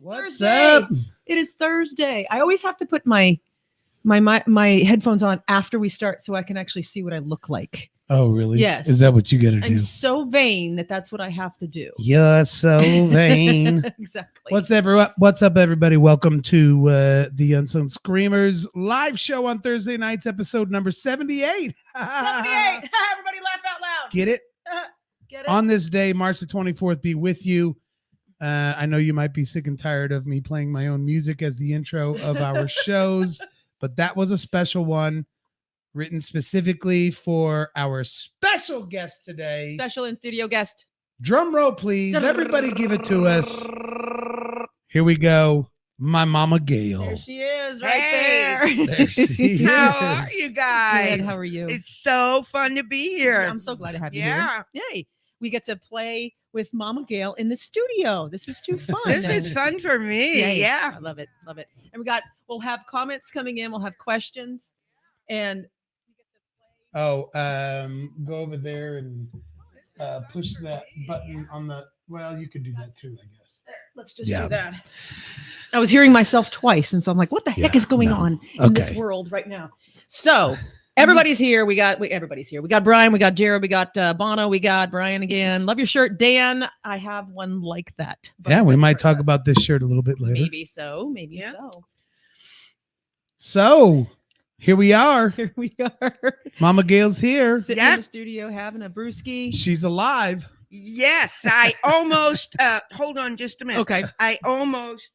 What's Thursday. up? It is Thursday. I always have to put my headphones on after we start so I can actually see what I look like. Oh, really? Yes. Is that what you got to do? I'm so vain that's what I have to do. You're so vain. Exactly. What's up, everybody? Welcome to the Unsung Screamers live show on Thursday nights, episode number 78. 78. Everybody laugh out loud. Get it? Get it? On this day, March the 24th, be with you. I know you might be sick and tired of me playing my own music as the intro of our shows, but that was a special one written specifically for our special guest today. Special in studio guest. Drum roll, please. Everybody give it to us. Here we go. My mama Gail. There she is, right Hey. there. There she How is. are you guys? Good. How are you? It's so fun to be here. I'm so glad to have you Yeah. here. Yay. We get to play with Mama Gail in the studio. This is too fun. This is fun for me. Yay. Yeah. I love it. Love it. And we'll have comments coming in. We'll have questions. And Oh, go over there and push that button on the. Well, you could do that too, I guess. let's just Yeah. do that. I was hearing myself twice, and so I'm like, what the heck Yeah, is going no. on in this Okay. world right now? So everybody's here. Everybody's here. We got Brian, we got Jared, we got Bono, we got Brian again. Love your shirt, Dan. I have one like that. Yeah, we might talk Princess. about this shirt a little bit later. Maybe so. Maybe Yeah. so. So here we are. Here we are. Mama Gail's here. Sitting in Yeah. the studio having a brewski. She's alive. Yes. I almost hold on just a minute. Okay. I almost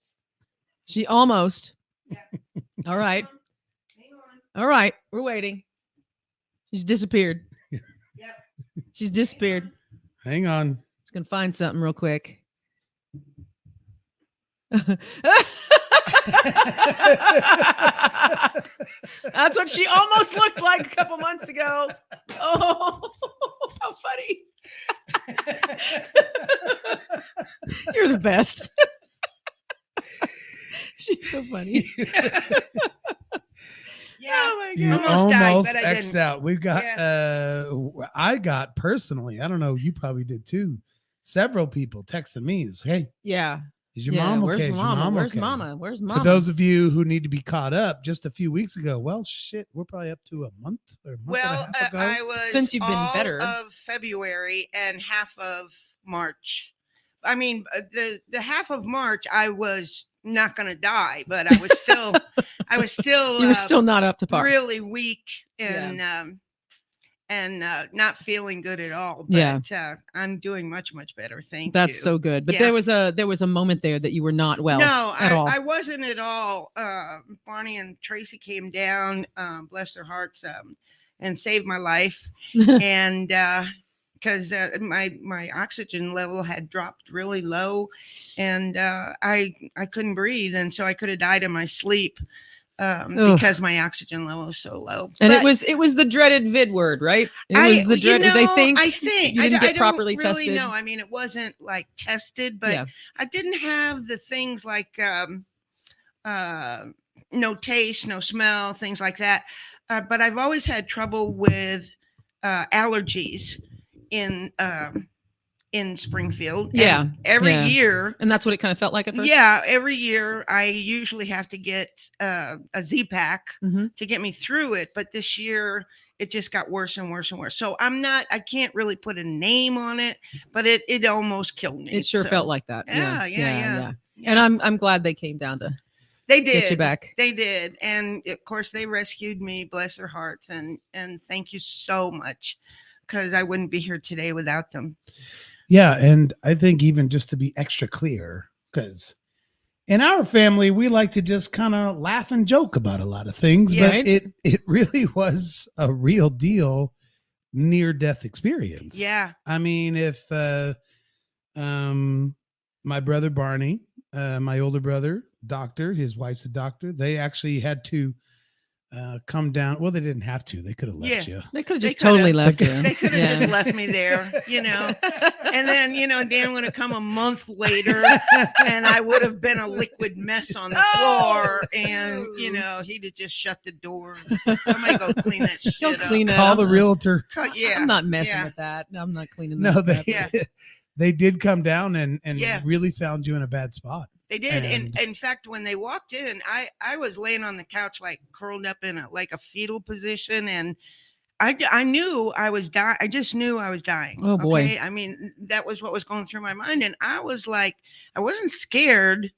She almost. Yeah. All right. hang on. All right. We're waiting. She's disappeared. Yep. She's disappeared. Hang on. Just gonna find something real quick. That's what she almost looked like a couple months ago. Oh, how funny. You're the best. She's so funny. Yeah. Oh my You God. Almost died, almost but I X'd didn't. out. We've got I got personally, I don't know, you probably did too. Several people texting me is, hey, Yeah. is your Yeah. mom okay? Where's Is your mama? mom Where's okay? mama? Where's mama? For those of you who need to be caught up, just a few weeks ago, well, shit, we're probably up to a month or a month Well, and a half ago. I was Since you've been all better. of February and half of March. I mean, the half of March, I was not going to die, but I was still, you were still not up to par. really weak and not feeling good at all. But Yeah. I'm doing much better. Thank you. That's so good. But Yeah. there was a moment there that you were not well No, at all. I wasn't at all. Bonnie and Tracy came down, bless their hearts, and saved my life. And because my oxygen level had dropped really low, and I couldn't breathe, and so I could have died in my sleep because my oxygen level was so low. And But it was the dreaded vid word, right? It was the dreaded. They think I think you didn't I get don't properly really tested. know. I mean, it wasn't like tested, but Yeah. I didn't have the things like no taste, no smell, things like that. But I've always had trouble with allergies in Springfield. Yeah, And every yeah. year. And that's what it kind of felt like at first. Yeah, every year I usually have to get a Z-Pack Mhm. to get me through it. But this year it just got worse and worse and worse. So I can't really put a name on it, but it almost killed me. It sure So, felt like that. Yeah. yeah. And I'm glad they came down to They did. get you back. They did. And of course they rescued me, bless their hearts. And thank you so much, because I wouldn't be here today without them. Yeah, and I think even just to be extra clear, because in our family, we like to just kind of laugh and joke about a lot of things, Yeah. but Right. it really was a real deal near-death experience. Yeah. I mean, if my brother Barney, my older brother, doctor, his wife's a doctor, they actually had to come down. Well, they didn't have to. They could have left you. They could have They just totally left They you. They could have Yeah. just left me there, and then, Dan would have come a month later and I would have been a liquid mess on the floor, and, he'd have just shut the door and said, somebody go clean that shit Go up. clean it Call up. the realtor. Yeah. I'm not messing yeah. with that. No, I'm not cleaning No, that. they up. Yeah. they did come down and Yeah. really found you in a bad spot. They did. And And- in fact, when they walked in, I was laying on the couch, like curled up in a fetal position. And I knew I was dying. I just knew I was dying. Oh, boy. Okay? I mean, that was what was going through my mind. And I was like, I wasn't scared.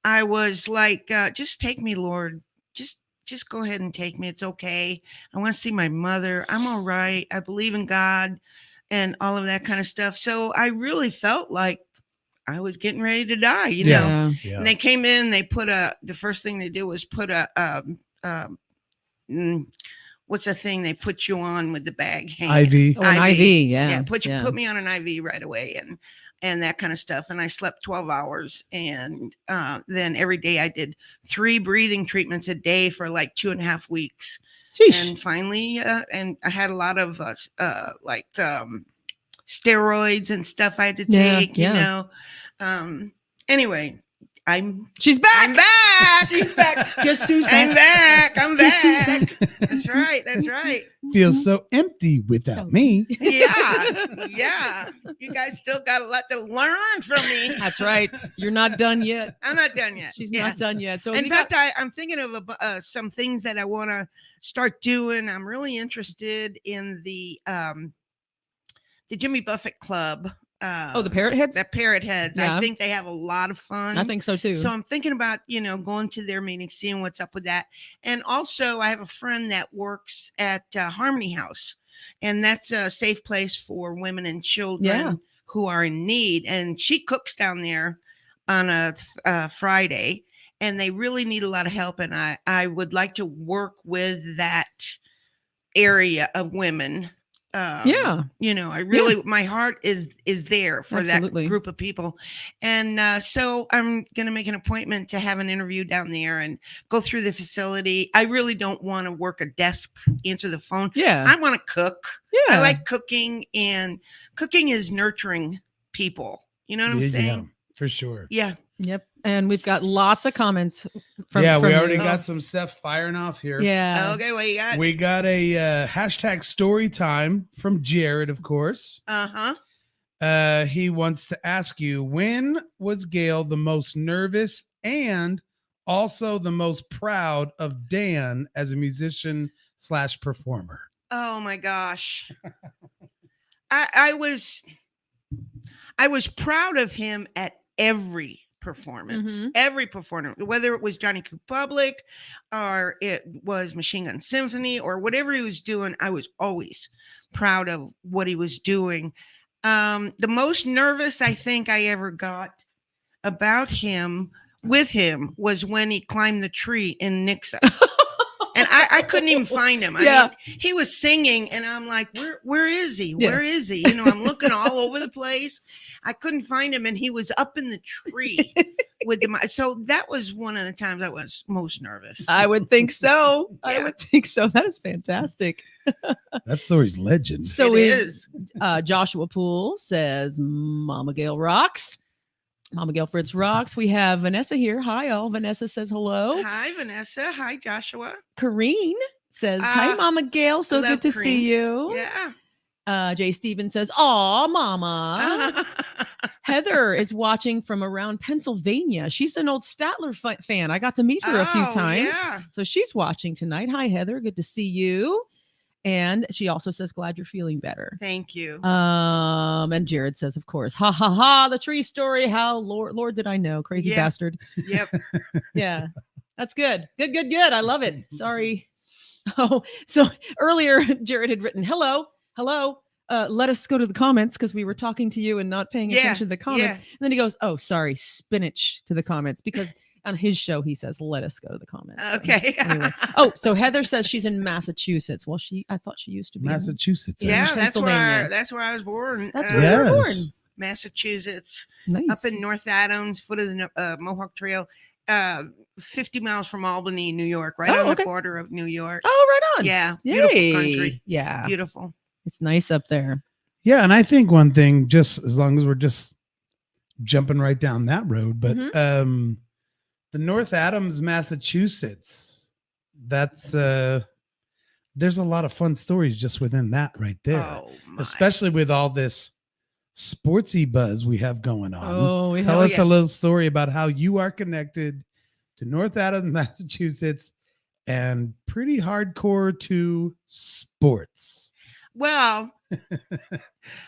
I was like, just take me, Lord. Just go ahead and take me. It's okay. I want to see my mother. I'm all right. I believe in God and all of that kind of stuff. So I really felt like I was getting ready to die, you know. Yeah. Yeah. And they came in, they put the first thing they did was put what's the thing they put you on with the bag hanging? IV. Oh, an IV. Yeah. Yeah, put me on an IV right away and that kind of stuff. And I slept 12 hours. And then every day I did 3 breathing treatments a day for like 2.5 weeks. Sheesh. And finally, and I had a lot of steroids and stuff I had to Yeah, take, yeah. you know. Anyway, She's back. I'm back. She's back. Guess who's I'm back? back. I'm Guess who's back. back? That's right. That's right. Feels so empty without me. Yeah. Yeah. You guys still got a lot to learn from me. That's right. You're not done yet. I'm not done yet. She's Yeah. not done yet. So In you fact, I'm thinking of some things that I want to start doing. I'm really interested in the Jimmy Buffett Club. the Parrot Heads. The Parrot Heads. Yeah. I think they have a lot of fun. I think so too. So I'm thinking about, going to their meeting, seeing what's up with that. And also I have a friend that works at Harmony House, and that's a safe place for women and children who are in need. And she cooks down there on a Friday, and they really need a lot of help. And I would like to work with that area of women. I really, my heart is there for Absolutely. that group of people. And so I'm going to make an appointment to have an interview down there and go through the facility. I really don't want to work a desk, answer the phone. yeah. I want to cook. Yeah. I like cooking, and cooking is nurturing people. You know what I'm saying? For sure. Yeah. Yep. And we've got lots of comments from we from already you. got some stuff firing off here. Yeah. Okay. What you got? We got a hashtag story time from Jared, of course. He wants to ask you, when was Gail the most nervous and also the most proud of Dan as a musician / performer? Oh my gosh. I was proud of him at every performance, whether it was Johnny Cook Public or it was Machine Gun Symphony or whatever he was doing. I was always proud of what he was doing. The most nervous I think I ever got with him was when he climbed the tree in Nixa. And I couldn't even find him. I mean, he was singing, and I'm like, where is he? Yeah. Where is he? I'm looking all over the place. I couldn't find him, and he was up in the tree with the. So that was one of the times I was most nervous. I would think so. I Yeah. would think so. That is fantastic. That story's legend. So It we is. Joshua Poole says Mama Gail rocks. Mama Gail Fritz rocks. We have Vanessa here. Hi, all. Vanessa says hello. Hi, Vanessa. Hi, Joshua. Kareen says, hi, Mama Gail. So love good to see Kareen. you. Yeah. Jay Stevens says, aw, Mama. Heather is watching from around Pennsylvania. She's an old Statler fan. I got to meet her a few times. Yeah. So she's watching tonight. Hi, Heather. Good to see you. And she also says, glad you're feeling better. Thank you. And Jared says, of course, ha ha ha, the tree story. How Lord did I know, crazy Yeah. bastard. Yep. Yeah, that's good. Good. I love it. Sorry. Oh, so earlier Jared had written, hello. Let us go to the comments because we were talking to you and not paying Yeah, attention to the comments. yeah. And then he goes, oh, sorry, spinach to the comments because on his show he says, let us go to the comments. So, Okay. anyway. Oh, so Heather says she's in Massachusetts. Well, I thought she used to be in Massachusetts. Yeah, Pennsylvania. that's where I was born. That's where you were born. Yes. Massachusetts, Nice. up in North Adams, foot of the Mohawk Trail, 50 miles from Albany, New York, right on okay. the border of New York. Oh, right on. Yeah, Yay. beautiful country. Yeah. Beautiful. It's nice up there. Yeah, and I think one thing, just as long as we're just jumping right down that road, but the North Adams, Massachusetts, that's there's a lot of fun stories just within that right there. Oh, my. Especially with all this sportsy buzz we have going on. Oh, we Tell have- us a little story about how you are connected to North Adams, Massachusetts, and pretty hardcore to sports. Well,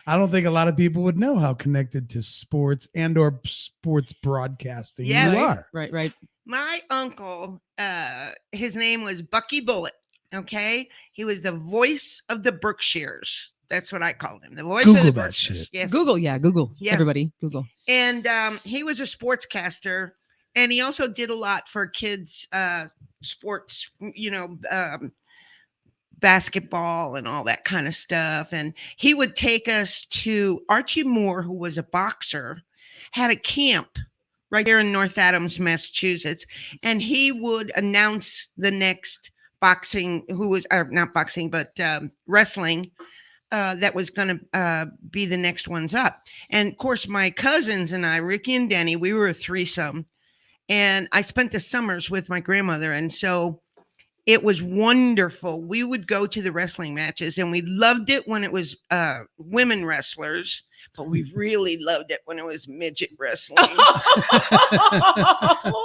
I don't think a lot of people would know how connected to sports and or sports broadcasting Yes. you are. Right. my uncle, his name was Bucky Bullitt. Okay. He was the voice of the Berkshires. That's what I called him. The voice Google of the that Berkshires. shit. Yes. Google. Yeah. Everybody, Google. And he was a sportscaster, and he also did a lot for kids sports, basketball and all that kind of stuff. And he would take us to Archie Moore, who was a boxer, had a camp right there in North Adams, Massachusetts, and he would announce the next boxing, not boxing, but wrestling that was going to be the next ones up. And of course, my cousins and I, Ricky and Denny, we were a threesome. And I spent the summers with my grandmother. And so it was wonderful. We would go to the wrestling matches, and we loved it when it was women wrestlers, but we really loved it when it was midget wrestling.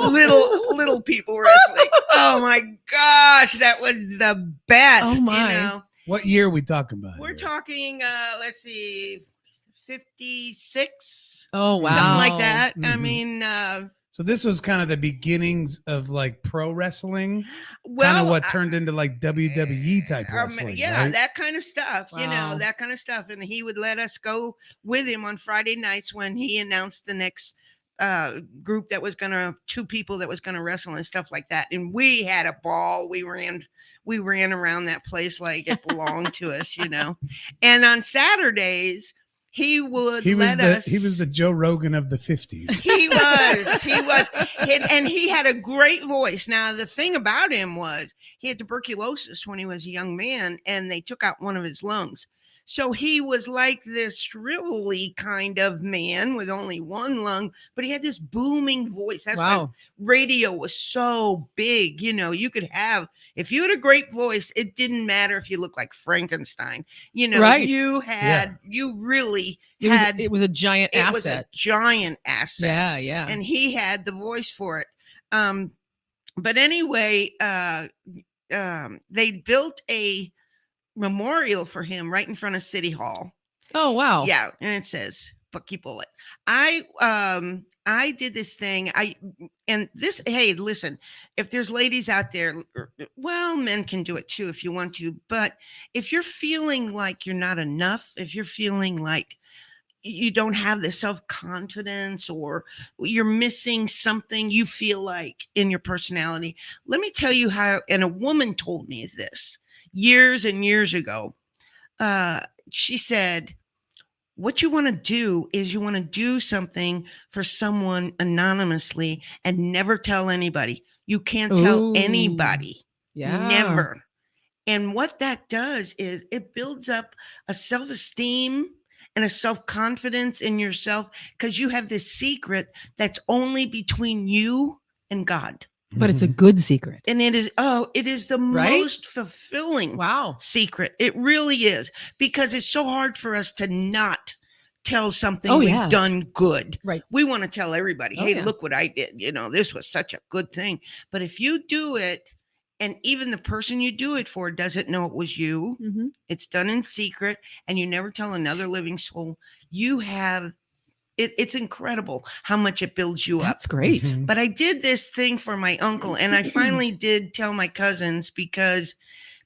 little people wrestling. Oh my gosh, that was the best. Oh, my. You know? What year are we talking about? We're here? talking, let's see, 56, Oh, wow. something like that. I Mhm. mean, So this was kind of the beginnings of like pro wrestling, well, kind of what turned into like WWE type I mean, wrestling, yeah, right? that kind of stuff, Wow. that kind of stuff. And he would let us go with him on Friday nights when he announced the next group that was two people that was gonna wrestle and stuff like that. And we had a ball. We ran around that place like it belonged to us, And on Saturdays, he would let us. He was the Joe Rogan of the 50s. He was, and he had a great voice. Now, the thing about him was he had tuberculosis when he was a young man, and they took out one of his lungs. So he was like this shrivelly kind of man with only one lung, but he had this booming voice. That's why Wow. radio was so big. You could have, if you had a great voice, it didn't matter if you looked like Frankenstein. Right. You had, you really It had. was a giant It was a asset. giant asset. Yeah. And he had the voice for it. But anyway, they built a memorial for him right in front of City Hall. Oh, wow. Yeah, and it says Bucky Bullitt. I did this thing. Hey, listen, if there's ladies out there, well, men can do it too if you want to, but if you're feeling like you're not enough, if you're feeling like you don't have the self-confidence or you're missing something you feel like in your personality, let me tell you how, and a woman told me this years and years ago. She said, what you want to do is you want to do something for someone anonymously and never tell anybody. You can't tell Ooh. anybody. Yeah. Never. And what that does is it builds up a self-esteem and a self-confidence in yourself because you have this secret that's only between you and God. But it's a good secret. And it is the Right? most fulfilling Wow. secret. It really is, because it's so hard for us to not tell something Oh, we've yeah. done good. Right. We want to tell everybody, Oh, hey, yeah. look what I did. This was such a good thing. But if you do it and even the person you do it for doesn't know it was you, Mhm. it's done in secret, and you never tell another living soul, you have it's incredible how much it builds you up. That's great. Mhm. But I did this thing for my uncle, and I finally did tell my cousins because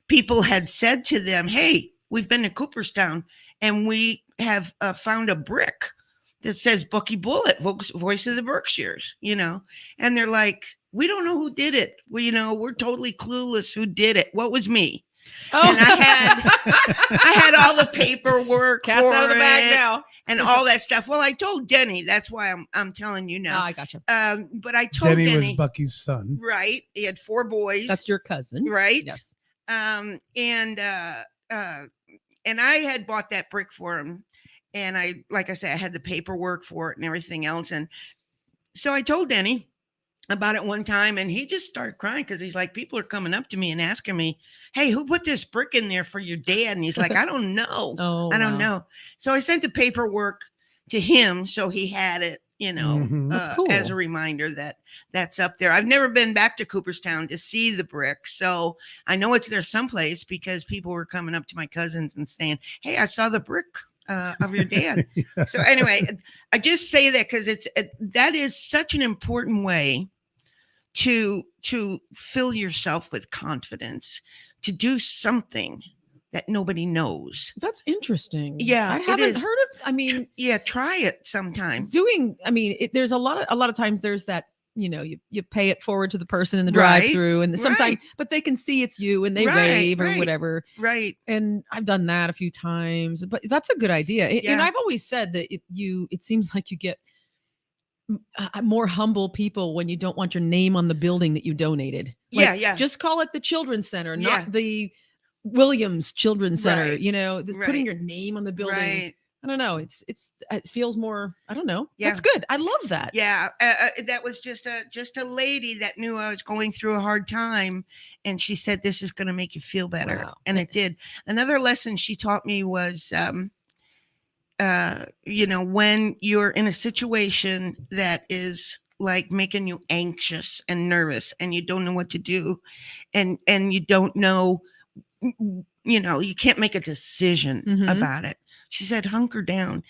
people had said to them, hey, we've been to Cooperstown and we have found a brick that says Bucky Bullitt, voice of the Berkshires, and they're like, we don't know who did it. Well, we're totally clueless who did it. What was me? Oh, And I had all the paperwork Cat's for out of the bag it now. and all that stuff. Well, I told Denny. That's why I'm telling you Oh, now. I gotcha. But I told Denny Denny, was Bucky's son. right? He had 4 boys. That's your cousin. right. Yes. And I had bought that brick for him, and like I said, I had the paperwork for it and everything else. And so I told Denny about it one time, and he just started crying because he's like, people are coming up to me and asking me, hey, who put this brick in there for your dad? And he's like, I don't know. Oh, I don't wow. know. So I sent the paperwork to him, so he had it, That's as a cool. reminder that that's up there. I've never been back to Cooperstown to see the brick, so I know it's there someplace because people were coming up to my cousins and saying, "Hey, I saw the brick of your dad." So anyway, I just say that because that is such an important way to fill yourself with confidence, to do something that nobody knows. That's interesting. Yeah, I it haven't is. heard of. I mean, Yeah, try it sometime. there's a lot of times there's that, you pay it forward to the person in the Right, drive-through, and sometimes, right. but they can see it's you and they Right, wave or right. whatever. Right. And I've done that a few times, but that's a good idea. And Yeah. I've always said that it seems like you get more humble people when you don't want your name on the building that you donated. Yeah, Like, yeah. Just call it the Children's Center, Yeah. not the Williams Children's Center. Right, Just putting right. your name on the building. Right. I don't know. It feels more. I don't know. Yeah. That's good. I love that. Yeah, that was just a lady that knew I was going through a hard time, and she said, "This is going to make you feel better," Wow. and it did. Another lesson she taught me was, when you're in a situation that is like making you anxious and nervous, and you don't know what to do, and you don't know, you can't make a decision Mhm. about it. She said, "Hunker down."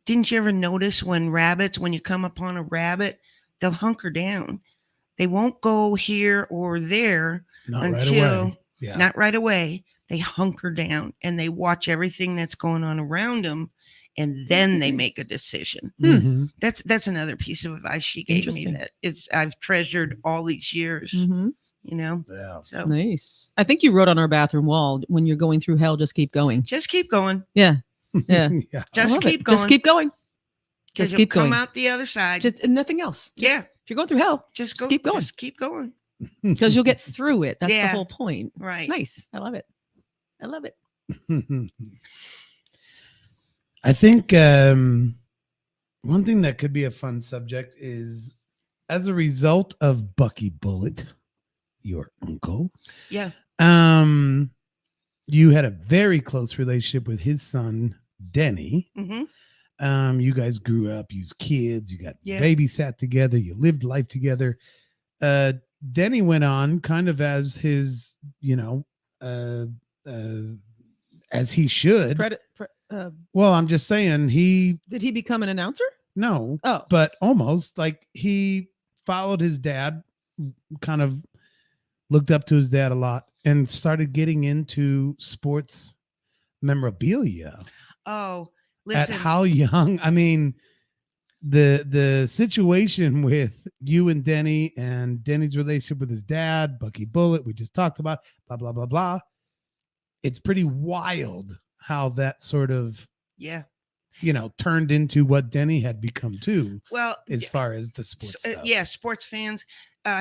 Didn't you ever notice when you come upon a rabbit, they'll hunker down. They won't go here or there Not right until away. Yeah. not right away. They hunker down and they watch everything that's going on around them, and then they make a decision. Mhm. That's another piece of advice she gave me Interesting. that I've treasured all these years. Mhm. Yeah. So Nice. I think you wrote on our bathroom wall, when you're going through hell, just keep going. just keep going. Yeah. Yeah. Yeah. I Just love it. keep going. Just keep going. 'Cause Just you'll keep come going. out the other side. Just and nothing else. Yeah, If you're going through hell, just just keep going. Just keep going. because you'll get through it. That's the Yeah. whole point. Right. Nice. I love it. I love it. I think one thing that could be a fun subject is, as a result of Bucky Bullet, your uncle, Yeah. you had a very close relationship with his son, Denny. Mm-hmm. You guys grew up, you was kids, you got Yeah. babysat together, you lived life together. Denny went on kind of as his, as he should. Well, I'm just saying Did he become an announcer? no, Oh, but almost like he followed his dad, kind of looked up to his dad a lot, and started getting into sports memorabilia. Oh, At listen. how young? I mean, the situation with you and Denny, and Denny's relationship with his dad, Bucky Bullet, we just talked about, blah blah blah blah. It's pretty wild how that sort of, Yeah. turned into what Denny had become too, Well, as far as the sports stuff. yeah, sports fans.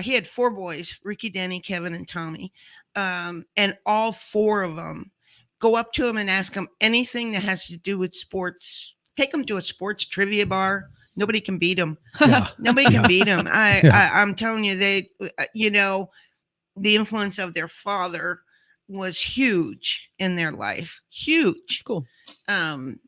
He had 4 boys: Ricky, Denny, Kevin, and Tommy. And all 4 of them go up to him and ask him anything that has to do with sports. Take him to a sports trivia bar. Nobody can beat him. Yeah. Nobody can Yeah. beat him. Yeah. I'm telling you, they, the influence of their father was huge in their life. it's Huge. cool. And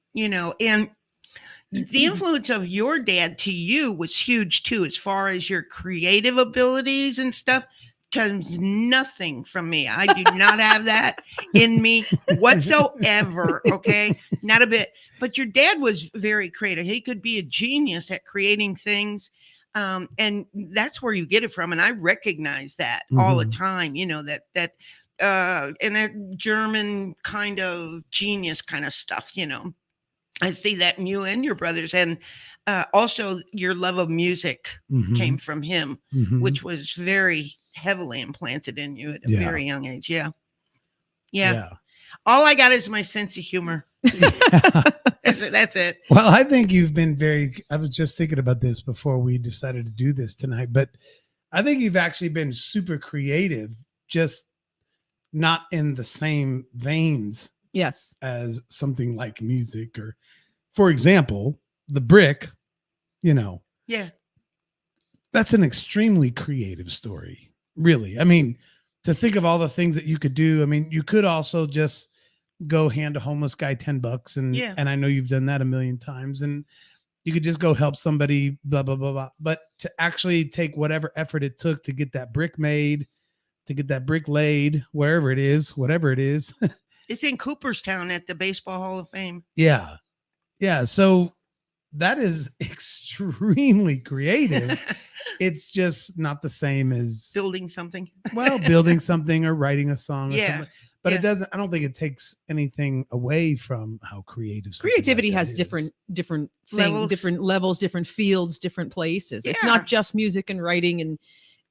the influence of your dad to you was huge too, as far as your creative abilities and stuff. Comes nothing from me. I do not have that in me whatsoever. Okay, not a bit. But your dad was very creative. He could be a genius at creating things, and that's where you get it from. And I recognize that all the time. That and that German kind of genius kind of stuff. I see that in you and your brothers, and also your love of music Mhm. came from him, Mhm. which was very heavily implanted in you at a Yeah. very young age. Yeah. All I got is my sense of humor. That's it. Well, I think you've been I was just thinking about this before we decided to do this tonight, but I think you've actually been super creative, just not in the same veins Yes. as something like music, or, for example, the brick, Yeah. that's an extremely creative story, really. I mean, to think of all the things that you could do. I mean, you could also just go hand a homeless guy $10, and Yeah. and I know you've done that a million times, and You could just go help somebody, blah, blah, blah, blah. But to actually take whatever effort it took to get that brick made, to get that brick laid, wherever it is, whatever it is. It's in Cooperstown at the Baseball Hall of Fame. Yeah. Yeah. So that is extremely creative. It's just not the same as Building something. building something or writing a song or Yeah. something. But Yeah. it doesn't, I don't think it takes anything away from how creative something Creativity like that has is. different things, Levels. different levels, different fields, different places. It's Yeah. not just music and writing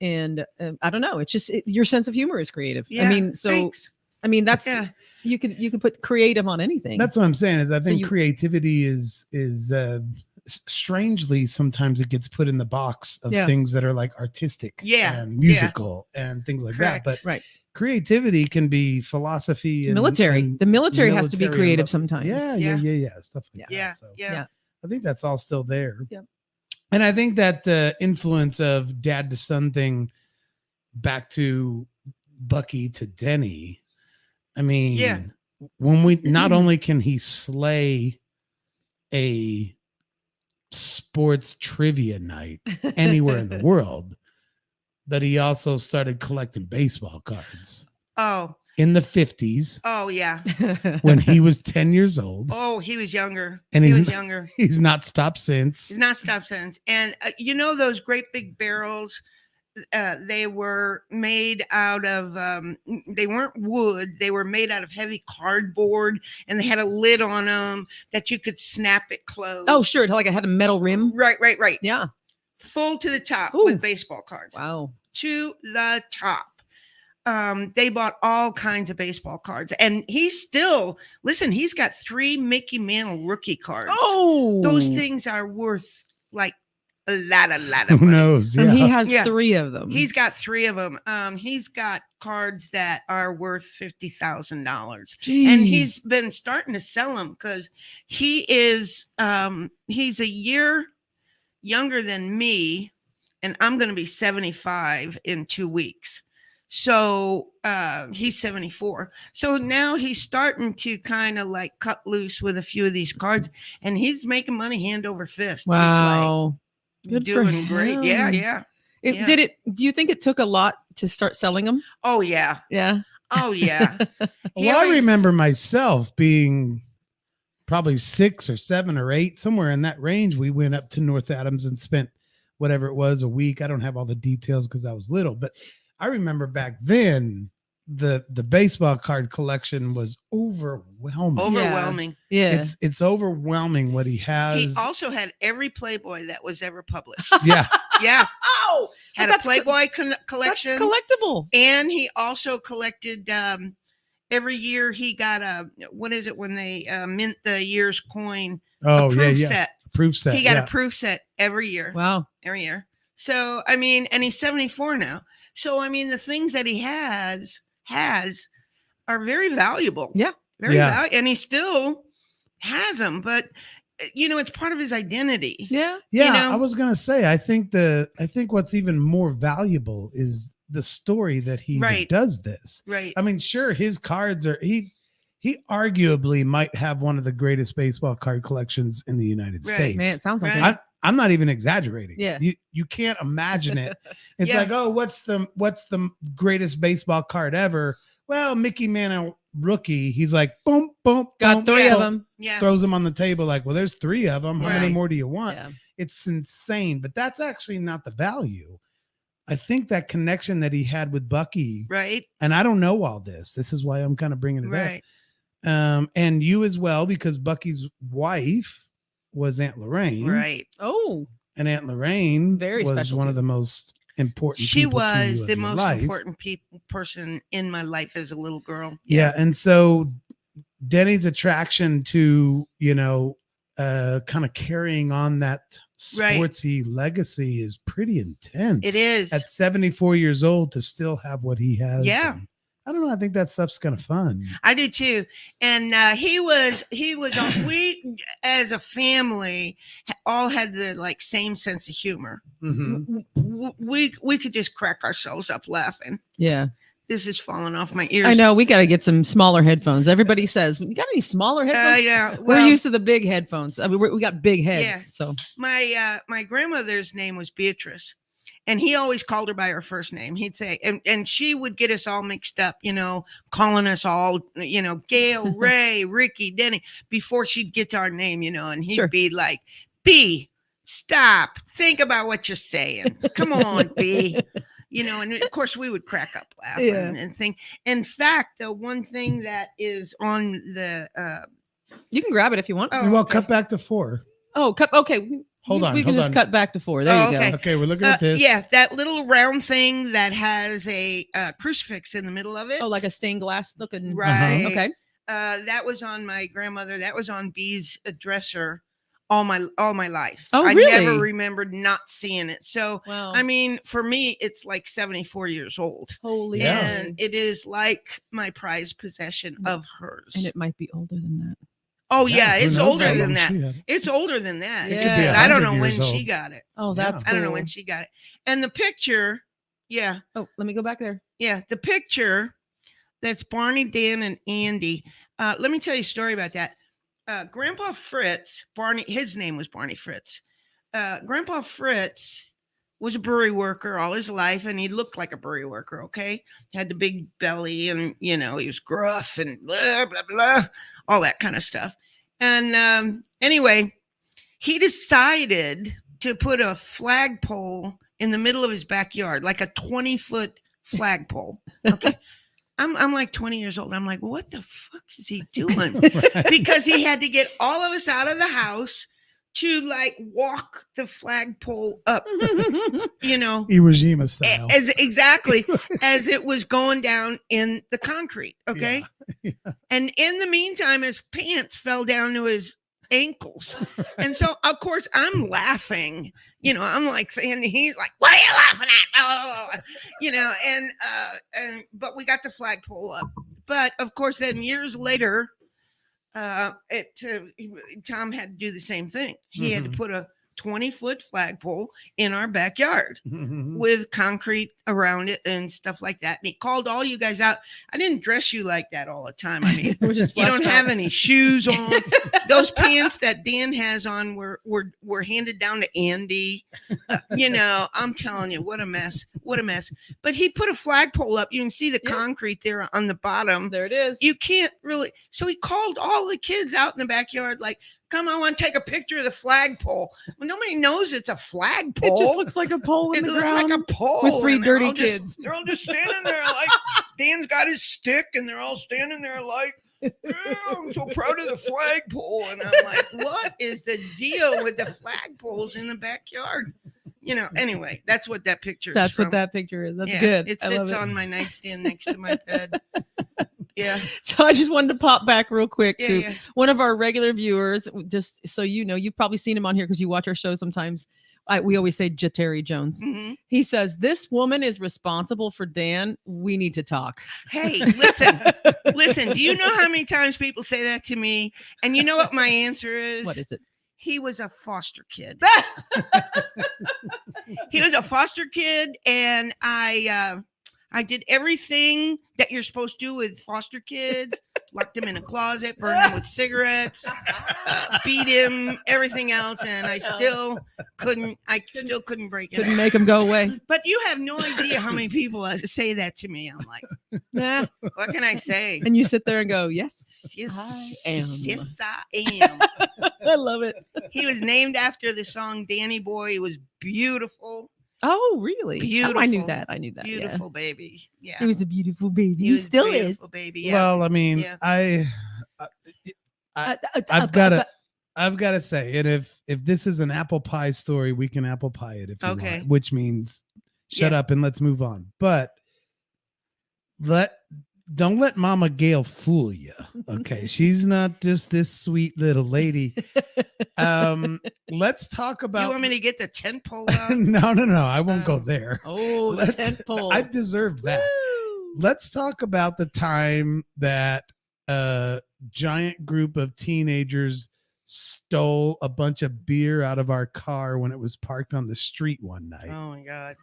and I don't know. It's just your sense of humor is creative. I Yeah, mean, so thanks. I mean that's Yeah. you could put creative on anything. That's what I'm saying is I think you- creativity is strangely sometimes it gets put in the box of Yeah. things that are like artistic Yeah, and yeah. musical and things like Correct. that. But Right. creativity can be philosophy and military. and The military has to be military and creative love. sometimes. Yeah, Yeah. stuff like that. Yeah. So Yeah. Yeah. I think that's all still there. Yep. And I think that influence of dad to son thing back to Bucky to Denny. I mean, Yeah. when we not only can he slay a sports trivia night anywhere in the world, but he also started collecting baseball cards Oh. in the 50s Oh yeah. when he was 10 years old. Oh, he was younger. And he he's was n- younger. He's not stopped since. He's not stopped since. And you know those great big barrels? They were made out of. They weren't wood. They were made out of heavy cardboard, and they had a lid on them that you could snap it closed. Oh, sure. Like it had a metal rim. right, right, right. Yeah. Full to the top Ooh. with baseball cards. Wow. To the top. They bought all kinds of baseball cards, and he's got 3 Mickey Mantle rookie cards. Oh, Those things are worth like a lot of Who money. knows? And he Yeah. has Yeah. 3 of them. He's got 3 of them. He's got cards that are worth $50,000, and he's been starting to sell them because he is he's a year younger than me, and I'm going to be 75 in 2 weeks. So he's 74. So now he's starting to kind of like cut loose with a few of these cards, and he's making money hand over fist. Wow. He's like Good for doing great. Yeah, him. yeah. Yeah. Do you think it took a lot to start selling them? Oh yeah. Yeah. Oh yeah. He Well, I always- remember myself being probably 6 or 7 or 8, somewhere in that range. We went up to North Adams and spent whatever it was a week. I don't have all the details because I was little, but I remember back then the baseball card collection was overwhelming. Overwhelming. Yeah. It's overwhelming what he has. He also had every Playboy that was ever published. Yeah. Yeah. Oh, Had that's a Playboy collection. That's collectible. And he also collected every year he got a, what is it when they mint the year's coin? Oh A yeah, proof yeah. set. Proof set. He got yeah. a proof set every year. Wow. Every year. So I mean, and he's 74 now. So I mean, the things that he has are very valuable. Yeah. Very Yeah. valuable, and he still has them. But you know, it's part of his identity. Yeah. Yeah, know? I was gonna say. I think what's even more valuable is the story that he even Right. does this. Right. I mean, sure, his cards are he arguably might have one of the greatest baseball card collections in the United Right. States. Man, it sounds like Right. it. I'm not even exaggerating. Yeah. You can't imagine it. It's Yeah. like, oh, what's the greatest baseball card ever? Well, Mickey Mantle rookie. He's like, boom, boom, Got boom, 3 of boom, them. Yeah. throws them on the table like, well, there's 3 of them. How many Right. more do you want? Yeah. It's insane, but that's actually not the value. I think that connection that he had with Bucky, Right. and I don't know all this. This is why I'm kind of bringing it Right. up. And you as well, because Bucky's wife was Aunt Lorraine, Right. Oh, and Aunt Lorraine Very was special one to of the most important. She people to you was in the your most life. important person in my life as a little girl. Yeah, and so Denny's attraction to kind of carrying on that Right. sportsy legacy is pretty intense. It is. At 74 years old to still have what he has. Yeah. and I don't know. I think that stuff's kind of fun. I do too. And he was we as a family all had the like same sense of humor. Mhm. We could just crack ourselves up laughing. yeah. This is falling off my ears. I know we got to get some smaller headphones. Everybody says, "You got any smaller headphones?" Yeah. We're Well, used to the big headphones. I mean, we got big heads, Yeah. so my grandmother's name was Beatrice, and he always called her by her first name. He'd say, and she would get us all mixed up, calling us all, Gail, Ray, Ricky, Denny, before she'd get to our name, and he'd Sure. be like, B, stop, think about what you're saying. Come on, B. And of course we would crack up laughing Yeah. and think. In fact, the one thing that is on the you can grab it if you want. Oh, Well, okay. cut back to 4. Oh, cut. Okay, Hold on, We can hold just on. cut back to 4. There Oh, you okay. go. Okay, we're looking at this. Yeah, that little round thing that has a crucifix in the middle of it. Oh, like a stained glass looking. Right. Okay. That was on my grandmother. That was on B's dresser all my life. Oh, I really? never remembered not seeing it. So Wow. I mean, for me, it's like 74 years old. Holy. Yeah. moly. And it is like my prized possession of hers. And it might be older than that. Oh yeah, who it's knows how older than long that. she had it. It's older than that. It could be I don't know 100 when years she old. got it. Oh, that's. I don't know cool. when she got it. And the picture, yeah, Oh, let me go back there. the picture that's Barney, Dan, and Andy. Let me tell you a story about that. Grandpa Fritz, Barney, his name was Barney Fritz. Grandpa Fritz was a brewery worker all his life, and he looked like a brewery worker, okay? Had the big belly, and, he was gruff and blah, blah, blah, all that kind of stuff. And anyway, he decided to put a flagpole in the middle of his backyard, like a 20-foot flagpole, okay? I'm like 20 years old. I'm like, what the fuck is he doing? Right. Because he had to get all of us out of the house to like walk the flagpole up, Iwo Jima style. as exactly as it was going down in the concrete. Okay. Yeah. And in the meantime, his pants fell down to his ankles. And so, of course, I'm laughing. I'm like, and he's like, "What are you laughing at?" But we got the flagpole up. But of course, then years later, Tom had to do the same thing. He had to put a 20-foot flagpole in our backyard with concrete around it and stuff like that. And he called all you guys out. I didn't dress you like that all the time. I mean, We're just you don't flexed out. have any shoes on. Those pants that Dan has on were handed down to Andy. I'm telling you, what a mess. What a mess. But he put a flagpole up. You can see the Yeah. concrete there on the bottom. There it is. You can't really. So he called all the kids out in the backyard, like, "Come, I want to take a picture of the flagpole." Well, nobody knows it's a flagpole. It just looks like a pole in It the looks ground. like a pole with 3 and they're dirty all just- kids. They're all just standing there like Dan's got his stick, and they're all standing there like, "Yeah, I'm so proud of the flagpole." And I'm like, what is the deal with the flagpoles in the backyard? Anyway, that's what that picture is. That's what from. that picture is. That's Yeah, good. It I love sits it. on my nightstand next to my bed. Yeah. So I just wanted to pop back real quick Yeah. to Yeah. one of our regular viewers, just so you know, you've probably seen him on here because you watch our show sometimes. We always say Jateri Jones. Mhm. He says, "This woman is responsible for Dan. We need to talk." Hey, listen, do you know how many times people say that to me? And you know what my answer is? What is it? He was a foster kid. He was a foster kid, and I did everything that you're supposed to do with foster kids. Locked him in a closet, burned him with cigarettes, beat him, everything else, and I still couldn't break Couldn't him. make him go away. But you have no idea how many people say that to me. I'm like, Nah. what can I say? And you sit there and go, "Yes, Yes, I am." Yes, I am. I love it. He was named after the song Danny Boy. He was beautiful, Oh, really? Oh, I knew Beautiful. that. I knew that. beautiful baby. Yeah. Yeah. He was a beautiful baby. He He was a still is. beautiful baby. Yeah. Well, I mean, Yeah. I've got to say, and if this is an apple pie story, we can apple pie it if you Okay. want, which means shut Yeah. up and let's move on. But don't let Mama Gail fool you. Okay, she's not just this sweet little lady. Let's talk You about. want me to get the tent pole out? No, I won't go Oh. there. Oh, the Let's- tent pole. I deserve that. Woo. Let's talk about the time that a giant group of teenagers stole a bunch of beer out of our car when it was parked on the street one night. Oh my God.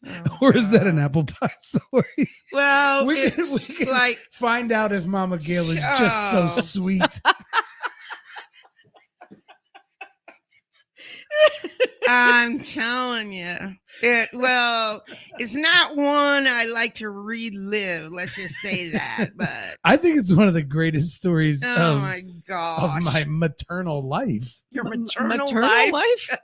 Oh, Or is that an God. apple pie story? Well, we it's can like find out if Mama Gail is just so Oh. sweet. I'm telling you. It's not one I like to relive. Let's just say that. But I think it's one of the greatest stories oh my gosh, of my maternal life. your M- maternal, maternal life.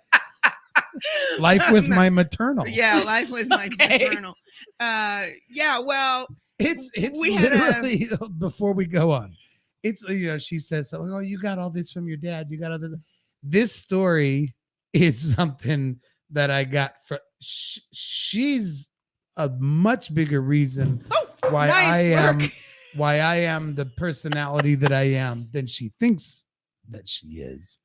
Life with my maternal. Yeah, life with my Okay. maternal. Yeah. Well, It's we had literally before we go on. It's she says something. Oh, you got all this from your dad. You got all this. This story is something that I got from. She's a much bigger reason why I am the personality that I am than she thinks that she is.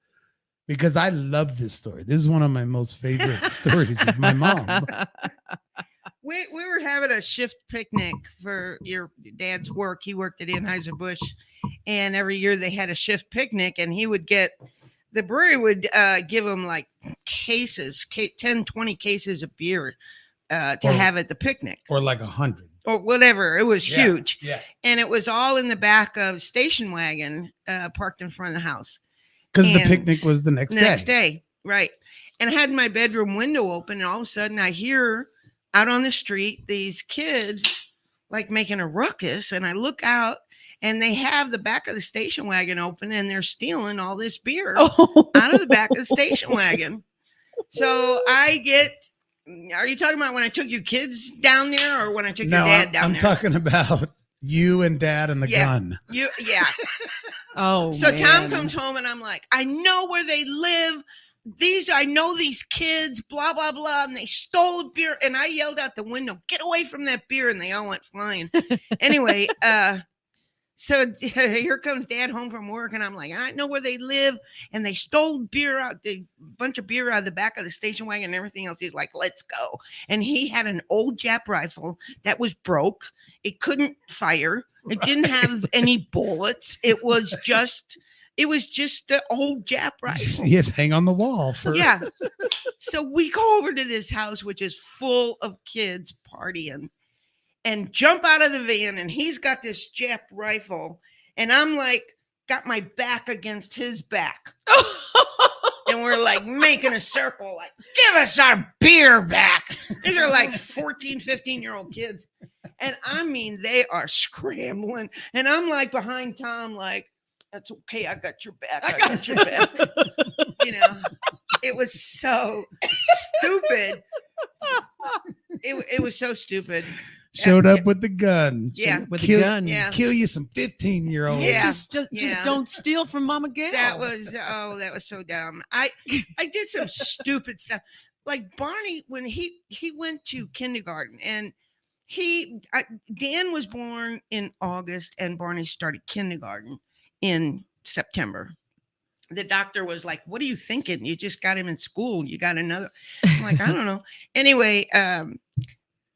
Because I love this story. This is one of my most favorite stories of my mom. we were having a shift picnic for your dad's work. He worked at Anheuser-Busch, and every year they had a shift picnic, and he would get the brewery would give him like cases, 10, 20 cases of beer to Or- have at the picnic Or like 100. or whatever. It was Yeah, huge. Yeah. And it was all in the back of station wagon parked in front of the house. Because the And picnic was the next day. Right. And I had my bedroom window open, and all of a sudden I hear out on the street these kids like making a ruckus, and I look out and they have the back of the station wagon open, and they're stealing all this beer out of the back of the station wagon. So I get, are you talking about when I took your kids down there, or when I took your dad down I'm there? talking about you and Dad and the gun. Yeah. Oh, So Tom man. comes home, and I'm like, I know where they live. I know these kids, blah, blah, blah. And they stole a beer. And I yelled out the window, get away from that beer. And they all went flying. Anyway, so here comes Dad home from work. And I'm like, I know where they live. And they stole bunch of beer out of the back of the station wagon and everything else. He's like, let's go. And he had an old Jap rifle that was broke. It couldn't fire. It didn't have any bullets. It was just the old Jap rifle. Yes, hang on the wall for. Yeah. So we go over to this house, which is full of kids partying, and jump out of the van. And he's got this Jap rifle. And I'm like, got my back against his back. And we're like making a circle, like, give us our beer back. These are like 14, 15-year-old kids. And I mean, they are scrambling. And I'm like behind Tom, like, that's okay. I got your back. I got your back. It was so stupid. It was so stupid. Showed up with the gun. Yeah. With Kill- a gun. Yeah. Kill you some 15-year-olds. Yeah. Just Yeah. don't steal from Mama Gail. That was so dumb. I did some stupid stuff. Like Barney, when he went to kindergarten, and Dan was born in August and Barney started kindergarten in September. The doctor was like, what are you thinking? You just got him in school. You got another. I'm like, I don't know. Anyway,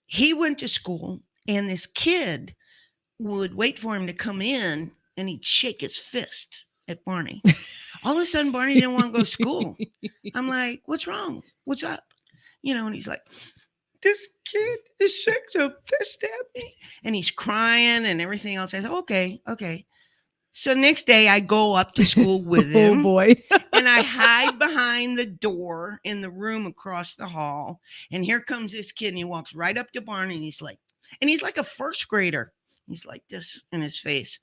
he went to school, and this kid would wait for him to come in, and he'd shake his fist at Barney. All of a sudden, Barney didn't want to go to school. I'm like, what's wrong? What's up? And he's like, this kid is shaking a fist at me. And he's crying and everything else. I said, okay. So next day I go up to school with him. Oh boy. And I hide behind the door in the room across the hall. And here comes this kid, and he walks right up to Barney, and he's like a first grader. He's like this in his face.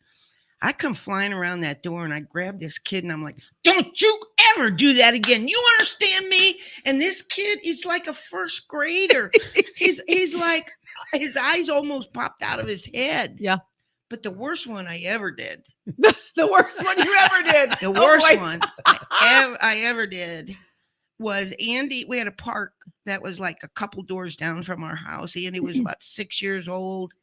I come flying around that door, and I grab this kid, and I'm like, don't you ever do that again. You understand me? And this kid is like a first grader. He's like, his eyes almost popped out of his head. Yeah. But the worst one I ever did. The worst one you ever did. The worst one I ever did was Andy. We had a park that was like a couple doors down from our house. Andy was about 6 years old,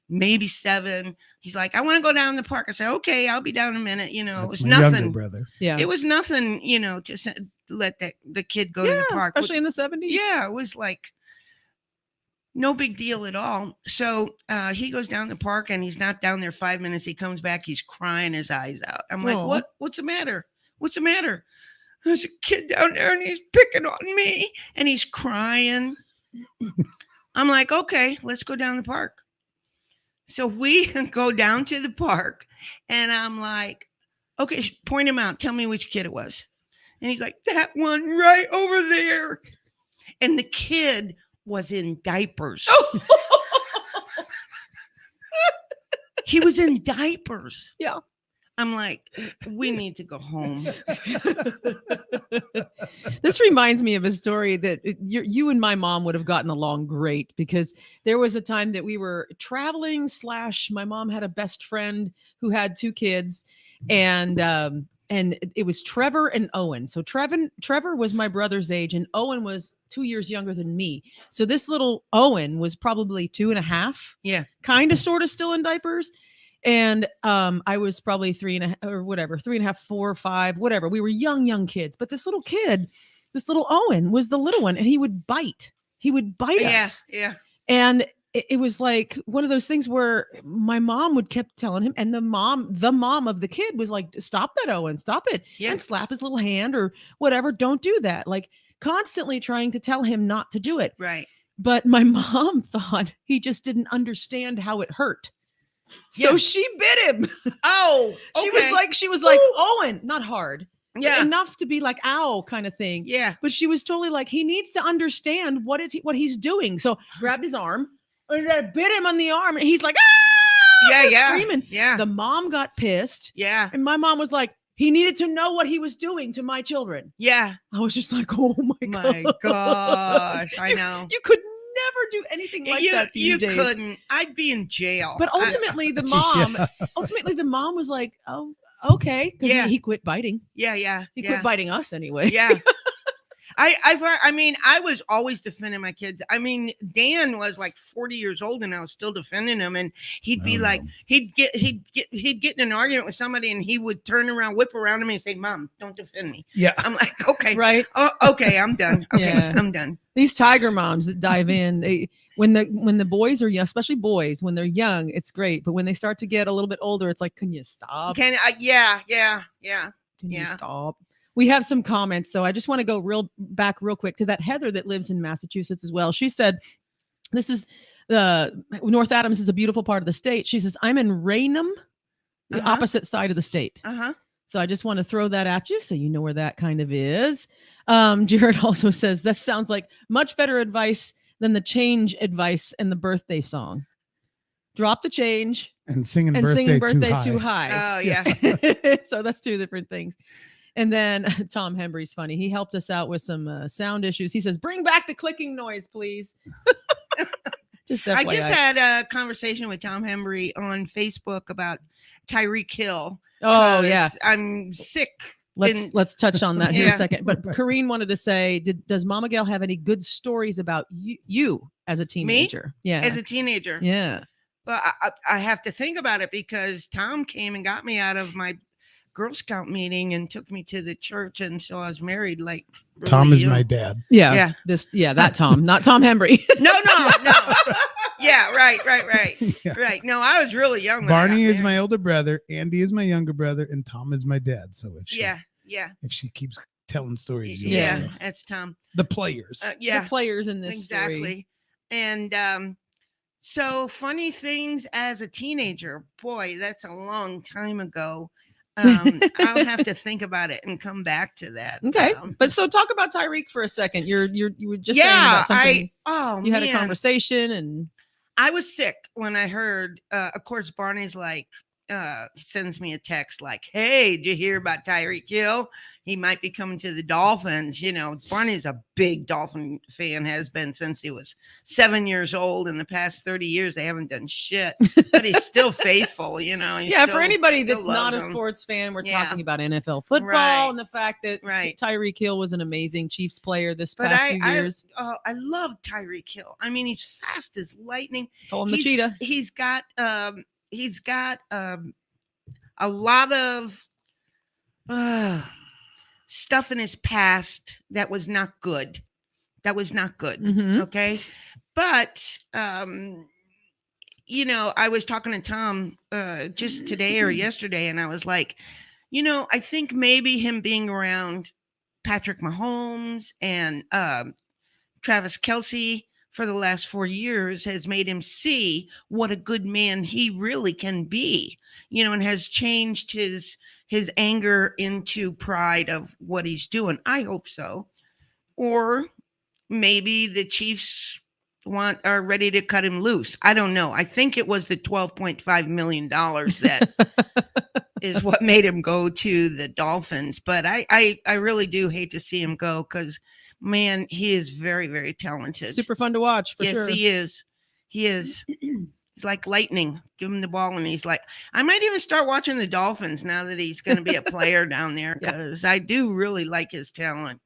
maybe 7. He's like, I want to go down the park. I said, okay, I'll be down in a minute. It That's was my younger nothing. brother. Yeah. It was nothing, to let the kid go to the park. Especially in the 70s. Yeah, it was like no big deal at all. So he goes down the park, and he's not down there 5 minutes. He comes back. He's crying his eyes out. I'm like, Aw. what's the matter? What's the matter? There's a kid down there, and he's picking on me, and he's crying. I'm like, okay, let's go down the park. So we go down to the park, and I'm like, okay, point him out. Tell me which kid it was. And he's like, that one right over there. And the kid was in diapers. He was in diapers. Yeah. I'm like, we need to go home. This reminds me of a story that you and my mom would have gotten along great, because there was a time that we were traveling / my mom had a best friend who had 2 kids, and it was Trevor and Owen. So Trevor was my brother's age, and Owen was 2 years younger than me. So this little Owen was probably 2.5. Yeah. Kind of, sort of still in diapers. And I was probably 3.5 or whatever, 3.5, 4, 5, whatever. We were young kids. But this little kid, this little Owen was the little one, and he would bite. He would bite us. Yeah. And it was like one of those things where my mom would kept telling him, and the mom of the kid was like, stop that, Owen, stop it. Yeah. And slap his little hand or whatever. Don't do that. Like constantly trying to tell him not to do it. Right. But my mom thought he just didn't understand how it hurt. So Yeah. she bit him. Oh, okay. She was like, Owen, not hard. Yeah. Enough to be like, ow, kind of thing. Yeah. But she was totally like, he needs to understand what he's doing. So grabbed his arm and I bit him on the arm, and he's like, ah, Yeah. screaming. Yeah. The mom got pissed, Yeah. and my mom was like, he needed to know what he was doing to my children. Yeah. I was just like, oh my My God. gosh. I know. You could never do anything like that these you days. couldn't. I'd be in jail. But ultimately, the mom was like, "Oh, okay," because Yeah. he quit biting. Yeah. He quit biting us anyway. Yeah. I was always defending my kids. I mean, Dan was like 40 years old, and I was still defending him. And he'd be like, he'd get in an argument with somebody, and he would turn around, whip around me, and say, "Mom, don't defend me." Yeah. I'm like, okay, Right. oh, okay, I'm done. Okay, Yeah. I'm done. These tiger moms that dive in, when the boys are young, especially boys, when they're young, it's great. But when they start to get a little bit older, it's like, can you stop? Can I? Yeah. Can you Yeah. stop? We have some comments, so I just want to go back real quick to that Heather that lives in Massachusetts as well. She said, "This is North Adams is a beautiful part of the state." She says, "I'm in Raynham, the opposite side of the state." So I just want to throw that at you so you know where that kind of is. Jared also says, "That sounds like much better advice than the change advice and the birthday song. Drop the change And singing and birthday, singing birthday too high. Oh yeah. So that's 2 different things. And then Tom Hembry's funny. He helped us out with some sound issues. He says, "Bring back the clicking noise, please." Just FYI. I just had a conversation with Tom Hembry on Facebook about Tyreek Hill. Oh yeah. I'm sick. Let's touch on that here Yeah. a second. But Kareen wanted to say, does Mama Gail have any good stories about you as a teenager? Yeah. As a teenager. Yeah. Well, I have to think about it, because Tom came and got me out of my Girl Scout meeting and took me to the church, and so I was married like really Tom is young. my dad. Yeah. That Tom, not Tom Hembry. No. Yeah, right. Yeah. Right. No, I was really young. when I Barney got is my married. older brother. Andy is my younger brother, and Tom is my dad. So if Yeah. she keeps telling stories, you'll Yeah. know. That's Tom. The players. Yeah. The players in this Exactly. story. And so funny things as a teenager, boy, that's a long time ago. I'll have to think about it and come back to that. Okay. But so talk about Tyreek for a second. You were just saying about something. You had a conversation, and I was sick when I heard, of course, Barney's like, sends me a text like, "Hey, did you hear about Tyreek Hill? He might be coming to the Dolphins." You know, Barney's a big Dolphin fan, has been since he was 7 years old. In the past 30 years, they haven't done shit, but he's still faithful, you know. For anybody still that's not a loves him. sports fan, we're Yeah. talking about NFL football Right. and the fact that Right. Tyreek Hill was an amazing Chiefs player this But past few years. I love Tyreek Hill. I mean, he's fast as lightning. Call him the cheetah. He's got a lot of stuff in his past that was not good. Mhm. Okay. But you know, I was talking to Tom just today or yesterday, and I was like, you know, I think maybe him being around Patrick Mahomes and Travis Kelce for the last 4 years has made him see what a good man he really can be, and has changed his anger into pride of what he's doing. I hope so. Or maybe the Chiefs are ready to cut him loose. I don't know. I think it was the $12.5 million that is what made him go to the Dolphins. But I really do hate to see him go, because, man, he is very, very talented. Super fun to watch, for sure. Yes, he is. He is. He's like lightning. Give him the ball, and he's like, I might even start watching the Dolphins now that he's going to be a player down there, because I do really like his talent.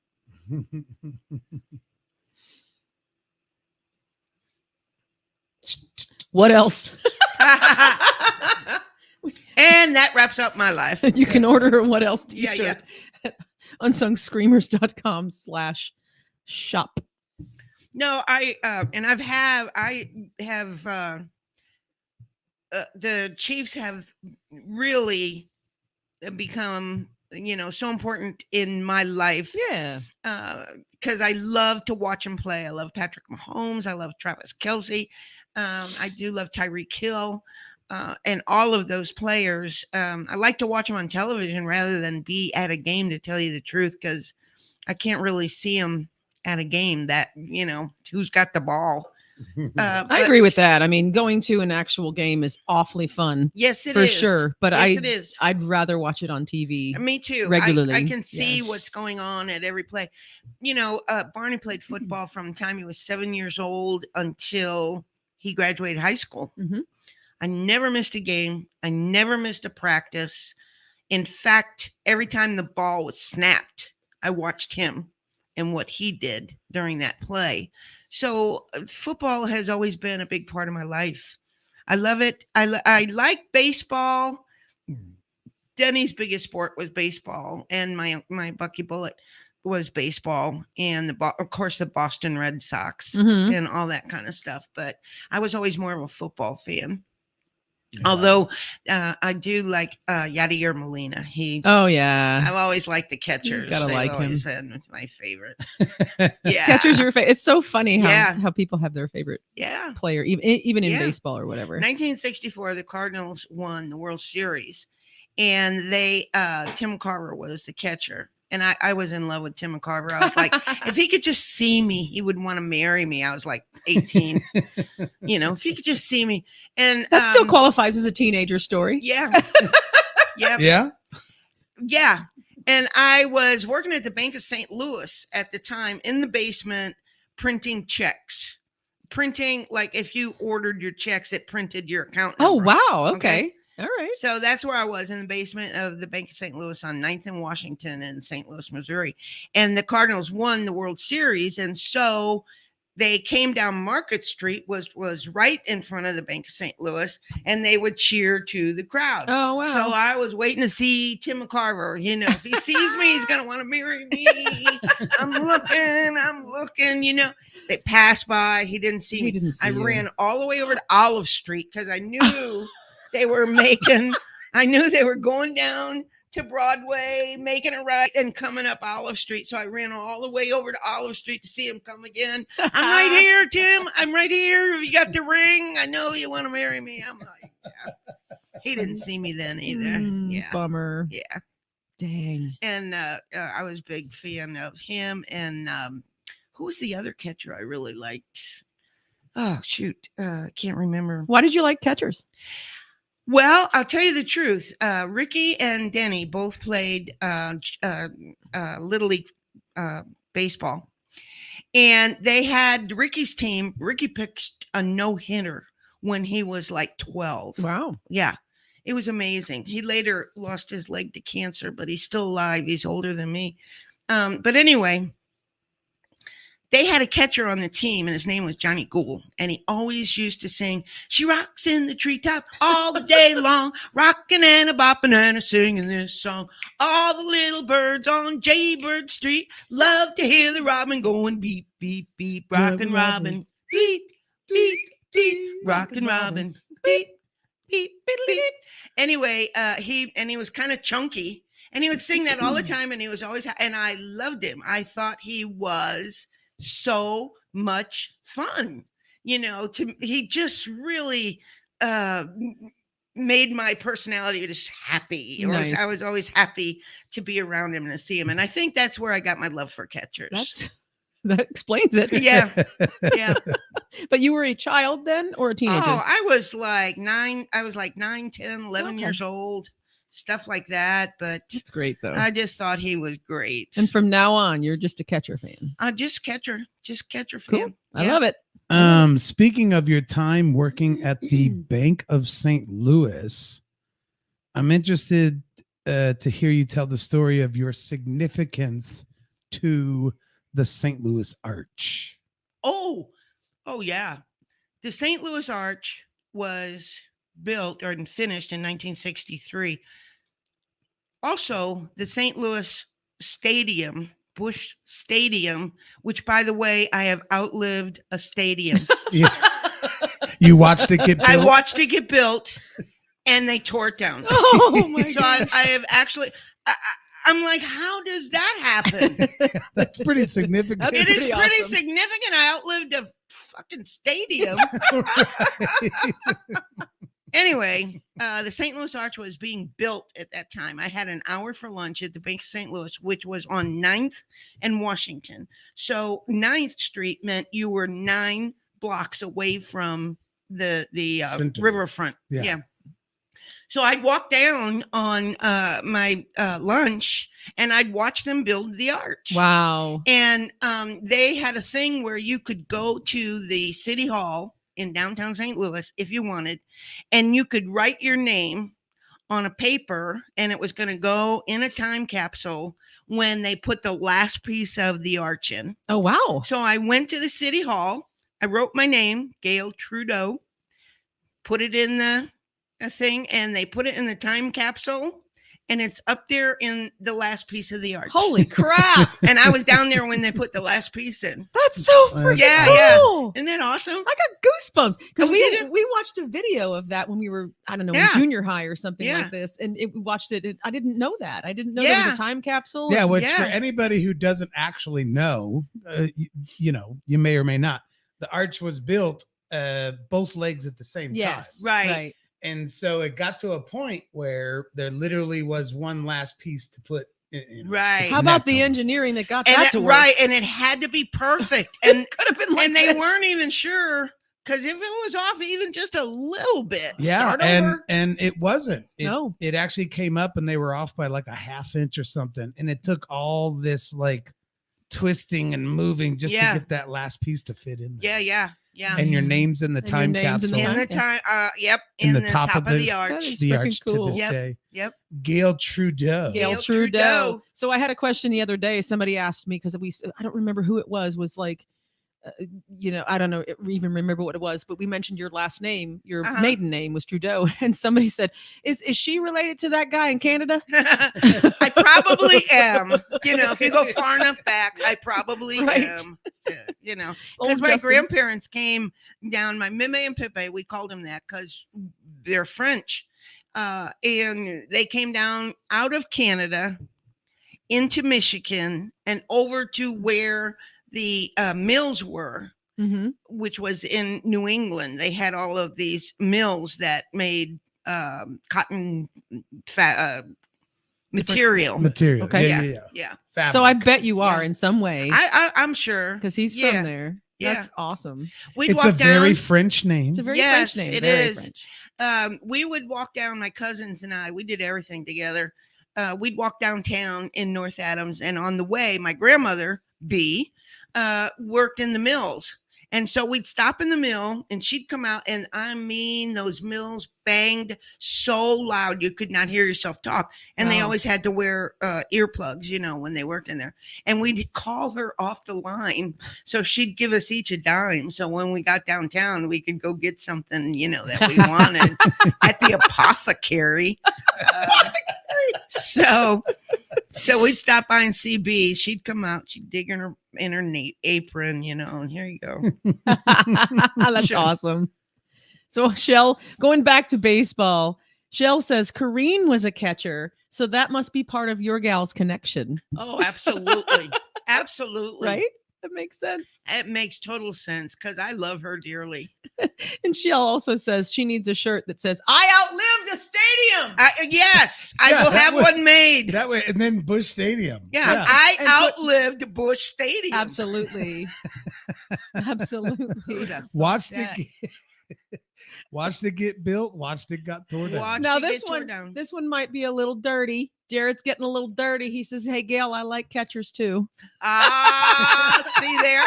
What else? And that wraps up my life. You can order a What Else Yeah, t-shirt at UnsungScreamers.com/shop. No, I have the Chiefs have really become, so important in my life. Yeah. Because I love to watch him play. I love Patrick Mahomes. I love Travis Kelce. I do love Tyreek Hill. And all of those players. I like to watch them on television rather than be at a game, to tell you the truth, because I can't really see them at a game that, who's got the ball. I agree with that. I mean, going to an actual game is awfully fun. Yes, it for is. sure. But yes, it is. I'd rather watch it on TV. Me too. Regularly. I can see what's going on at every play. Barney played football from the time he was 7 years old until he graduated high school. Mm-hmm. I never missed a game. I never missed a practice. In fact, every time the ball was snapped, I watched him and what he did during that play. So football has always been a big part of my life. I love it. I like baseball. Denny's biggest sport was baseball, and my Bucky Bullet was baseball, and of course the Boston Red Sox and all that kind of stuff. But I was always more of a football fan. Yeah. Although I do like Yadier Molina. I've always liked the catchers. Gotta like him. Always been my favorite. Yeah, catcher's your favorite. It's so funny how people have their favorite player, even in baseball or whatever. 1964, the Cardinals won the World Series, and Tim Carver was the catcher. And I was in love with Tim Carver. I was like, if he could just see me, he would want to marry me. I was like 18. If he could just see me. And that still qualifies as a teenager story. Yeah. Yeah. Yeah. And I was working at the Bank of St. Louis at the time, in the basement, printing checks. Printing, like if you ordered your checks, it printed your account number. Oh, wow. Okay. All right. So that's where I was, in the basement of the Bank of St. Louis on 9th and Washington in St. Louis, Missouri. And the Cardinals won the World Series. And so they came down Market Street, was right in front of the Bank of St. Louis, and they would cheer to the crowd. Oh, wow. So I was waiting to see Tim Carver. If he sees me, he's going to want to marry me. I'm looking, They passed by. He didn't see me. I ran all the way over to Olive Street, because I knew they were going down to Broadway, making a right and coming up Olive Street. So I ran all the way over to Olive Street to see him come again. I'm right here, Tim. I'm right here. Have you got the ring? I know you want to marry me. I'm like, yeah. He didn't see me then either. Yeah. Bummer. Yeah. Dang. And I was a big fan of him. And who was the other catcher I really liked? Oh, shoot. I can't remember. Why did you like catchers? Well, I'll tell you the truth. Ricky and Denny both played Little League baseball. And they had Ricky's team. Ricky pitched a no-hitter when he was like 12. Wow. Yeah. It was amazing. He later lost his leg to cancer, but he's still alive. He's older than me. But anyway, they had a catcher on the team, and his name was Johnny Gould. And he always used to sing, "She rocks in the treetop all the day long, rocking and a bopping and a singing this song. All the little birds on Jaybird Street love to hear the robin going beep, beep, beep, rockin' robin, beep, beep, beep, rockin' robin, beep, beep, beep." Anyway, he was kind of chunky, and he would sing that all the time, and he was always, and I loved him. I thought he was so much fun. He just really made my personality just happy. Nice. I was always happy to be around him and to see him. And I think that's where I got my love for catchers. That explains it. Yeah. Yeah. But you were a child then or a teenager? Oh, I was like 9, 10, 11 Okay. years old, stuff like that. But That's great though. I just thought he was great. And from now on, you're just a catcher fan. Just catcher Cool. fan. I love it. Speaking of your time working at the Bank of St. Louis, I'm interested to hear you tell the story of your significance to the St. Louis Arch. Oh, yeah. The St. Louis Arch was built or finished in 1963. Also, the St. Louis Stadium, Busch Stadium, which, by the way, I have outlived a stadium. Yeah. You watched it get built? I watched it get built, and they tore it down. Oh my So God. I have actually. I'm like, how does that happen? That's pretty significant. That's It is pretty pretty awesome. significant. I outlived a fucking stadium. Right. Anyway, the St. Louis Arch was being built at that time. I had an hour for lunch at the Bank of St. Louis, which was on 9th and Washington. So 9th Street meant you were 9 blocks away from the Center. riverfront. Yeah. Yeah. So I'd walk down on my lunch and I'd watch them build the arch. Wow. And they had a thing where you could go to the city hall in downtown St. Louis if you wanted, and you could write your name on a paper, and it was going to go in a time capsule when they put the last piece of the arch in. Oh, wow. So I went to the city hall. I wrote my name, Gail Trudeau, put it in the thing, and they put it in the time capsule, and it's up there in the last piece of the arch. Holy crap. And I was down there when they put the last piece in. That's so That's freaking Yeah, cool. Isn't that awesome? I got goosebumps because Oh, did you? we watched a video of that when we were, I don't know, Yeah. in junior high or something Yeah. like this. And we watched it. I didn't know that. I didn't know there was Yeah. a time capsule. Yeah, and- which for Yeah. anybody who doesn't actually know, you may or may not. The arch was built both legs at the same Yes. time. Right. And so it got to a point where there literally was one last piece to put in. Right. How about connect the them. engineering that got And that it, to work? right, and it had to be perfect, and Could have been like and they this. weren't even sure, because if it was off even just a little bit, Yeah, start and over. it wasn't. No. It actually came up and they were off by like a half inch or something, and it took all this like twisting and moving just Yeah. to get that last piece to fit in there. Yeah. And your name's in the And your time name's in the capsule. In the Yes. time, yep, In in the the top top of of the- the That arch. is The freaking arch cool. to this Yep. day. Yep. Gail Trudeau. Gail Gail Trudeau. Trudeau. So I had a question the other day. Somebody asked me because I don't remember who it was like, I don't know, even remember what it was, but we mentioned your last name, your Uh-huh. maiden name was Trudeau. And somebody said, is she related to that guy in Canada? I probably am. If you go far enough back, I probably Right. am. Because Old my Justin. grandparents came down, my Mime and Pepe, we called them that because they're French. And they came down out of Canada into Michigan and over to where the mills were, Mhm. which was in New England. They had all of these mills that made cotton material. Material. Okay. Yeah. Yeah. Fabric. So I bet you are Yeah. in some way I'm sure. because he's yeah. from there. Yeah. That's awesome. We'd it's walk a very down. French name. It's a very Yes, French name. it very is. French. We would walk down, my cousins and I, we did everything together. We'd walk downtown in North Adams, and on the way, my grandmother, B, worked in the mills. And so we'd stop in the mill and she'd come out, and I mean, those mills banged so loud you could not hear yourself talk. And they Wow. always had to wear earplugs, when they worked in there. And we'd call her off the line. So she'd give us each a dime. So when we got downtown, we could go get something, that we wanted at the apothecary. So we'd stop by and see B. She'd come out, she'd dig in her apron, and here you go. That's Sure. awesome. So Shell, going back to baseball, Shell says Kareen was a catcher, so that must be part of your gal's connection, Oh, absolutely. Absolutely. right? That makes sense. It makes total sense because I love her dearly. And she also says she needs a shirt that says, I outlived the stadium. Yes, I Yeah, will that have would- one made. That way, and then Busch Stadium. Yeah, And I put- outlived Busch Stadium. Absolutely. Absolutely. Who'da thought Watched that? it. Watched it get built. Watched it got torn down. Watch- Now to get this tore one, down. this one might be a little dirty. Jared's getting a little dirty. He says, "Hey, Gail, I like catchers too." See there?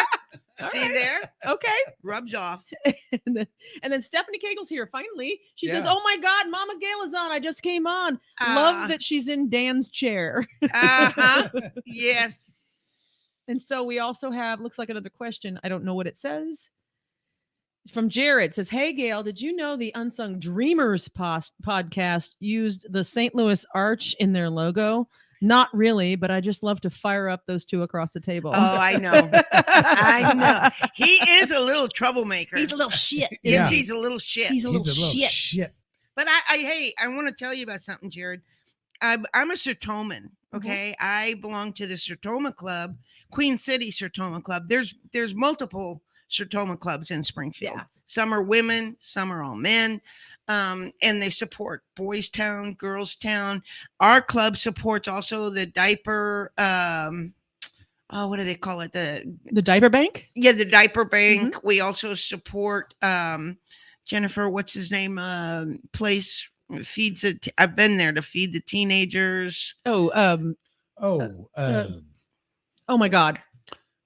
See there? Okay. Rubs off. And then Stephanie Cagel's here. Finally, she says, Yeah. "Oh my God, Mama Gail is on. I just came on. Ah. Love that she's in Dan's chair." Uh-huh. Yes. And so we also have, looks like another question. I don't know what it says. From Jared. It says, "Hey, Gail, did you know the Unsung Dreamers podcast used the St. Louis Arch in their logo? Not really, but I just love to fire up those two across the table." Oh, I know. I know. He is a little troublemaker. He's a little shit. Yeah. He's a little shit. He's a little shit. shit. But hey, I want to tell you about something, Jared. I'm a Sertoman. Okay, I belong to the Sertoma Club, Queen City Sertoma Club. There's multiple Sertoma clubs in Springfield. Yeah. Some are women, some are all men, and they support Boys Town, Girls Town. Our club supports also the diaper. What do they call it? The diaper bank? The diaper bank. We also support Jennifer. What's his name? Place feeds it. I've been there to feed the teenagers. Oh, oh my God.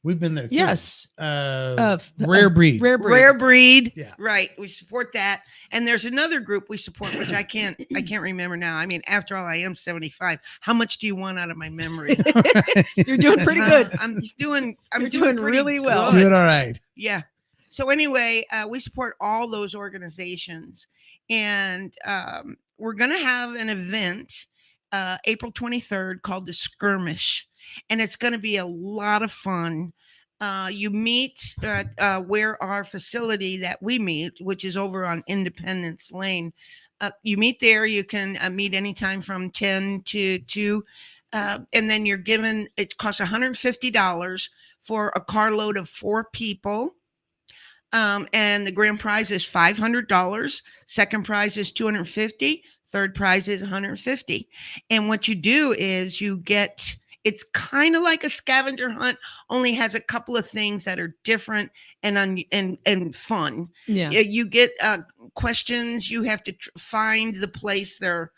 We've been there too. Yes. Rare breed. Rare breed. Rare breed. Yeah. Right. We support that. And there's another group we support, which I can't remember now. I mean, after all, I am 75. How much do you want out of my memory? You're doing pretty good. I'm doing You're doing pretty really well. good. Doing all right. Yeah. So anyway, we support all those organizations, and we're going to have an event April 23rd called the Skirmish, and it's going to be a lot of fun. You meet where our facility that we meet, which is over on Independence Lane. You meet there. You can meet anytime from 10 to 2. And then you're given, it costs $150 for a carload of 4 people. And the grand prize is $500. Second prize is $250. Third prize is $150. And what you do is you get, it's kind of like a scavenger hunt, only has a couple of things that are different and fun. Yeah. You get questions. You have to find the place they're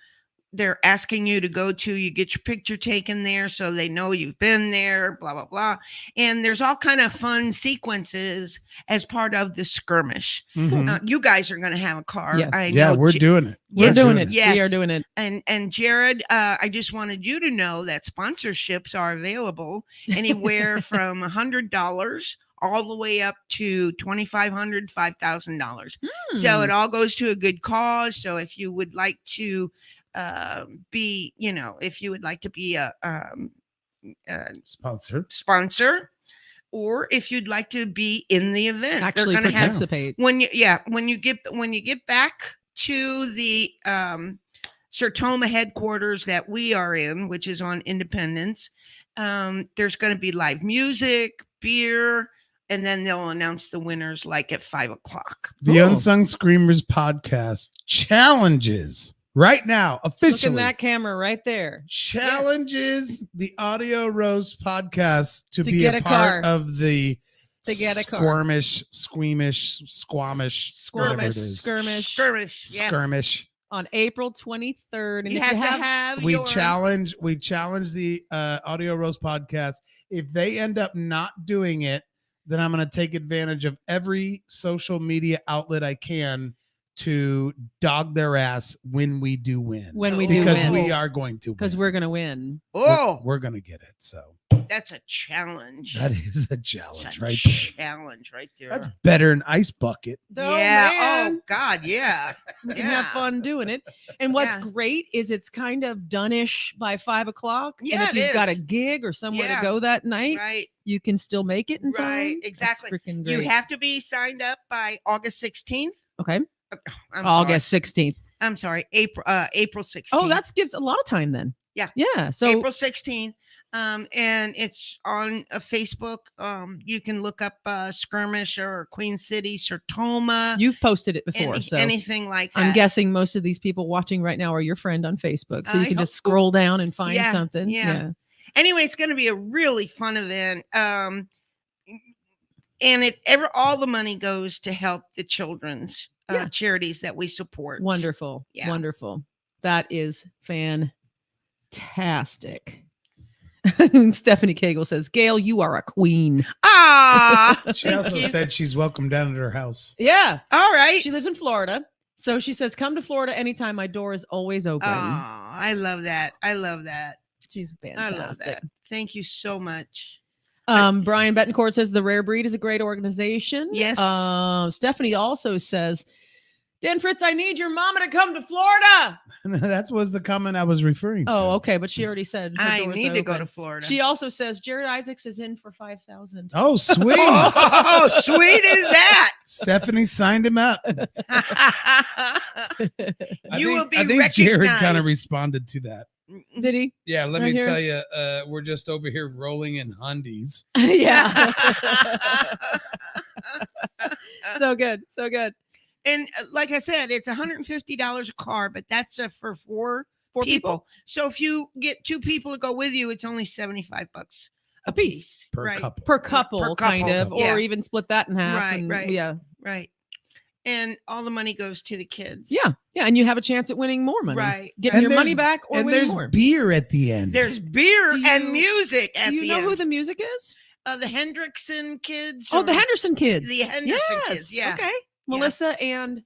asking you to go to. You get your picture taken there so they know you've been there, blah, blah, blah. And there's all kind of fun sequences as part of the skirmish. Mhm. You guys are going to have a car. Yes. I Yeah, know. we're doing it. We're Yes. doing it. Yes. We are doing it. And Jared, I just wanted you to know that sponsorships are available anywhere from $100 all the way up to $2,500, $5,000. So it all goes to a good cause. So if you would like to be, if you would like to be a Sponsor. sponsor, or if you'd like to be in the event, Actually they're going to have participate. when you get back to the Sertoma headquarters that we are in, which is on Independence, there's going to be live music, beer, and then they'll announce the winners like at 5:00. The Cool. Unsung Screamers podcast challenges right now Look officially. in that camera right there. Challenges the Audio Rose podcast to be get a a part car. of the To get a car. Squirmish, Squeamish, Squamish, whatever it is. Skirmish Yes. Skirmish. on April 23rd. And You if have you to have, have We your challenge the Audio Rose podcast. If they end up not doing it, then I'm going to take advantage of every social media outlet I can to dog their ass when we do win. when we do because win. we are going to Because win. we're going to win. Oh, we're going to get it. So that's a challenge. that is a That's challenge a right there. challenge right there. That's better than Ice Bucket. yeah. man. Oh God. Yeah. We can have fun doing it. And what's Yeah. great is it's kind of done-ish by 5:00. Yeah, and if it you've got a is. gig or somewhere Yeah. to go that night, Right. you can still make it in time. Right, That's exactly. freaking great. You have to be signed up by August 16th. okay. I'm August 16th. Sorry. I'm sorry. April 16th. Oh, that gives a lot of time then. Yeah. Yeah. So April 16th. And it's on Facebook. You can look up Skirmish or Queen City, Sertoma, You've posted it before, so anything like that. I'm guessing most of these people watching right now are your friend on Facebook, so you I can just hope- scroll down and find Yeah, something. yeah. Anyway, it's going to be a really fun event. And all the money goes to help the children's Yeah. charities that we support. Wonderful. Yeah. Wonderful. That is fantastic. Stephanie Cagle says, Gail, you are a queen. Ah, She also said she's welcome down at her house. Yeah. all right. She lives in Florida. So she says, come to Florida anytime. My door is always open. Oh, I love that. I love that. She's I fantastic. love that. Thank you so much. Brian Betancourt says the Rare Breed is a great organization. Yes. Stephanie also says, Dan Fritz, I need your mama to come to Florida. That was the comment I was referring to. Oh, okay. But she already said her I door's need to go open. to Florida. She also says Jared Isaacs is in for 5,000. Oh, sweet. Oh, sweet is that? Stephanie signed him up. You will be I think Jared kind recognized. of responded to that. Did he? Yeah, let Right me here? tell you, we're just over here rolling in hundies. Yeah. So good. So good. And like I said, it's $150 a car, but that's for four Four people. So if you get two people to go with you, it's only $75 a piece Per right? couple. per couple, Per kind couple, of, yeah. or even split that in half. Right, and, right. Yeah. Right. And all the money goes to the kids. Yeah. Yeah. And you have a chance at winning more money. Right. Getting And your money there's- back or And winning there's more. beer at the end. There's beer Do and you- music at Do you the know end. who the music is? The Hendrickson kids? Oh, the or- Henderson kids. The Henderson kids, yeah. Okay. Melissa and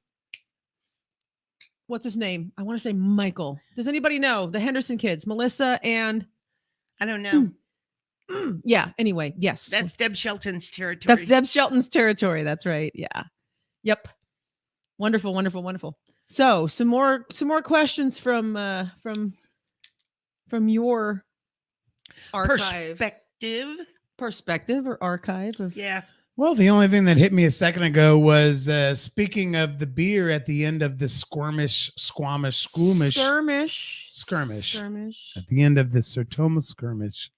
what's his name? I want to say Michael. Does anybody know the Henderson kids? Melissa and I don't know. yeah. Anyway, yes. That's Deb Shelton's territory. That's Deb Shelton's territory. That's right. Yeah. Yep. Wonderful, wonderful, wonderful. So some more questions from your archive perspective or archive of Yeah. Well, the only thing that hit me a second ago was speaking of the beer at the end of the skirmish. At the end of the Sertoma skirmish.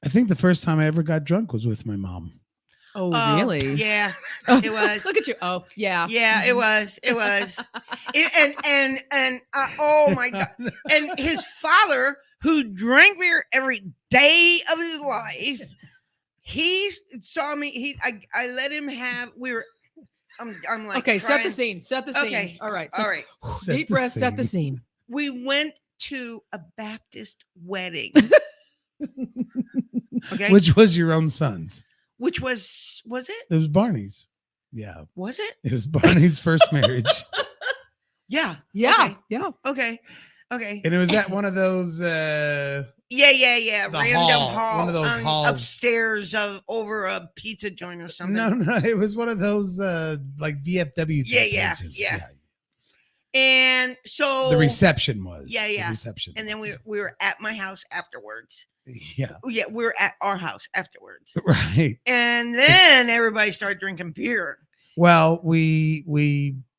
I think the first time I ever got drunk was with my mom. Oh, Oh, really? Yeah. Oh, It was. Look at you. Oh, yeah. Yeah, it was. It was. And oh my God. And his father, who drank beer every day of his life, he saw me. I let him have. I'm like. Okay, set the crying. scene. Set the scene. Okay. All right. So All right. Set deep the breath, set the scene. scene. We went to a Baptist wedding. Okay. Which was your own son's. Which was it? It was Barney's. Yeah. Was it? It was Barney's first marriage. Yeah. Yeah. Okay. Yeah. Okay. Okay. And it was at one of those Yeah. the Random hall, hall. one of those halls. Upstairs over a pizza joint or something. no, it was one of those like VFW Yeah, type yeah, places. yeah. And so The reception was. Yeah, yeah. The reception. and then was. we were at my house afterwards. Yeah. Yeah, we were at our house afterwards. Right. And then everybody started drinking beer. Well, we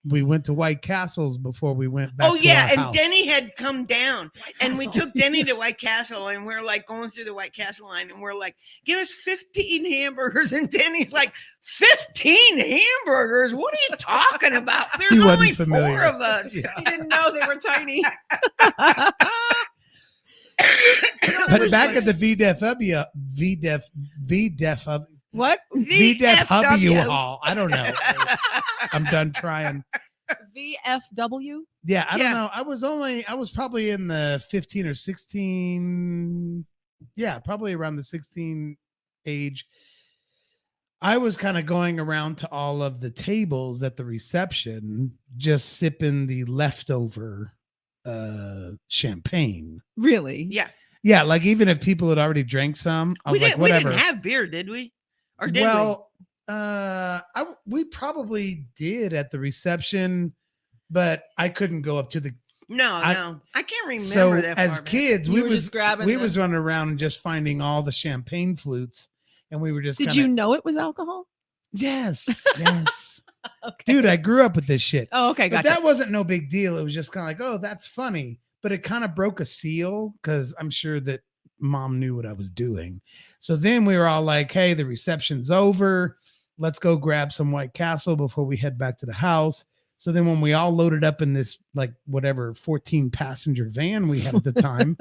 went to White Castles before we went back. Oh to yeah, our and house. Denny had come down. And we Castle. took Denny to White Castle, and we're like going through the White Castle line, and we're like, give us 15 hamburgers. And Denny's like, 15 hamburgers? What are you talking about? There's He wasn't only familiar. 4 of us. Yeah. He didn't know they were tiny. But back at the VDEF What? VDEF Hall. I don't know. I'm done trying. VFW? Yeah, I Yeah. don't know. I was probably in the 15 or 16. Yeah, probably around the 16 age. I was kind of going around to all of the tables at the reception, just sipping the leftover champagne. Really? Yeah. Yeah, like even if people had already drank some, I was like, whatever. We didn't have beer, did we? Or did we probably did at the reception, but I couldn't go up to the. we? No, I- no. I can't remember So that as far back. kids, You we were was just grabbing we the- was running around and just finding all the champagne flutes, and we were just. Did kinda, you know it was alcohol? Yes, yes, Okay. dude. I grew up with this shit, Oh, okay. but Gotcha. that wasn't no big deal. It was just kind of like, oh, that's funny. but it kind of broke a seal because I'm sure that mom knew what I was doing. So then we were all like, hey, the reception's over. Let's go grab some White Castle before we head back to the house. So then when we all loaded up in this, like, whatever 14 passenger van we had at the time,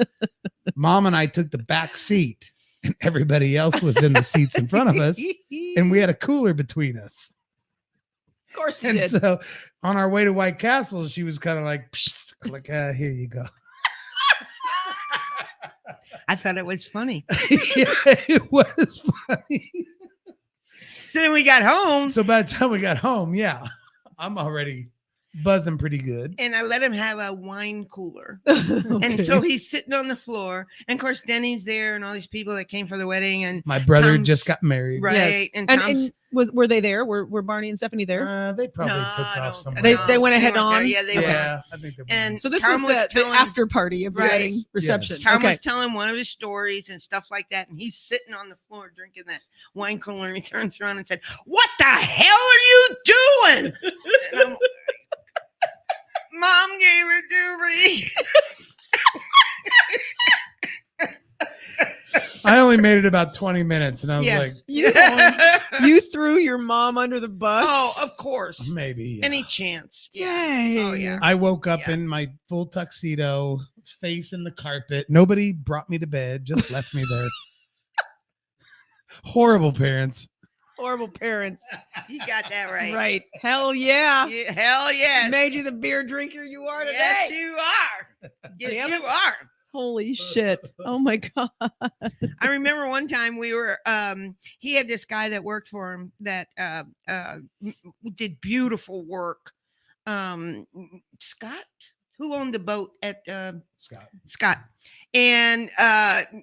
mom and I took the back seat and everybody else was in the seats in front of us. And we had a cooler between us. Of course you And did. so on our way to White Castle, she was kind of like, here you go. I thought it was funny. Yeah, it was funny. So then we got home. So by the time we got home, yeah, I'm already buzzing pretty good. And I let him have a wine cooler. And so he's sitting on the floor. And of course, Denny's there and all these people that came for the wedding. And My brother Tom's- just got married. Right. Yes. And And, Tom's- were they there? Were Barney and Stephanie there? They probably No, took I don't off somewhere. They else. went ahead weren't there. on? Yeah, they were. Yeah, I think they went. And So this Tom was the telling- after party of the Right. wedding reception. Yes. Tom Okay. was telling one of his stories and stuff like that. And he's sitting on the floor drinking that wine cooler. And he turns around and said, "What the hell are you doing?" And I'm, Mom gave it to me. I only made it about 20 minutes, and I was Yeah. like, You threw your mom under the bus? Oh, of course. maybe. yeah. Any chance. Yeah. Dang. Oh, yeah. I woke up Yeah. in my full tuxedo, face in the carpet. Nobody brought me to bed, just left me there. Horrible parents. Horrible parents. You got that right. Right. Hell yeah. Yeah, hell yes. Made you the beer drinker you are today. Yes, you are. Yes, Damn you are. Holy shit. Oh my God. I remember one time we were he had this guy that worked for him that did beautiful work. Scott, who owned the boat at Scott. And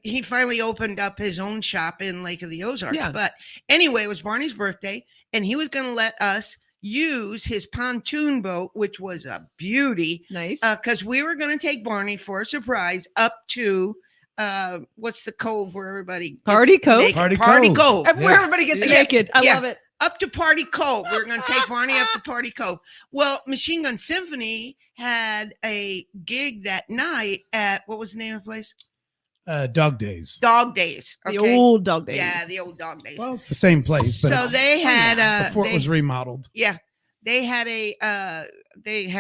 he finally opened up his own shop in Lake of the Ozarks. Yeah. But anyway, it was Barney's birthday, and he was going to let us use his pontoon boat, which was a beauty, Nice. because we were going to take Barney for a surprise up to what's the cove where everybody gets Party Cove? naked? Party Party Cove. Cove. Where yeah. everybody gets Yeah. naked. I Yeah. love it. Up to Party Cove. We are going to take Barney up to Party Cove. Well, Machine Gun Symphony had a gig that night at, what was the name of the place? Dog Days. Dog Days. The Okay. old dog days. Yeah, the old Dog Days. Well, it's the same place, but So it's they had before it was remodeled. yeah, they had a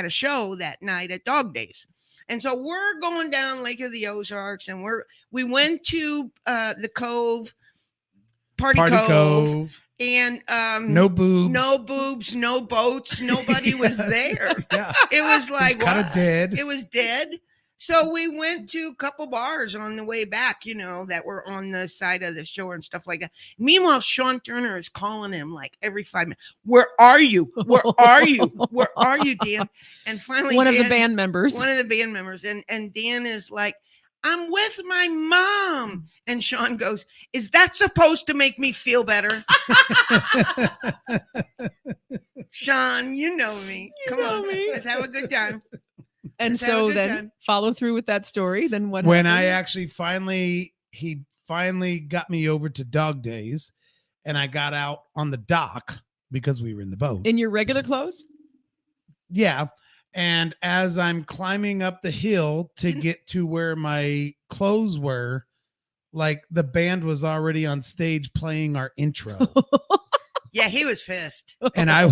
show that night at Dog Days. And so we're going down Lake of the Ozarks, and we went to the Cove, Party Cove, and No boobs. no boobs, no boats, nobody was there. Yeah. It was like kind of what? dead. It was dead. So we went to a couple bars on the way back, that were on the side of the shore and stuff like that. Meanwhile, Sean Turner is calling him like every 5 minutes. Where are you? Where are you? Where are you, Dan? And finally, One of the Dan- band members. One of the band members. And Dan is like, I'm with my mom. And Sean goes, is that supposed to make me feel better? Sean, you know me. Come know on. me. Let's have a good time. And Let's have a so good then time. follow through with that story. Then what When I happened? actually he finally got me over to Dog Days, and I got out on the dock because we were in the boat. In your regular clothes? Yeah. And as I'm climbing up the hill to get to where my clothes were, like the band was already on stage playing our intro. Yeah, he was pissed. And I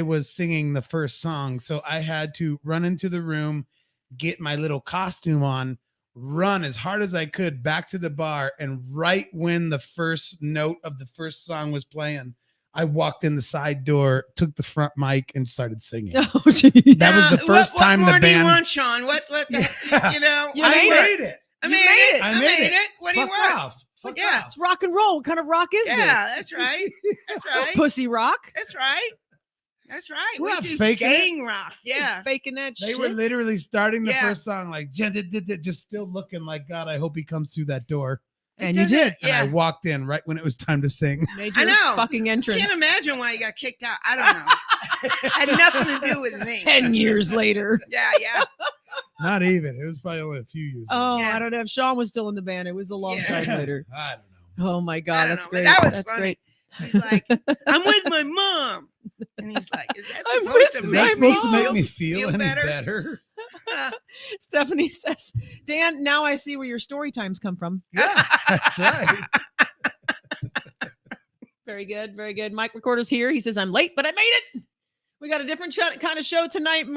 was singing the first song. So I had to run into the room, get my little costume on, run as hard as I could back to the bar. And right when the first note of the first song was playing, I walked in the side door, took the front mic, and started singing. Oh, geez. That was the first what time more the do you band. want, Sean? What the, You I made made it. I You made made it. it. I I made made it. What do you Fuck want? off. Fuck Yeah. off. It's rock and roll. What kind of rock is Yeah, this? that's right. That's Not right. Pussy rock. That's right. That's right. We're not do faking it. gang rock. Yeah. Faking that They shit. were literally starting the Yeah. first song like just still looking like, God, I hope he comes through that door. And you did. And Yeah. I walked in right when it was time to sing. Made I your know. fucking entrance. Can't imagine why you got kicked out. I don't know. Had nothing to do with me. 10 years later. Yeah, yeah. Not even. It was probably only a few years. Oh, Yeah. I don't know. If Sean was still in the band, it was a long Yeah. time later. I don't know. Oh my I God. don't That's know, but great. that was That's funny. great. He's like, I'm with my mom. And he's like, is that I'm supposed with to Is make that supposed to me make feel- me feel any better? better? Stephanie says, Dan, now I see where your story times come from. Yeah, that's right. Very good. Very good. Mike Recorder's here. He says, I'm late, but I made it. We got a different kind of show tonight.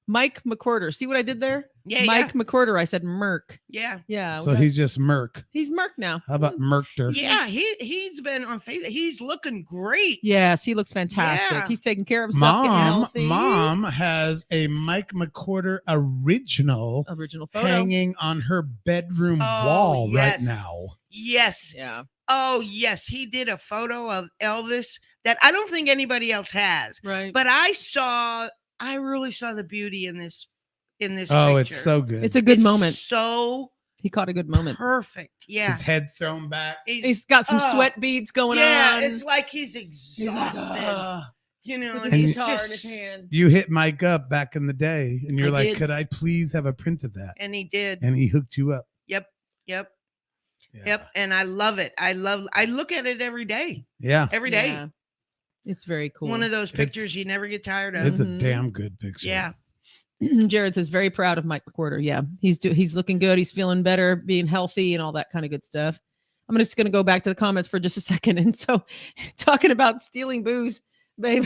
Mike McCorder. See what I did there? Yeah, Mike McCorder. I said Merc. yeah. Yeah. So he's just Merc. He's Merc now. How about Mercter? Yeah, he's been on Facebook. He's looking great. Yes, he looks fantastic. Yeah. He's taking care of himself. Getting healthy. Mom has a Mike McCorder original Photo. hanging on her bedroom Oh, wall yes. right now. Yes. Yeah. Oh, yes. He did a photo of Elvis that I don't think anybody else has. Right. But I really saw the beauty in this Oh, picture. it's so good. It's a good It's moment. So He caught a good moment. perfect. Yeah. His head's thrown back. He's got some Oh, sweat beads going yeah, on. it's like he's He's like, exhausted. You know, with and his he's guitar in just, his hand. You hit Mike up back in the day, and you're I like, did. "Could I please have a print of that?" and he did. And he hooked you up. Yep. Yeah. And I love it. I look at it every day. Yeah. Every day. Yeah. It's very cool. One of those pictures It's- you never get tired of. It's a Mhm. damn good picture. Yeah. Jared says very proud of Mike McWhorter. Yeah, he's looking good. He's feeling better, being healthy, and all that kind of good stuff. I'm just going to go back to the comments for just a second. And so, talking about stealing booze, babe,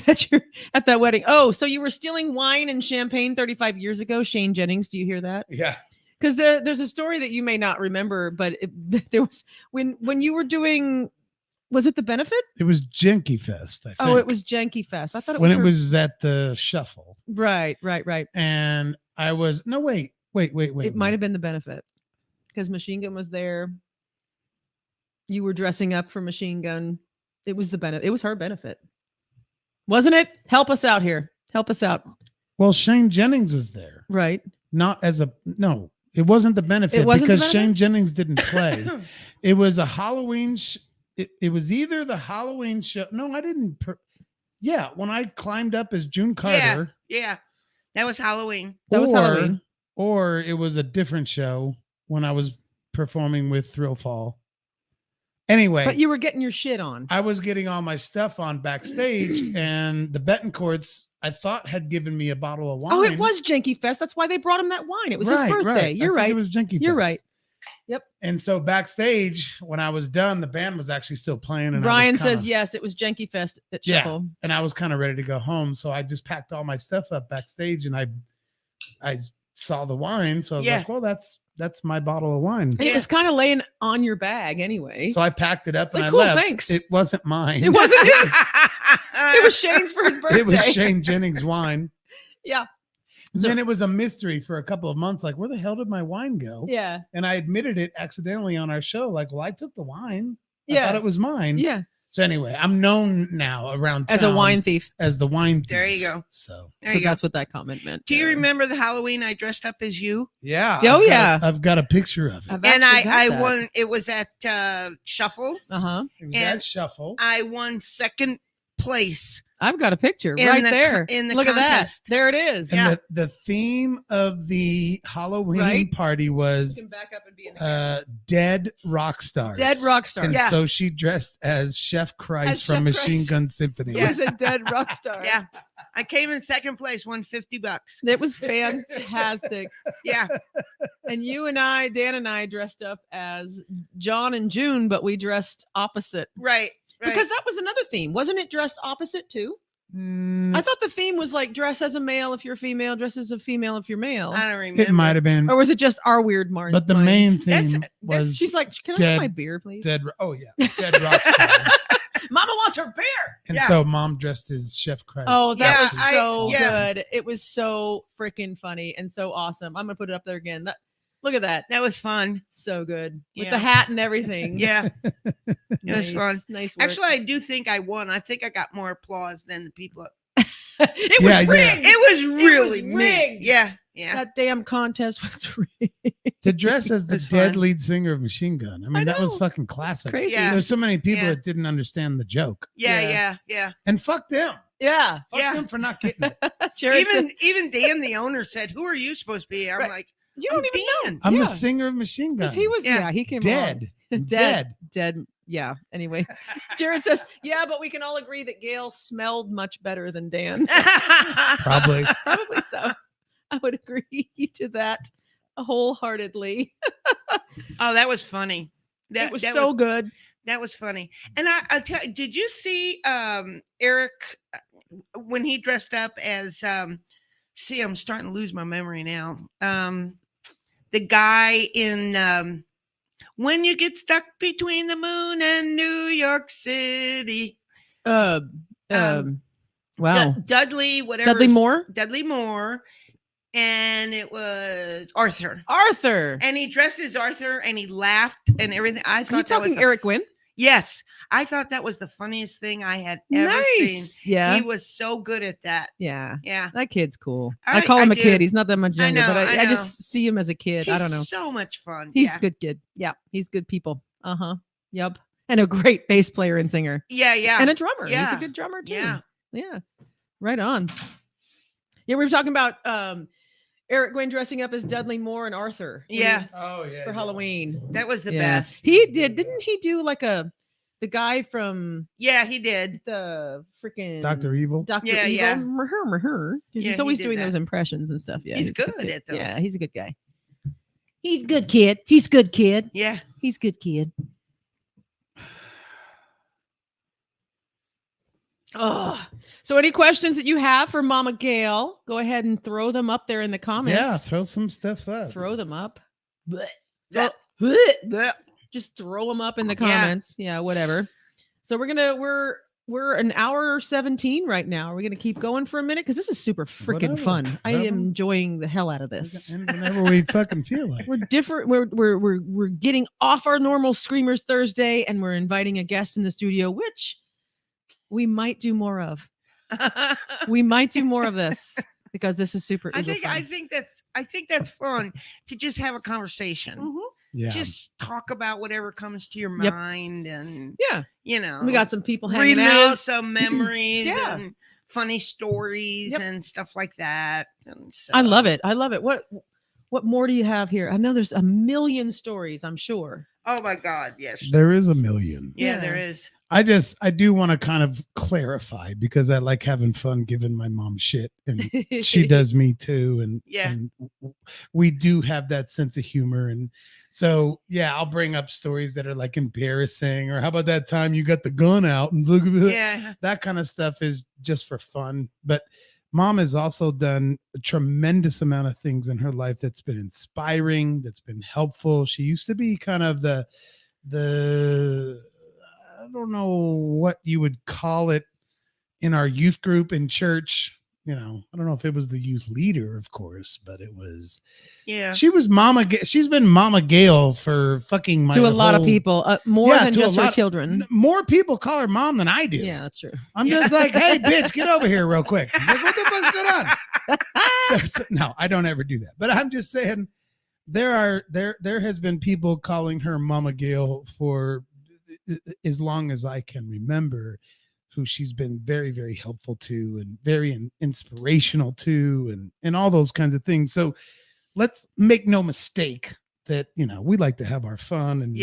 at that wedding. Oh, so you were stealing wine and champagne 35 years ago, Shane Jennings? Do you hear that? Yeah. Because there's a story that you may not remember, but there was when you were doing. Was it the benefit? It was Janky Fest, I think. Oh, it was Janky Fest. I thought it when was it her- was at the Shuffle. right. And I was wait. It might have been the benefit because Machine Gun was there. You were dressing up for Machine Gun. It was the benefit. It was her benefit, wasn't it? Help us out here. Help us out. Well, Shane Jennings was there. Right. Not as a no. It wasn't the benefit It wasn't the because Shane benefit? Jennings didn't play. It was a Halloween. It was either the Halloween show. No, I didn't. Yeah, when I climbed up as June Carter. Yeah. That was Halloween. That was Halloween. Or it was a different show when I was performing with Thrill Fall. Anyway, But you were getting your shit on. I was getting all my stuff on backstage, and the Betancourts, I thought, had given me a bottle of wine. Oh, it was Janky Fest. That's why they brought him that wine. It was his Right, birthday. right. You're I think right. It was Janky You're Fest. right. Yep. And so backstage, when I was done, the band was actually still playing. And Ryan I was kinda, says yes. It was Janky Fest at Yeah. Shuffle. and I was kind of ready to go home. So I just packed all my stuff up backstage, and I saw the wine. So I was Yeah. like, well, that's my bottle of wine. And it was kind of laying on your bag anyway. So I packed it up and like, I cool, left. thanks. It wasn't mine. It wasn't his. It was Shane's for his birthday. It was Shane Jennings' wine. Yeah. And So- then it was a mystery for a couple of months. Like, where the hell did my wine go? Yeah. And I admitted it accidentally on our show. Like, well, I took the wine. I Yeah. thought it was mine. Yeah. So anyway, I'm known now around As a town wine thief. as the wine thief. There you go. So There So you go. that's what that comment meant. Do you Yeah. remember the Halloween I dressed up as you? yeah. Oh, I've got- yeah. I've got a picture of it. I've And actually got I that. won. It was at Shuffle. Uh-huh. It was and at Shuffle. I won second place. I've got a picture In right the co- there. in the Look at that. contest. There it is. And yeah. the theme of the Halloween Right? party You was can back up and be in the camera. dead rock stars. Dead rock star. And Yeah. so she dressed as Chef Christ As from Chef Machine Christ. Gun Symphony. It was a dead rock star. Yeah. I came in second place, won $50. It was fantastic. Yeah. And you and I, Dan and I, dressed up as John and June, but we dressed opposite. Right. Right. Because that was another theme. Wasn't it dressed opposite too? Mm, I thought the theme was like dress as a male if you're female, dress as a female if you're male. I don't remember. it might have been, Or was it just our weird Martin? but the main theme was She's like, can I dead- have my beer, please? dead. Oh yeah, dead rock star. Mama wants her beer. And Yeah. so Mom dressed as Chef Christ. Oh, that Yeah, was so yeah. good. It was so freaking funny and so awesome. I'm gonna put it up there again. Look at that. That was fun. So good. With Yeah. the hat and everything. Yeah. It Nice, was fun. Nice work. Actually, I do think I won. I think I got more applause than the people. it was Yeah, yeah. rigged. It was really was me. rigged. Yeah. Yeah. That damn contest was rigged. To dress as the That's dead fun. lead singer of Machine Gun. I mean, I that was know. fucking classic. Crazy. Yeah. There's so many people Yeah. that didn't understand the joke. Yeah. Yeah. Yeah. Yeah. And fuck them. Yeah. Fuck Yeah. them for not getting it. Jared says, Even Dan, the owner, said, "Who are you supposed to be?" I'm Right. like, you don't I'm even know. Dan. I'm Yeah. the singer of Machine Gun. Because he was, Yeah. he came dead. along. Dead. Yeah. Anyway, Jared says, yeah, but we can all agree that Gail smelled much better than Dan. Probably. Probably so. I would agree to that wholeheartedly. Oh, that was funny. It was so good. That was funny. And I tell you, did you see Eric when he dressed up as see, I'm starting to lose my memory now. The guy in When You Get Stuck Between the Moon and New York City. Wow. Dudley, whatever. Dudley Moore? Dudley Moore. And it was Arthur. Arthur. And he dressed as Arthur and he laughed and everything. I thought Are you that was talking Eric Gwynn? Yes. I thought that was the funniest thing I had ever seen. Yeah. He was so good at that. Yeah. Yeah. That kid's cool. I call him a kid. He's not that much younger, but I just see him as a kid. I don't know. So much fun. He's a good kid. Yeah. He's good people. Uh-huh. Yep. And a great bass player and singer. Yeah. Yeah. And a drummer. Yeah. He's a good drummer too. Yeah. Yeah. Right on. Yeah. We were talking about Eric Gwynn dressing up as Dudley Moore and Arthur. Yeah. For Halloween. That was the best. He did. Didn't he do like the guy from he did the freaking Dr. Evil? Dr. Yeah, Evil. yeah. Because he's he always did doing that. those impressions and stuff. Yeah. He's a good kid. at those. Yeah, he's a good guy. He's a good kid. He's a good kid. Yeah. He's a good kid. Oh, so any questions that you have for Mama Gail, go ahead and throw them up there in the comments. Yeah, throw some stuff up. Throw them up. Blech. Just throw them up in the comments. Yeah, whatever. So we're an hour 17 right now. Are we gonna keep going for a minute? Because this is super freaking Whatever. fun. I am enjoying the hell out of this. And whenever we fucking feel like. We're different. We're getting off our normal Screamers Thursday, and we're inviting a guest in the studio, which we might do more of. We might do more of this because this is super. I fun. think that's fun to just have a conversation. Mhm. Yeah. Just talk about whatever comes to your Yep. mind, and Yeah, you know, we got some people hanging relive out. some memories Yeah. and funny stories Yep. and stuff like that. And so, I love it. I love it. What more do you have here? I know there's a million stories. I'm sure. Oh my God, yes. There is a million. Yeah, Yeah. there is. I do want to kind of clarify because I like having fun giving my mom shit and she does me too. And, Yeah. and we do have that sense of humor. And so, yeah, I'll bring up stories that are like embarrassing or how about that time you got the gun out and look at it. Yeah. That kind of stuff is just for fun. But mom has also done a tremendous amount of things in her life that's been inspiring, that's been helpful. She used to be kind of the I don't know what you would call it in our youth group in church. You know, I don't know if it was the youth leader, of course, but it was. Yeah. She was She's been Mama Gail for fucking To a lot of people, more than to a just her lot- children. More people call her mom than I do. Yeah, that's true. I'm just like, hey, bitch, get over here real quick. I'm like, what the fuck's going on? No, I don't ever do that. But I'm just saying, there has been people calling her Mama Gail for as long as I can remember, who she's been very, very helpful to and very inspirational to and all those kinds of things. So let's make no mistake that, you know, we like to have our fun and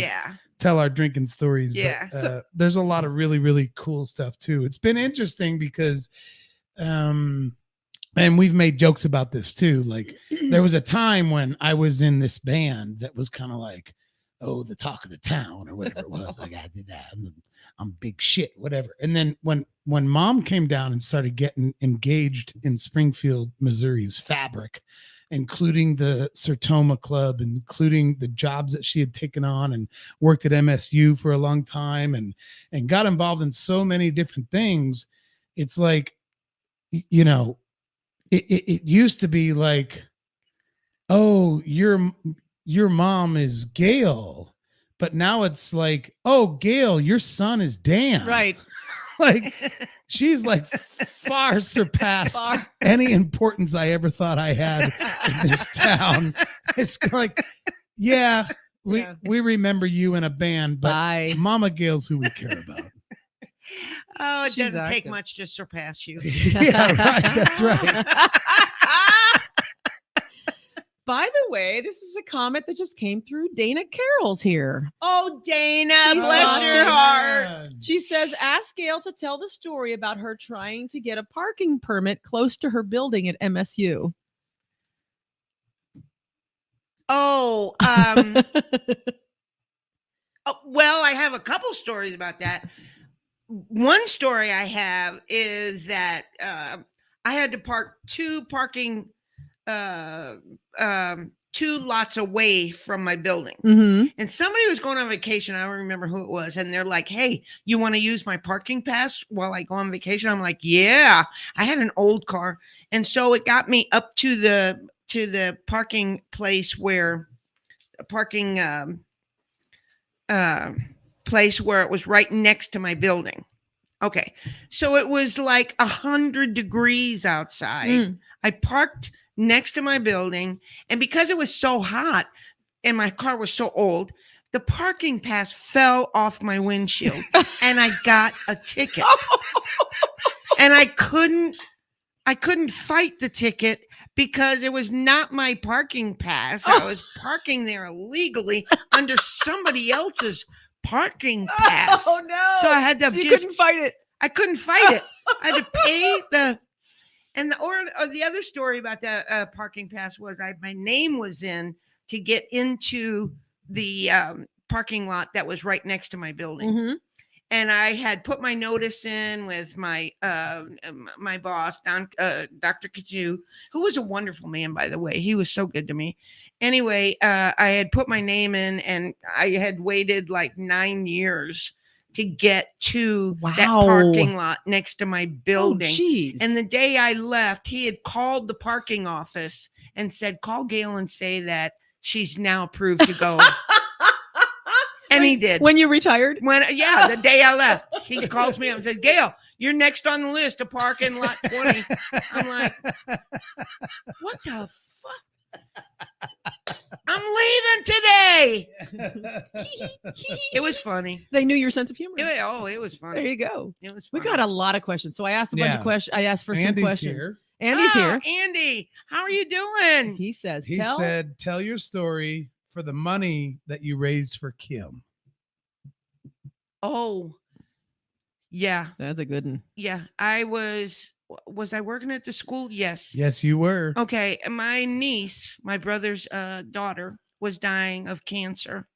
tell our drinking stories. Yeah. But, there's a lot of really, really cool stuff too. It's been interesting because, and we've made jokes about this too. Like there was a time when I was in this band that was kind of like, oh, the talk of the town or whatever it was. Like I did that. I'm big shit, whatever. And then when mom came down and started getting engaged in Springfield, Missouri's fabric, including the Sertoma Club, including the jobs that she had taken on and worked at MSU for a long time and got involved in so many different things. It's like, you know, it used to be like, oh, your mom is Gail, but now it's like, oh, Gail, your son is Dan. Right. Like she's like far surpassed any importance I ever thought I had in this town. It's like, yeah, we remember you in a band, but Bye. Mama Gail's who we care about. Oh, it She's doesn't take active. much to surpass you. Yeah, right. That's right. By the way, this is a comment that just came through. Dana Carroll's here. Oh, Dana, She's bless your watching. heart. She says, ask Gail to tell the story about her trying to get a parking permit close to her building at MSU. Oh, well, I have a couple stories about that. One story I have is that I had to park two lots away from my building. Mm-hmm. And somebody was going on vacation. I don't remember who it was. And they're like, hey, you want to use my parking pass while I go on vacation? I'm like, yeah. I had an old car. And so it got me up to the parking place where place where it was right next to my building. Okay. So it was like 100 degrees outside. I parked next to my building, and because it was so hot and my car was so old, the parking pass fell off my windshield and I got a ticket. And I couldn't fight the ticket because it was not my parking pass. I was parking there illegally under somebody else's parking pass. Oh no. So I had to you just couldn't fight it. I couldn't fight it. I had to pay the other story about the parking pass was my name was in to get into the parking lot that was right next to my building. Mm-hmm. And I had put my notice in with my my boss, Dr. Kaju, who was a wonderful man, by the way. He was so good to me. Anyway, I had put my name in, and I had waited like 9 years to get to that parking lot next to my building. Oh, and the day I left, he had called the parking office and said, call Gail and say that she's now approved to go. And he did. When you retired? The day I left, he calls me up and said, Gail, you're next on the list to park in lot 20. I'm like, what the fuck? I'm leaving today. It was funny. They knew your sense of humor. It was funny. There you go. It was We funny. got a lot of questions. So I asked a bunch of questions. I asked for some Andy's questions. here. Andy's here. Andy, how are you doing? He says, He said, tell your story for the money that you raised for Kim. Oh, yeah. That's a good one. Yeah. I was I working at the school? Yes. Yes, you were. Okay. My niece, my brother's daughter, was dying of cancer.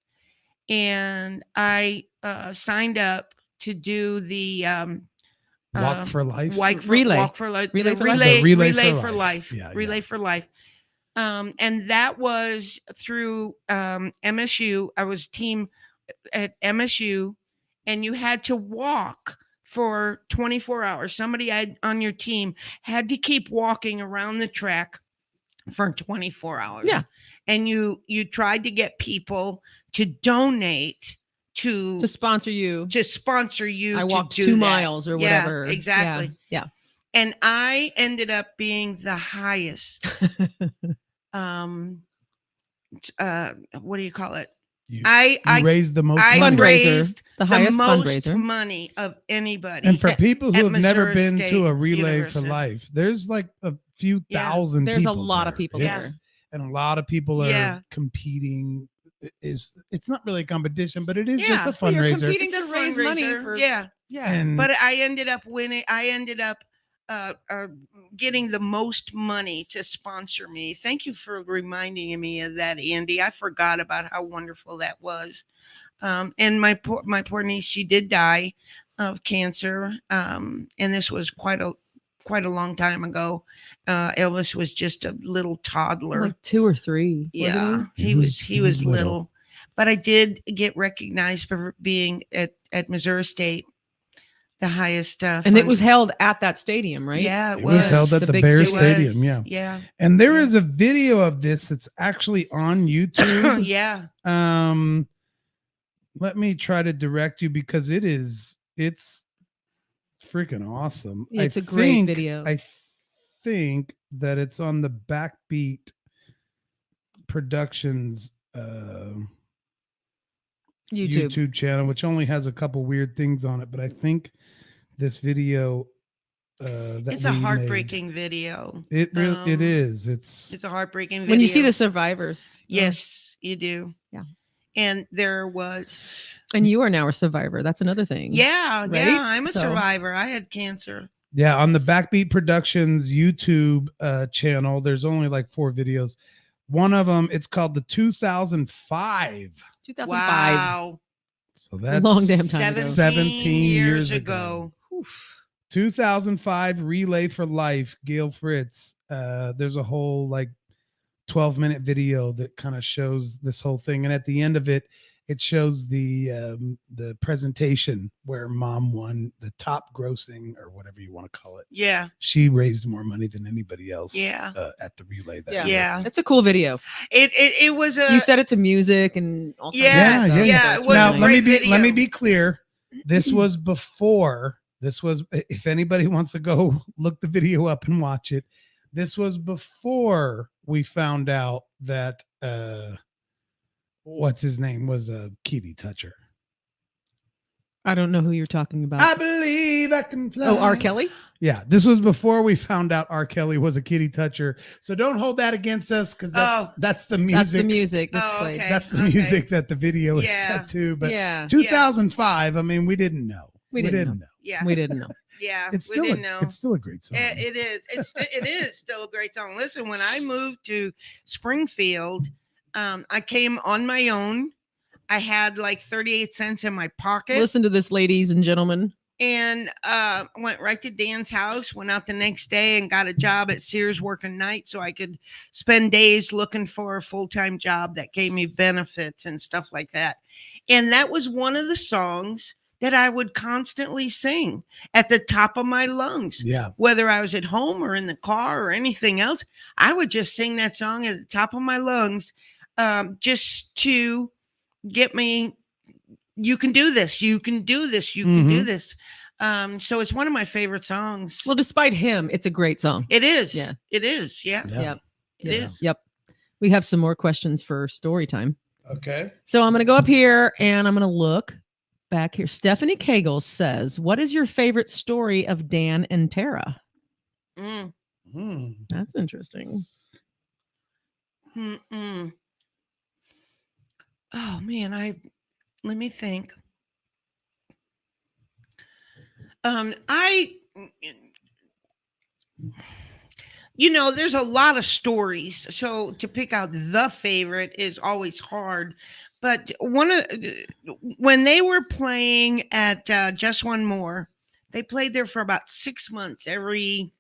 And I signed up to do the Walk for Life. Relay for life. Relay for life. Yeah, Relay for life. And that was through MSU. I was team at MSU, and you had to walk for 24 hours. Somebody on your team had to keep walking around the track for 24 hours. Yeah. And you tried to get people to donate to sponsor you. I walked to do 2 that. miles or whatever. Yeah, exactly. Yeah. And I ended up being the highest what do you call it? You I raised the most I money. raised the highest most fundraiser. money of anybody. And for people who at have never Missouri been State to a Relay University. for Life, there's like a few Yeah. thousand There's a people lot of there. people It's- there. And a lot of people are Yeah. competing. It's not really a competition, but it is Yeah. just a Well, you're fundraiser. competing It's a to raise money fundraiser. for Yeah. And But I ended up winning. I ended up getting the most money to sponsor me. Thank you for reminding me of that, Andy. I forgot about how wonderful that was. And my poor niece, she did die of cancer. And this was quite a long time ago. Elvis was just a little toddler. like 2 or 3. Yeah, wasn't he was little. But I did get recognized for being at Missouri State, the highest. And it was held at that stadium, right? Yeah, it was held at The the big Bear stadium. Stadium. Yeah. Yeah. And there Yeah. is a video of this that's actually on YouTube. Yeah. Let me try to direct you because it's freaking awesome. It's a great video. I think that it's on the Backbeat Productions YouTube channel, which only has a couple weird things on it, but I think this video that It's a we heartbreaking video. made, it is. It's a heartbreaking video. when you see the survivors. Yes, you do. Yeah. And there was. And you are now a survivor. That's another thing. Yeah. Right? Yeah. I'm a So- survivor. I had cancer. yeah, on the Backbeat Productions YouTube channel, there's only like 4 videos, One of them, it's called the 2005. 2005. Wow. So that's Long damn time ago. 17 years ago. Oof. 2005 Relay for Life, Gail Fritz. There's a whole like 12-minute video that kind of shows this whole thing. And at the end of it, it shows the presentation where mom won the top grossing or whatever you want to call it. Yeah. She raised more money than anybody else Yeah. at the relay. That Yeah. year. Yeah. That's a cool video. It was a You set it to music and all kinds Yes, of stuff. yeah. so it's it was Now a let me great be let me video. be clear. This was before. This was, if anybody wants to go look the video up and watch it, this was before we found out that what's his name was a kitty toucher. I don't know who you're talking about. I believe I can fly. Oh, R. Kelly? Yeah, this was before we found out R. Kelly was a kitty toucher. So don't hold that against us because that's the music. That's the music that's Oh, played. okay. That's the music that the video is Yeah. set to. But Yeah. 2005, I mean, we didn't know. We didn't know. Yeah. We didn't know. Yeah. It's we still didn't know. it's still a great song. It is. It is still a great song. Listen, when I moved to Springfield, I came on my own. I had like 38 cents in my pocket. Listen to this, ladies and gentlemen. And went right to Dan's house, went out the next day and got a job at Sears working night so I could spend days looking for a full-time job that gave me benefits and stuff like that. And that was one of the songs that I would constantly sing at the top of my lungs. Yeah. Whether I was at home or in the car or anything else, I would just sing that song at the top of my lungs, just to get me, you can do this, you can do this, you can do this. So it's one of my favorite songs. Well, despite him, it's a great song. It is. Yeah. It is. Yeah. Yep. It is. Yep. We have some more questions for story time. Okay. So I'm going to go up here and I'm going to look back here. Stephanie Kagel says, what is your favorite story of Dan and Tara? Mm. That's interesting. Mm-mm. Oh man, let me think. There's a lot of stories, so to pick out the favorite is always hard. But when they were playing at Just One More, they played there for about 6 months every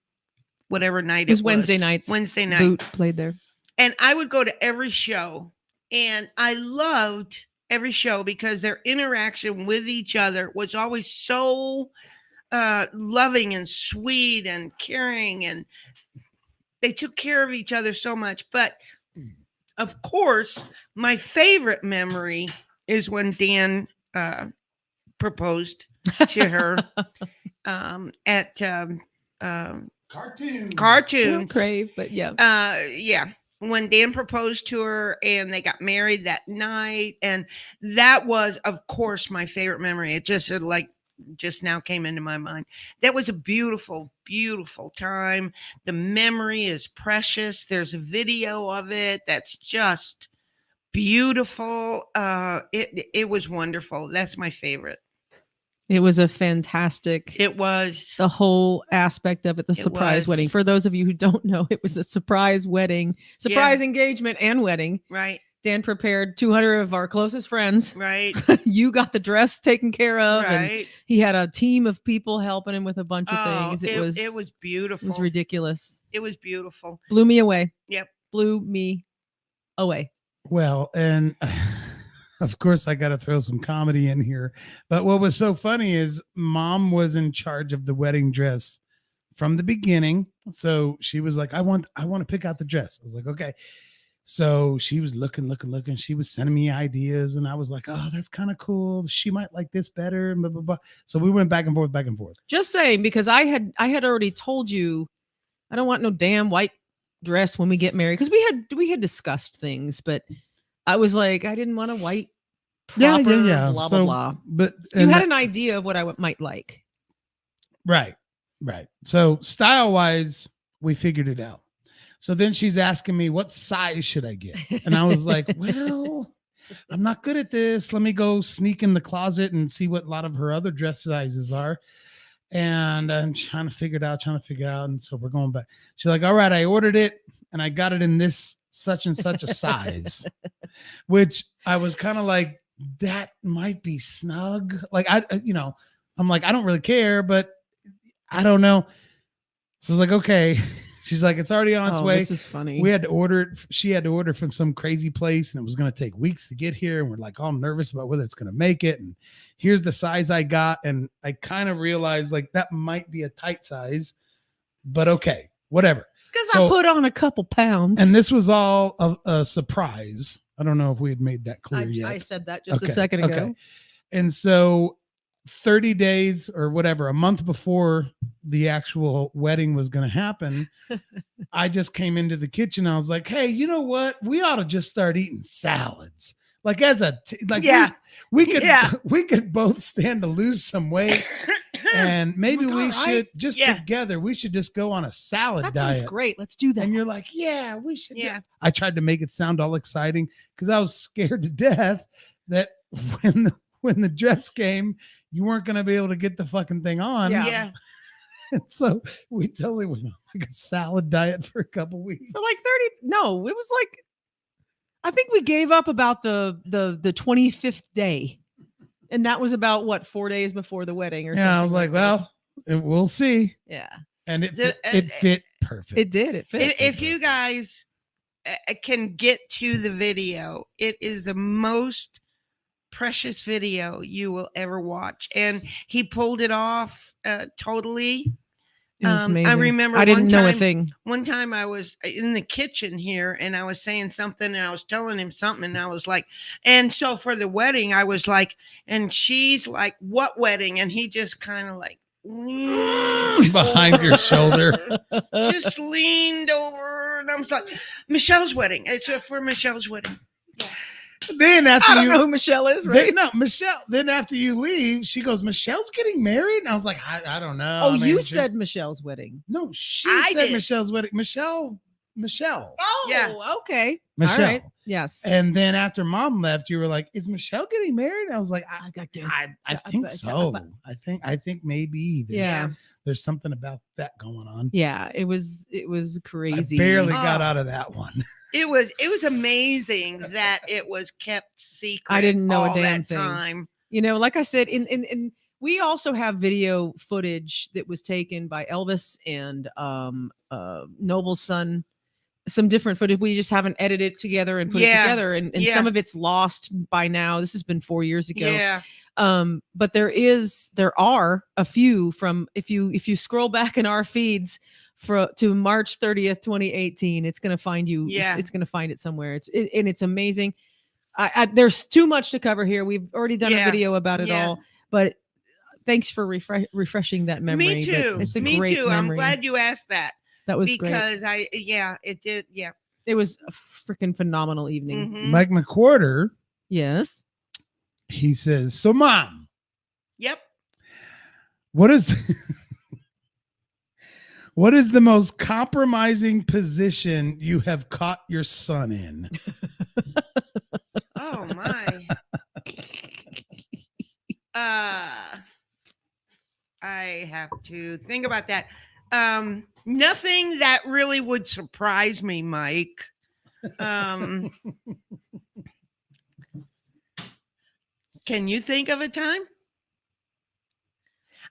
whatever night It was Wednesday nights. Wednesday night. Boot played there. And I would go to every show, and I loved every show because their interaction with each other was always so loving and sweet and caring, and they took care of each other so much. But of course, my favorite memory is when Dan proposed to her at cartoons. Crave, but yeah. Yeah. When Dan proposed to her and they got married that night. And that was, of course, my favorite memory. It just now came into my mind. That was a beautiful, beautiful time. The memory is precious. There's a video of it that's just beautiful. It was wonderful. That's my favorite. It was a fantastic. It was. The whole aspect of it, the surprise was. wedding. For those of you who don't know, it was a surprise wedding, surprise engagement and wedding. Right. Dan prepared 200 of our closest friends. Right. You got the dress taken care of. And Right. he had a team of people helping him with a bunch of things. It was beautiful. It was ridiculous. It was beautiful. Blew me away. Yep. Blew me away. Well, and of course, I got to throw some comedy in here. But what was so funny is mom was in charge of the wedding dress from the beginning. So she was like, I want to pick out the dress. I was like, okay. So she was looking. She was sending me ideas. And I was like, oh, that's kind of cool. She might like this better. Blah, blah, blah. So we went back and forth. Just saying, because I had already told you, I don't want no damn white dress when we get married. Because we had discussed things, but I was like, I didn't want a white proper, yeah. blah, So, blah, blah. But You had an idea of what I might like. Right. So style wise, we figured it out. So then she's asking me, what size should I get? And I was like, well, I'm not good at this. Let me go sneak in the closet and see what a lot of her other dress sizes are. And I'm trying to figure it out. And so we're going back. She's like, all right, I ordered it and I got it in this such and such a size, which I was kind of like, that might be snug. Like, I'm like, I don't really care, but I don't know. So I was like, okay. She's like, it's already on its way. This is funny. We had to order it. She had to order from some crazy place, and it was going to take weeks to get here. And we're like all nervous about whether it's going to make it. And here's the size I got. And I kind of realized like that might be a tight size, but okay, whatever. Because I put on a couple pounds. And this was all a surprise. I don't know if we had made that clear yet. I said that just a second ago. Okay. And so 30 days or whatever, a month before the actual wedding was going to happen, I just came into the kitchen. I was like, hey, you know what? We ought to just start eating salads. Like we could both stand to lose some weight. And maybe we should just together, we should just go on a salad diet. That sounds great. Let's do that. And you're like, yeah, we should. Yeah. I tried to make it sound all exciting because I was scared to death that when the dress came, you weren't going to be able to get the fucking thing on. Yeah. And so we totally went on like a salad diet for a couple weeks. For like 30. No, it was like, I think we gave up about the 25th day. And that was about what, 4 days before the wedding or something. Yeah, I was like, well, we'll see. Yeah. And it fit perfect. It did. It fit. If you guys can get to the video, it is the most precious video you will ever watch. And he pulled it off totally. It was amazing. I remember I didn't know a thing. One time I was in the kitchen here and I was saying something and I was telling him something and I was like, and so for the wedding, I was like, and she's like, what wedding? And he just kind of like behind your shoulder, just leaned over and I was like, Michelle's wedding. It's for Michelle's wedding. Yeah. Then after I don't know who Michelle is, right? Michelle. Then after you leave, she goes, Michelle's getting married? And I was like, I don't know. Oh, you said Michelle's wedding. No, she I said did. Michelle's wedding. Michelle. Oh, yeah. Okay. Michelle. All right. Yes. And then after mom left, you were like, is Michelle getting married? And I was like, I think so. I think maybe there's something about that going on. Yeah, it was crazy. I barely got out of that one. It was amazing that it was kept secret. I didn't know all a damn that thing. time. You know, like I said, in we also have video footage that was taken by Elvis and Noble's son. Some different footage. We just haven't edited together and put it together, and some of it's lost by now. This has been 4 years ago. Yeah. But there are a few from if you scroll back in our feeds to March 30th, 2018, it's going to find you. Yeah. It's going to find it somewhere. It's amazing. There's too much to cover here. We've already done a video about it all, but thanks for refreshing that memory. Me too. It's a Me great too. memory. I'm glad you asked that. That was great. Because it did. Yeah. It was a freaking phenomenal evening. Mhm. Mike McWhorter, Yes. he says, so mom, Yep. what is the most compromising position you have caught your son in? Oh my. I have to think about that. Nothing that really would surprise me, Mike. Can you think of a time?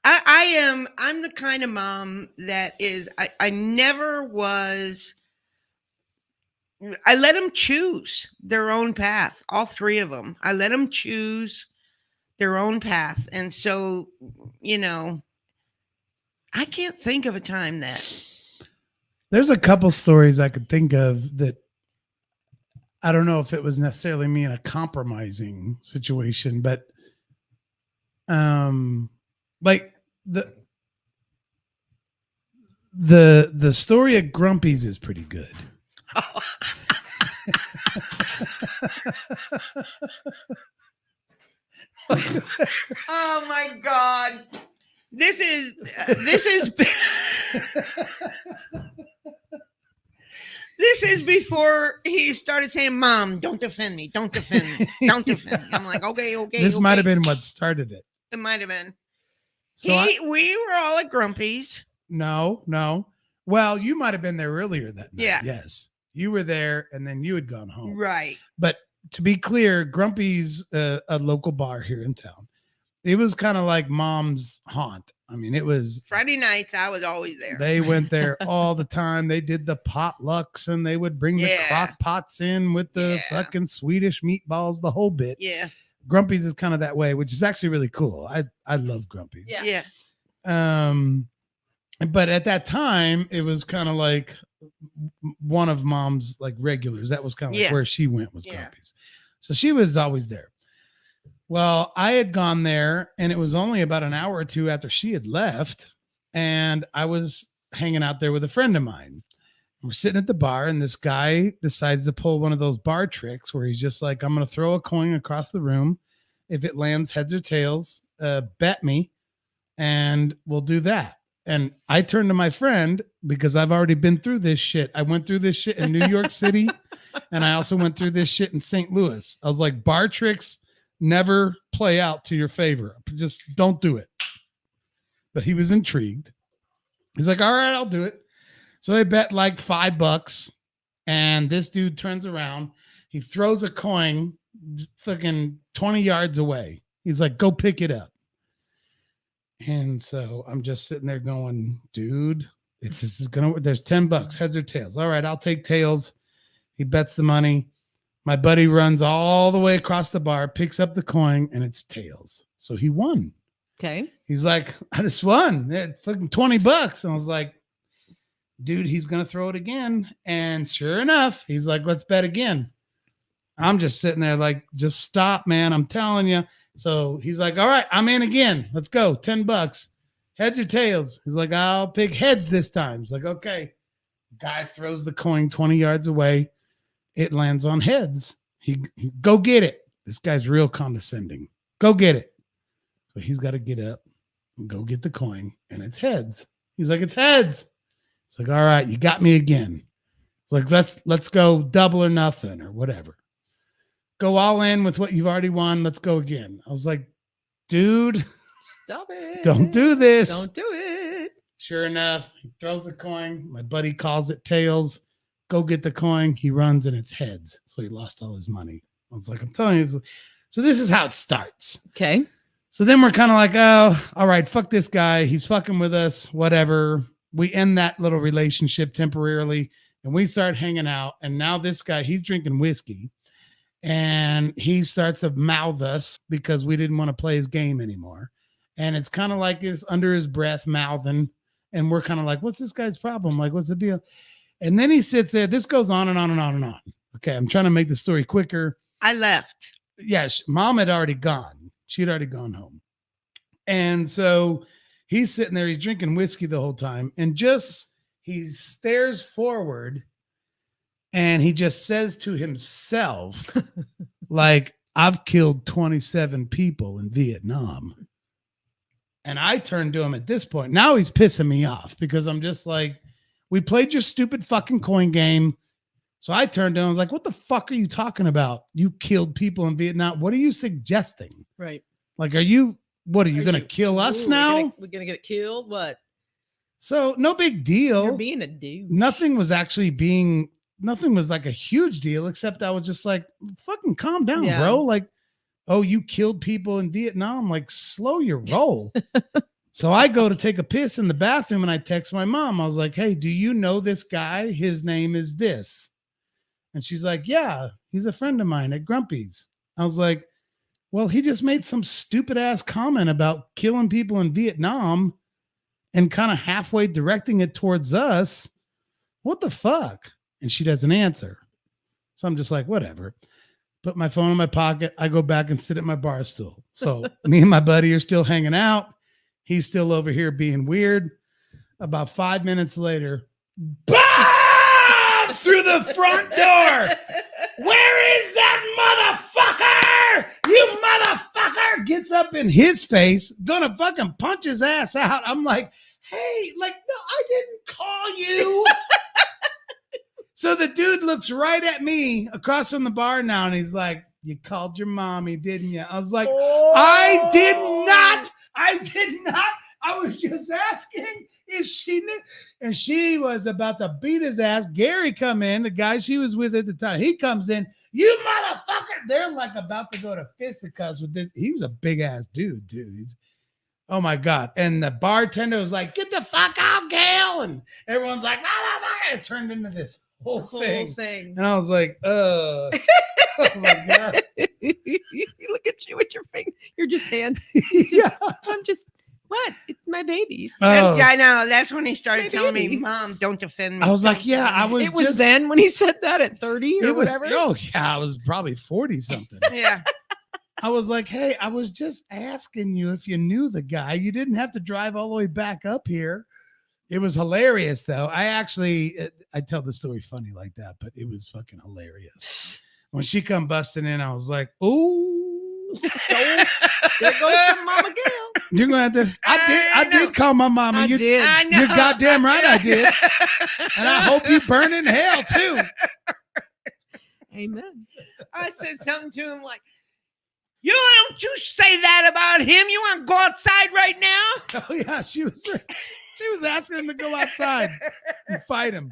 I'm the kind of mom that is, I never was, I let them choose their own path. All three of them. I let them choose their own path. And so, I can't think of a time that. There's a couple stories I could think of that I don't know if it was necessarily me in a compromising situation, but like the story of Grumpy's is pretty good. Oh my God. This is this is before he started saying, Mom, don't defend me. Don't defend me. Don't defend me. I'm like, okay. This might have been what started it. It might have been. So we were all at Grumpy's. No. Well, you might have been there earlier that night. Yeah. Yes. You were there, and then you had gone home. Right. But to be clear, Grumpy's a local bar here in town. It was kind of like mom's haunt. I mean, it was Friday nights. I was always there. they went there all the time. They did the potlucks, and they would bring the Yeah. crock pots in with the Yeah. fucking Swedish meatballs, the whole bit. Yeah. Grumpy's is kind of that way, which is actually really cool. I love Grumpy's. Yeah. Yeah. But at that time, it was kind of like one of mom's like regulars. That was kind of like Yeah. where she went was Yeah. Grumpy's. So she was always there. Well, I had gone there, and it was only about an hour or two after she had left, and I was hanging out there with a friend of mine. We're sitting at the bar, and this guy decides to pull one of those bar tricks where he's just like, I'm going to throw a coin across the room. If it lands heads or tails, bet me, and we'll do that. And I turned to my friend because I've already been through this shit. I went through this shit in New York City, and I also went through this shit in St. Louis. I was like, bar tricks never play out to your favor. Just don't do it. But he was intrigued. He's like, all right, I'll do it. So they bet like $5, and this dude turns around. He throws a coin fucking 20 yards away. He's like, go pick it up. And so I'm just sitting there going, dude, this is gonna, there's $10, heads or tails. All right, I'll take tails. He bets the money. My buddy runs all the way across the bar, picks up the coin, and it's tails. So he won. Okay. He's like, I just won. Fucking $20. And I was like, dude, he's going to throw it again. And sure enough, he's like, let's bet again. I'm just sitting there like, just stop, man. I'm telling you. So he's like, all right, I'm in again. Let's go. $10. Heads or tails? He's like, I'll pick heads this time. He's like, okay. Guy throws the coin 20 yards away. It lands on heads. He go get it. This guy's real condescending. Go get it. So he's got to get up and go get the coin, and it's heads. He's like, it's heads. It's like, all right, you got me again. It's like, let's go double or nothing or whatever. Go all in with what you've already won. Let's go again. I was like, dude, Stop it. don't do this. Don't do it. Sure enough, he throws the coin. My buddy calls it tails. Go get the coin. He runs, and it's heads. So he lost all his money. I was like, I'm telling you. So this is how it starts. Okay. So then we're kind of like, oh, all right, fuck this guy. He's fucking with us, whatever. We end that little relationship temporarily, and we start hanging out. And now this guy, he's drinking whiskey, and he starts to mouth us because we didn't want to play his game anymore. And it's kind of like it's under his breath mouthing, and we're kind of like, what's this guy's problem? Like, what's the deal? And then he sits there. This goes on and on and on and on. Okay, I'm trying to make the story quicker. I left. Yeah, mom had already gone. She'd already gone home. And so he's sitting there, he's drinking whiskey the whole time, and he stares forward, and he just says to himself, like, I've killed 27 people in Vietnam. And I turned to him at this point. Now he's pissing me off because I'm just like, we played your stupid fucking coin game. So I turned to him, I was like, what the fuck are you talking about? You killed people in Vietnam. What are you suggesting? Right. Like, are you going to kill us Ooh, now? We're gonna get killed? What? So no big deal. You're being a dude. Nothing was like a huge deal, except I was just like, fucking calm down, Yeah. bro. Like, oh, you killed people in Vietnam. Like, slow your roll. So I go to take a piss in the bathroom, and I text my mom. I was like, hey, do you know this guy? His name is this. And she's like, yeah, he's a friend of mine at Grumpy's. I was like, well, he just made some stupid ass comment about killing people in Vietnam and kind of halfway directing it towards us. What the fuck? And she doesn't answer. So I'm just like, whatever. Put my phone in my pocket. I go back and sit at my bar stool. So me and my buddy are still hanging out. He's still over here being weird. About 5 minutes later, BAM! Through the front door. Where is that motherfucker? You motherfucker! Gets up in his face, gonna fucking punch his ass out. I'm like, hey, like, no, I didn't call you. So the dude looks right at me across from the bar now, and he's like, you called your mommy, didn't you? I was like, I did not. I was just asking if she knew, and she was about to beat his ass. Gary come in, the guy she was with at the time. He comes in, you motherfucker. They're like about to go to fisticuffs with this. He was a big ass dude, too. Oh my God. And the bartender was like, get the fuck out, Gail. And everyone's like, motherfucker. It turned into this whole thing. And I was like, oh my God. Look at you with your finger. You're just hand. Yeah. I'm just, what? It's my baby. Oh. Yeah, I know. That's when he started My telling me, baby. Mom, don't defend me. I was like, Don't yeah, defend I me." was It was just then when he said that at 30 or it was, whatever. oh yeah, I was probably 40 something. Yeah. I was like, hey, I was just asking you if you knew the guy. You didn't have to drive all the way back up here. It was hilarious, though. I tell the story funny like that, but it was fucking hilarious. When she come busting in, I was like, ooh, There goes Mama Gail. you're going to have to. I know. did call my mama. I did. I know. You're goddamn right I did. And I hope you burn in hell, too. Amen. I said something to him like, don't you say that about him. You want to go outside right now? Oh, yeah, she was asking him to go outside and fight him.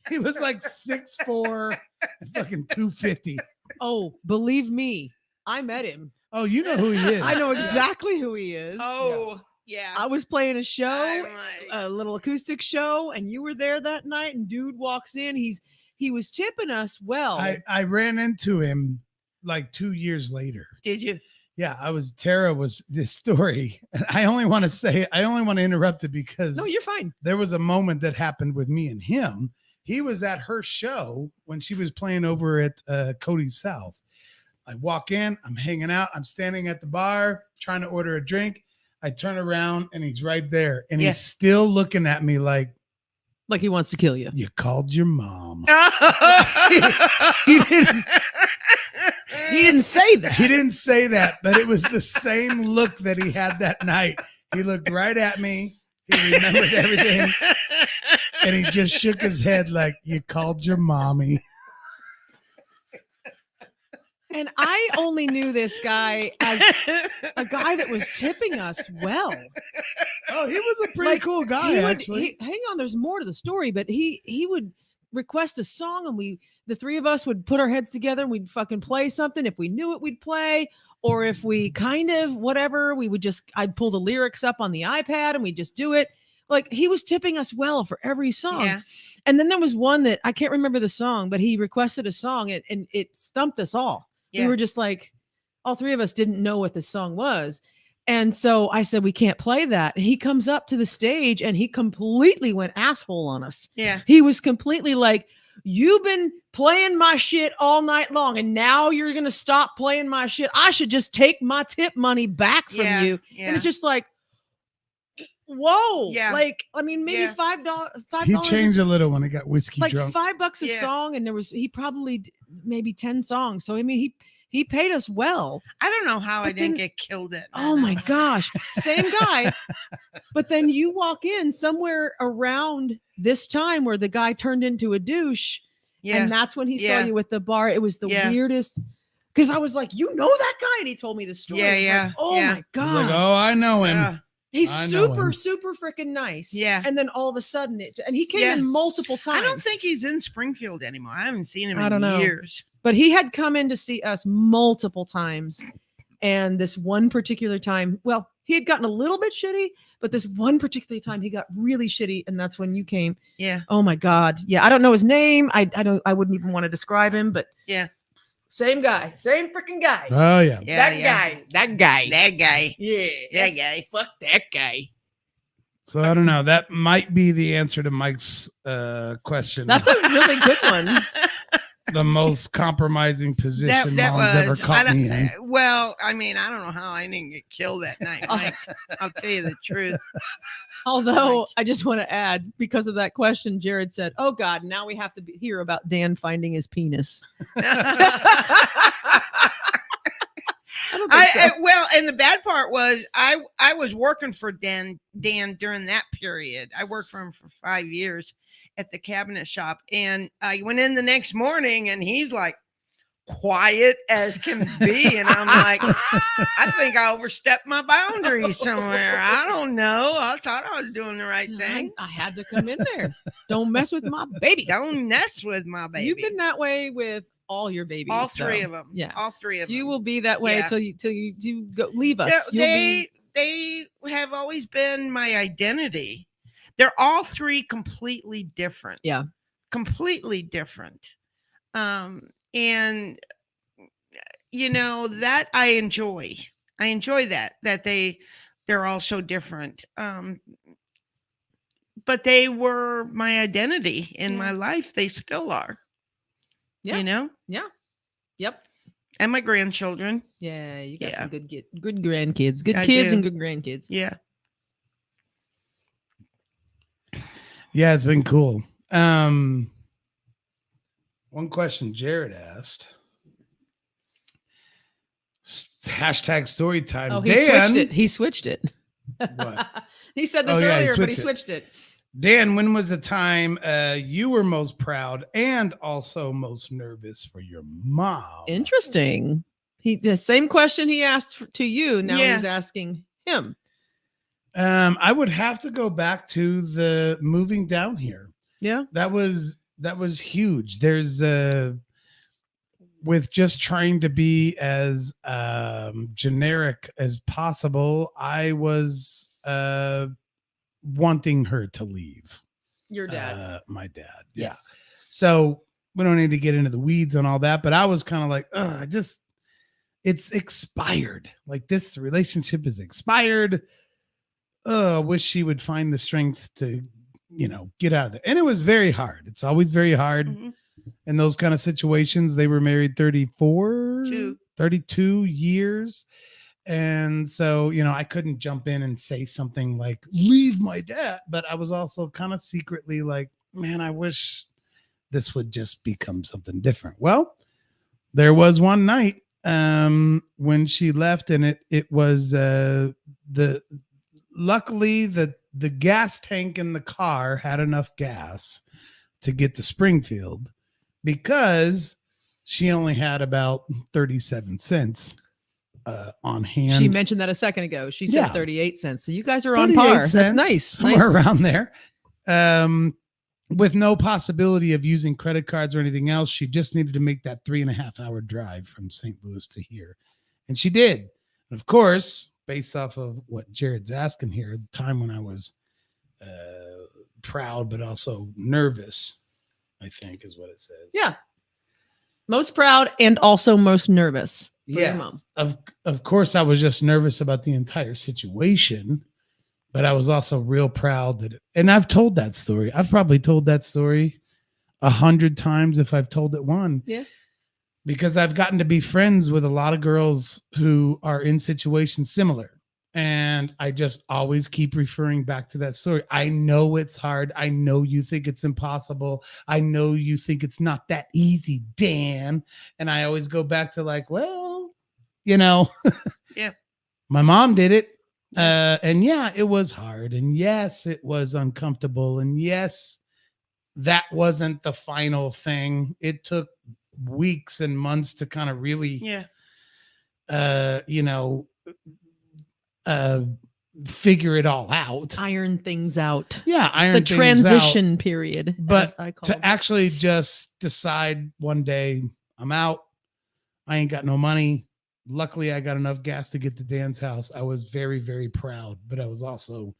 He was like 6'4", and fucking 250. Oh, believe me, I met him. Oh, you know who he is. I know exactly who he is. Oh, yeah. I was playing a show, I'm like- a little acoustic show, and you were there that night. And dude walks in. He was tipping us well. I ran into him like 2 years later. Did you? Yeah, Tara was this story. And I only want to interrupt it because No, you're fine. there was a moment that happened with me and him. He was at her show when she was playing over at Cody's South. I walk in, I'm hanging out, I'm standing at the bar trying to order a drink. I turn around and he's right there. And he's still looking at me like he wants to kill you. you called your mom. he didn't. He didn't say that. He didn't say that, but it was the same look that he had that night. He looked right at me. He remembered everything. And he just shook his head like, you called your mommy. And I only knew this guy as a guy that was tipping us well. Oh, he was a pretty cool guy, actually. Hang on, there's more to the story, but he would request a song and the three of us would put our heads together and we'd fucking play something. If we knew it, we'd play. Or if we kind of whatever, I'd pull the lyrics up on the iPad and we'd just do it. Like he was tipping us well for every song. Yeah. And then there was one that I can't remember the song, but he requested a song and it stumped us all. Yeah. We were just like, all three of us didn't know what the song was. And so I said, we can't play that. And he comes up to the stage and he completely went asshole on us. Yeah. He was completely like, you've been playing my shit all night long and now you're going to stop playing my shit. I should just take my tip money back from you. Yeah. And it's just like, whoa. Yeah. Like, I mean, maybe Yeah. $5. He changed a little when he got whiskey like drunk. $5 a Yeah. song. And he probably maybe 10 songs. So, I mean, he paid us well. I don't know how I But didn't then- get killed at. Oh my gosh. Same guy. But then you walk in somewhere around this time where the guy turned into a douche. Yeah. And that's when he saw Yeah. you at the bar. It was the Yeah. weirdest. Because I was like, you know that guy? And he told me the story. Yeah, I was yeah, like, oh yeah. my He's God. like, oh, I know him. Yeah. He's I know super, him. super freaking nice. Yeah. And then all of a sudden and he came Yeah. in multiple times. I don't think he's in Springfield anymore. I haven't seen him I in don't know. years. But he had come in to see us multiple times. And this one particular time, well, he had gotten a little bit shitty, but this one particular time he got really shitty. And that's when you came. Yeah. Oh my God. Yeah. I don't know his name. I wouldn't even want to describe him, but Yeah. same guy, same freaking guy. Oh, yeah. Yeah. That guy. That guy. Yeah. That guy. Fuck that guy. So I don't know. That might be the answer to Mike's question. That's a really good one. the most compromising position that Mom's ever was. caught me in. Well, I mean, I don't know how I didn't get killed that night, Mike. I'll tell you the truth. Although I just want to add, because of that question, Jared said, "Oh God, now we have to hear about Dan finding his penis." I don't think so. Well, and the bad part was I was working for Dan during that period. I worked for him for 5 years at the cabinet shop, and I went in the next morning, and he's like, quiet as can be. And I'm like, I think I overstepped my boundaries somewhere. I don't know. I thought I was doing the right thing. I had to come in there. Don't mess with my baby. Don't mess with my baby. You've been that way with all your babies. all three so, of them. Yes. All three of them. You will be that way Yeah. till you do go leave us. You'll be They have always been my identity. They're all three completely different. Yeah. Completely different. And that I enjoy. I enjoy that they're all so different. But they were my identity in my life. They still are. Yeah. Yeah. Yep. And my grandchildren. Yeah, you got Yeah. some good grandkids. Good I kids do. and good grandkids. Yeah. Yeah, it's been cool. One question Jared asked. Hashtag story time. Oh, he Dan, switched it. He switched it. What? He said this Oh, yeah, he earlier, but he switched switched it. Dan, when was the time you were most proud and also most nervous for your mom? Interesting. The same question he asked to you. Now Yeah. he's asking him. I would have to go back to the moving down here. Yeah. That was huge. There's with just trying to be as generic as possible, I was wanting her to leave. Your dad. My dad. Yeah. Yes. So we don't need to get into the weeds and all that, but I was kind of like, it's expired. Like, this relationship is expired. I wish she would find the strength to, get out of there. And it was very hard. It's always very hard Mhm. in those kind of situations. They were married 32 years. And so, I couldn't jump in and say something like, leave my dad. But I was also kind of secretly like, man, I wish this would just become something different. Well, there was one night when she left, and it was luckily the gas tank in the car had enough gas to get to Springfield, because she only had about 37 cents on hand. She mentioned that a second ago. She said Yeah. 38 cents. So you guys are on 38 par. That's cents, nice. somewhere Nice. around there. With no possibility of using credit cards or anything else. She just needed to make that 3.5-hour drive from St. Louis to here. And she did. And of course, based off of what Jared's asking here, the time when I was proud, but also nervous, I think is what it says. Yeah. Most proud and also most nervous for Yeah. your mom. Of course, I was just nervous about the entire situation, but I was also real proud that, and I've told that story. I've probably told that story 100 times if I've told it one. Yeah. Because I've gotten to be friends with a lot of girls who are in situations similar. And I just always keep referring back to that story. I know it's hard. I know you think it's impossible. I know you think it's not that easy, Dan. And I always go back to like, well, Yeah. my mom did it. And yeah, it was hard. And yes, it was uncomfortable. And yes, that wasn't the final thing. It took weeks and months to kind of really, figure it all out. Iron things out. Yeah, iron The things transition out. period. But as I call to it. actually just decide one day, I'm out. I ain't got no money. Luckily, I got enough gas to get to Dan's house. I was very, very proud, but I was also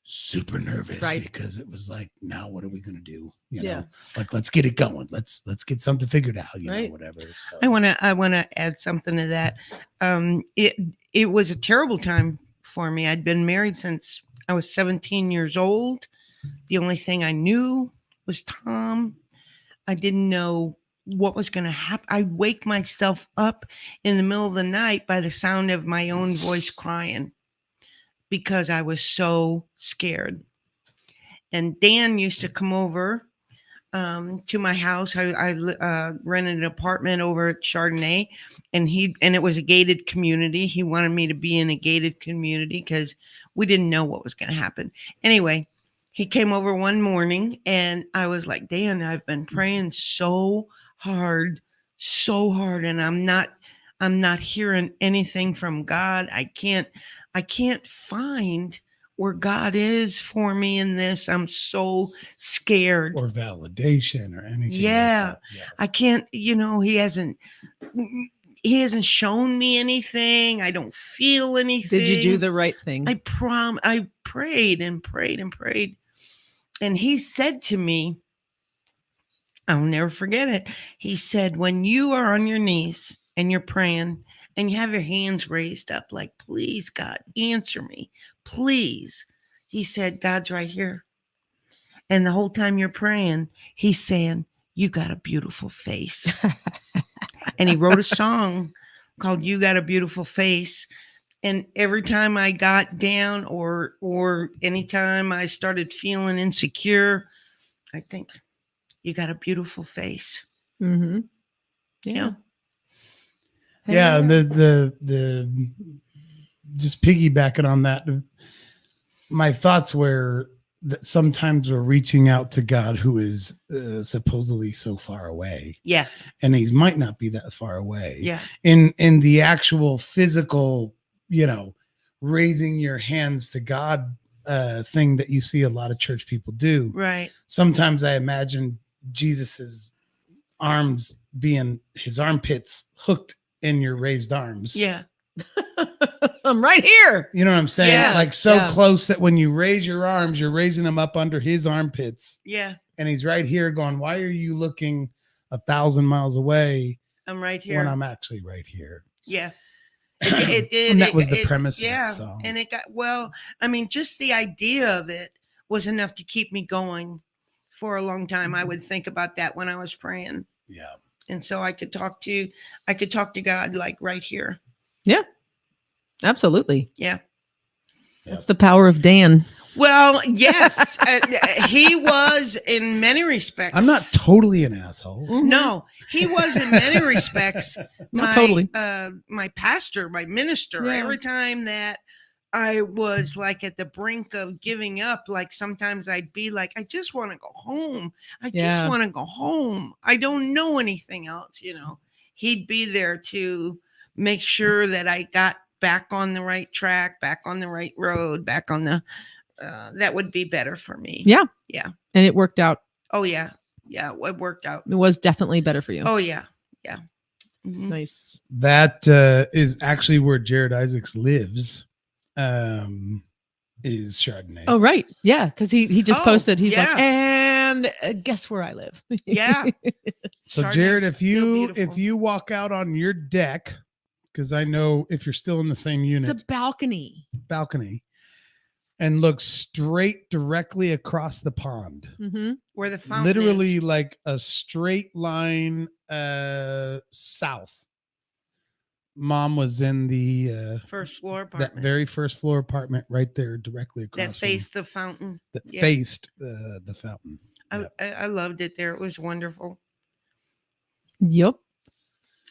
super nervous, Right. because it was like, now what are we gonna do? You Yeah. know, like, let's get it going. Let's get something figured out. You know, Right. whatever. So I want to add something to that. It was a terrible time for me. I'd been married since I was 17 years old. The only thing I knew was Tom. I didn't know what was going to happen. I'd wake myself up in the middle of the night by the sound of my own voice crying, because I was so scared. And Dan used to come over to my house. I rented an apartment over at Chardonnay, and it was a gated community. He wanted me to be in a gated community because we didn't know what was going to happen. Anyway, he came over one morning, and I was like, Dan, I've been praying so hard so hard, and I'm not hearing anything from God. I can't find where God is for me in this. I'm so scared. Or validation or anything. Yeah. Like that. Yeah. I can't, he hasn't shown me anything. I don't feel anything. Did you do the right thing? I prayed and prayed and prayed. And he said to me, I'll never forget it. He said, when you are on your knees and you're praying and you have your hands raised up, like, please, God, answer me, please. He said, God's right here. And the whole time you're praying, he's saying, you got a beautiful face. And he wrote a song called You Got a Beautiful Face. And every time I got down or anytime I started feeling insecure, I think, you got a beautiful face. Mm-hmm. Yeah. Yeah. The just piggybacking on that, my thoughts were that sometimes we're reaching out to God, who is supposedly so far away. Yeah. And he might not be that far away. Yeah. In the actual physical, raising your hands to God thing that you see a lot of church people do. Right. Sometimes I imagine Jesus's arms being his armpits hooked in your raised arms. Yeah. I'm right here. You know what I'm saying? Yeah, like so yeah. close that when you raise your arms, you're raising them up under his armpits. Yeah. And he's right here going, why are you looking 1,000 miles away I'm right here. when I'm actually right here? Yeah. It did. And that was the premise Yeah. of that song. And it got, just the idea of it was enough to keep me going for a long time. I would think about that when I was praying. Yeah. And so I could talk to God like right here. Yeah. Absolutely. Yeah. That's the power of Dan. Well, yes, he was in many respects. I'm not totally an asshole. Mm-hmm. No, he was in many respects. Not totally. My pastor, my minister. Yeah. Every time that I was like at the brink of giving up, like sometimes I'd be like, I just want to go home. I just want to go home. I don't know anything else, He'd be there to make sure that I got back on the right track, back on the right road, back on the that would be better for me. Yeah. Yeah. And it worked out. Oh yeah. Yeah, it worked out. It was definitely better for you. Oh yeah. Yeah. Mhm. Nice. That is actually where Jared Isaacs lives. Is Chardonnay. Oh, right. Yeah. Because he just Oh, posted. He's like, yeah. and guess where I live. Yeah. So Chardonnay's Jared, if still you beautiful. walk out on your deck, because I know if you're still in the same It's unit a balcony. balcony, and look straight directly across the pond, Mm-hmm. Where the fountain literally is. like a straight line south. Mom was in the First floor that apartment very first floor apartment right there directly across that faced the fountain. that yeah. faced the fountain. I loved it there. It was wonderful. Yep.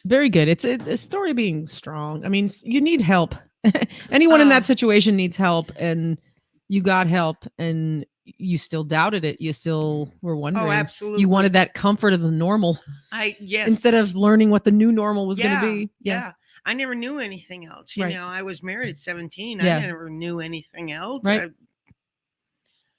Very good. It's a story being strong. I mean, you need help. Anyone in that situation needs help, and you got help, and you still doubted it. You still were wondering. Oh, absolutely. You wanted that comfort of the normal Yes. instead of learning what the new normal was going Yeah, to be. Yeah. I never knew anything else. You Right. know, I was married at 17. Yeah. I never knew anything else. Right.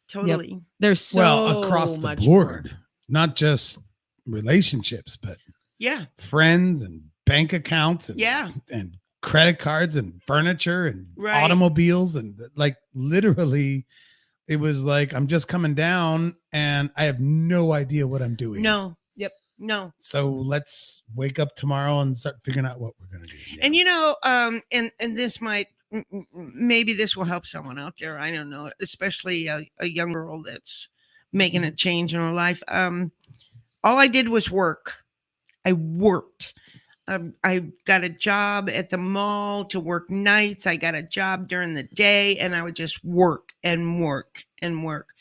Totally. There's so Well, across the much board, more. not just relationships, but Yeah. friends and bank accounts and Yeah. and credit cards and furniture and Right. automobiles, and like literally it was like I'm just coming down and I have no idea what I'm doing. No. Yep. No. So let's wake up tomorrow and start figuring out what we're gonna do. And and this might maybe this will help someone out there. I don't know, especially a young girl that's making a change in her life. All I did was work. I worked. I got a job at the mall to work nights. I got a job during the day, and I would just work and work and work.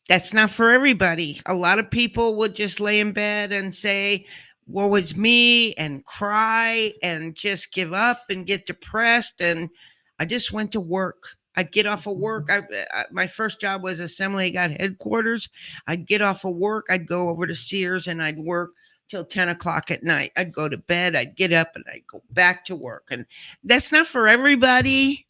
That's not for everybody. A lot of people would just lay in bed and say, woe is me, and cry and just give up and get depressed. And I just went to work. I'd get off of work. My first job was assembly. I got headquarters. I'd get off of work. I'd go over to Sears and I'd work till 10 o'clock at night. I'd go to bed, I'd get up, and I'd go back to work. And that's not for everybody,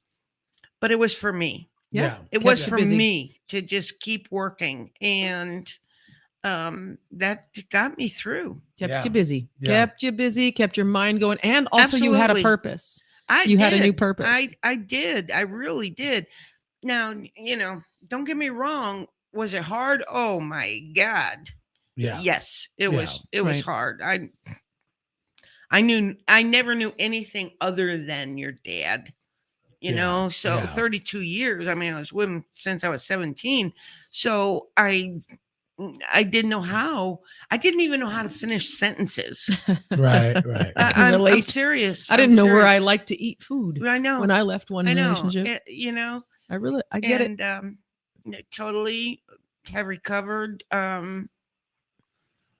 but it was for me. Yeah. It was you for busy. me to just keep working. And that got me through. Kept you busy. Yeah. Kept you busy. Kept your mind going. And also you had a Absolutely. purpose. I You had a new did. purpose. I did. I really did. Now, don't get me wrong. Was it hard? Oh my God. Yeah. Yes, it Yeah. was. It was Right. hard. I never knew anything other than your dad. So Yeah. 32 years. I mean, I was with him since I was 17. So I didn't know how. I didn't even know how to finish sentences. Right. I'm relate. serious. I didn't know where I serious. like to eat food I know. when I left one I know. relationship. I get it. And totally have recovered.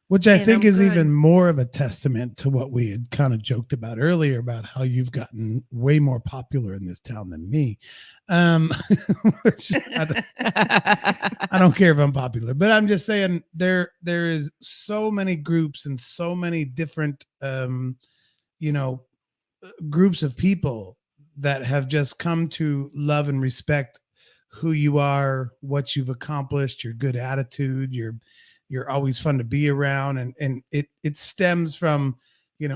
Which I And think I'm is good. even more of a testament to what we had kind of joked about earlier about how you've gotten way more popular in this town than me. Which I don't care if I'm popular, but I'm just saying there is so many groups and so many different, groups of people that have just come to love and respect who you are, what you've accomplished, your good attitude, you're always fun to be around. And it stems from,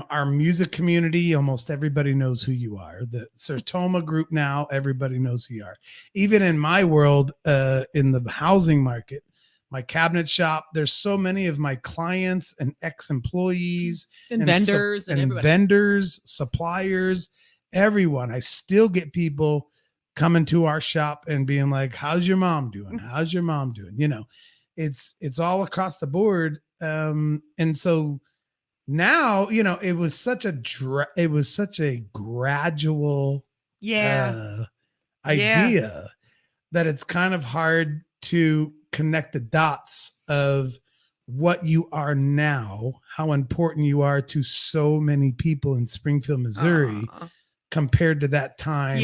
our music community. Almost everybody knows who you are. The Sertoma group now, everybody knows who you are. Even in my world, in the housing market, my cabinet shop, there's so many of my clients and ex-employees and vendors and everybody. vendors, suppliers, everyone. I still get people coming to our shop and being like, how's your mom doing? How's your mom doing? It's all across the board. And so now, it was such a gradual idea that it's kind of hard to connect the dots of what you are now, how important you are to so many people in Springfield, Missouri, compared to that time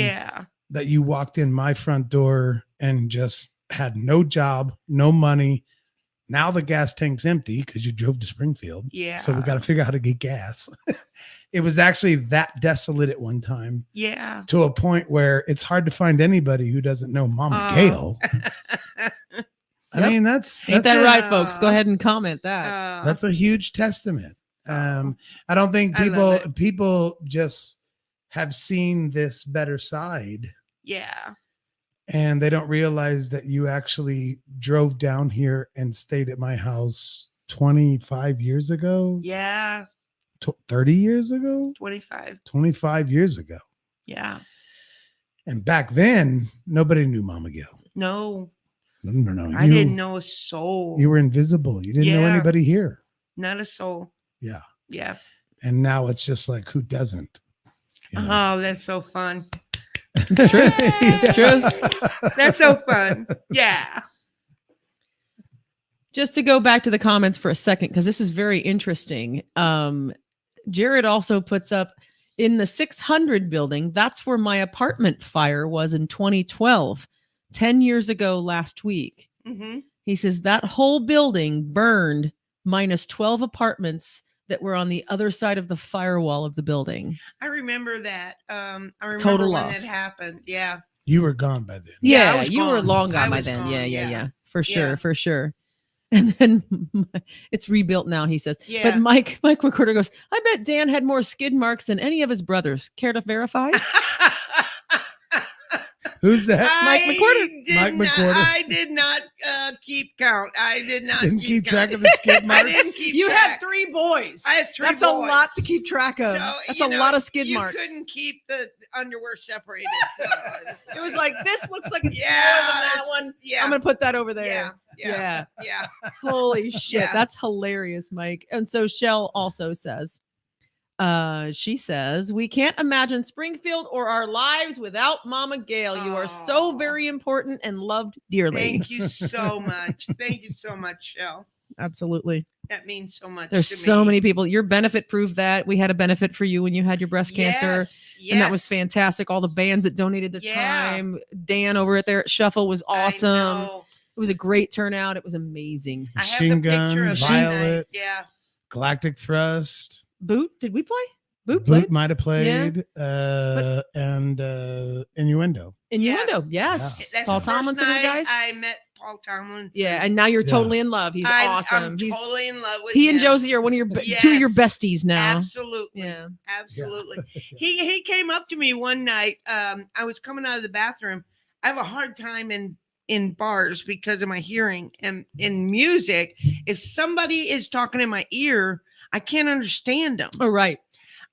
that you walked in my front door and just had no job, no money. Now the gas tank's empty because you drove to Springfield. Yeah. So we got to figure out how to get gas. It was actually that desolate at one time. Yeah. To a point where it's hard to find anybody who doesn't know Mama Gail. I mean, Ain't that right, folks? Go ahead and comment that. That's a huge testament. I don't think people just have seen this better side. Yeah. And they don't realize that you actually drove down here and stayed at my house 25 years ago. Yeah. 30 years ago? 25 years ago. Yeah. And back then, nobody knew Mama Gail. No. I didn't know a soul. You were invisible. You didn't know anybody here. Not a soul. Yeah. Yeah. And now it's just like, who doesn't? Oh, that's so fun. It's true. It's true. That's so fun. Yeah. Just to go back to the comments for a second, because this is very interesting. Jared also puts up in the 600 building. That's where my apartment fire was in 2012, 10 years ago last week. Mm-hmm. He says that whole building burned minus 12 apartments that were on the other side of the firewall of the building. I remember that. I remember Total when loss. it happened. Yeah. You were gone by then. Yeah, I Yeah, was you were gone. long I gone by was then. gone, Yeah. For Yeah. sure, for sure. And then it's rebuilt now, he says. Yeah. But Mike Recorder goes, I bet Dan had more skid marks than any of his brothers. Care to verify? Who's that? Mike McWhorter. Mike McWhorter. I did not keep count. I did not Didn't keep track count. of the skid I marks. didn't keep You track. had 3 boys. I had 3 That's boys. a lot to keep track of. So, That's you a know, lot of skid you marks. couldn't keep the underwear separated. So It was like, this looks like it's Yeah, more than that that's- one. yeah. I'm going to put that over there. Yeah. Holy shit. Yeah. That's hilarious, Mike. And so Shell also says, she says, we can't imagine Springfield or our lives without Mama Gail. You are so Aw. very important and loved dearly. Thank you so much. Thank you so much, Shell. Absolutely. That means so much. There's to so me. many people. Your benefit proved that. We had a benefit for you when you had your breast cancer. Yes, And that was yes. fantastic. All the bands that donated their Yeah. time. Dan over at there at Shuffle was I awesome. know. It was a great turnout. It was amazing. I have Machine the picture Gun, of that Violet. night. Yeah. Galactic Thrust. Boot, did we play? Boot Boot played? might have played. And Innuendo. Innuendo, yes. That's Paul the first Tomlinson and the night guys. I met Paul Tomlinson. Yeah, and now you're Yeah. totally in love. He's awesome. I'm He's totally in love with he him. and Josie are one of your two of your Yes. besties now. Absolutely. Yeah. Absolutely. He came up to me one night. I was coming out of the bathroom. I have a hard time in bars because of my hearing, and in music, if somebody is talking in my ear, I can't understand them. Oh, right.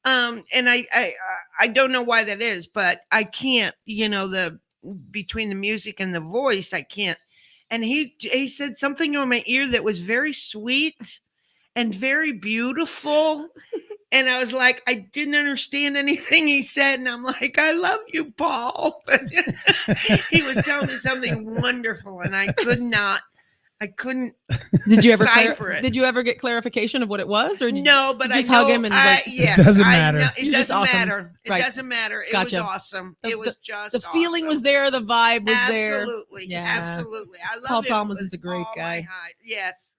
And I don't know why that is, but I can't, the between the music and the voice, I can't. And he said something in my ear that was very sweet and very beautiful. And I was like, I didn't understand anything he said. And I'm like, I love you, Paul. He was telling me something wonderful, and I couldn't. Did you ever decipher it. did you ever get clarification of what it was, or No, but you I just hug know, him and like, yes, It doesn't I matter. know- it You're just doesn't awesome. matter. It Right. doesn't matter. It Gotcha. was awesome. The- It was just the feeling was awesome. there, the vibe was there? Absolutely. Yeah. Absolutely. I love Paul him Tomlinson's with a great all my guy. heart. Yes.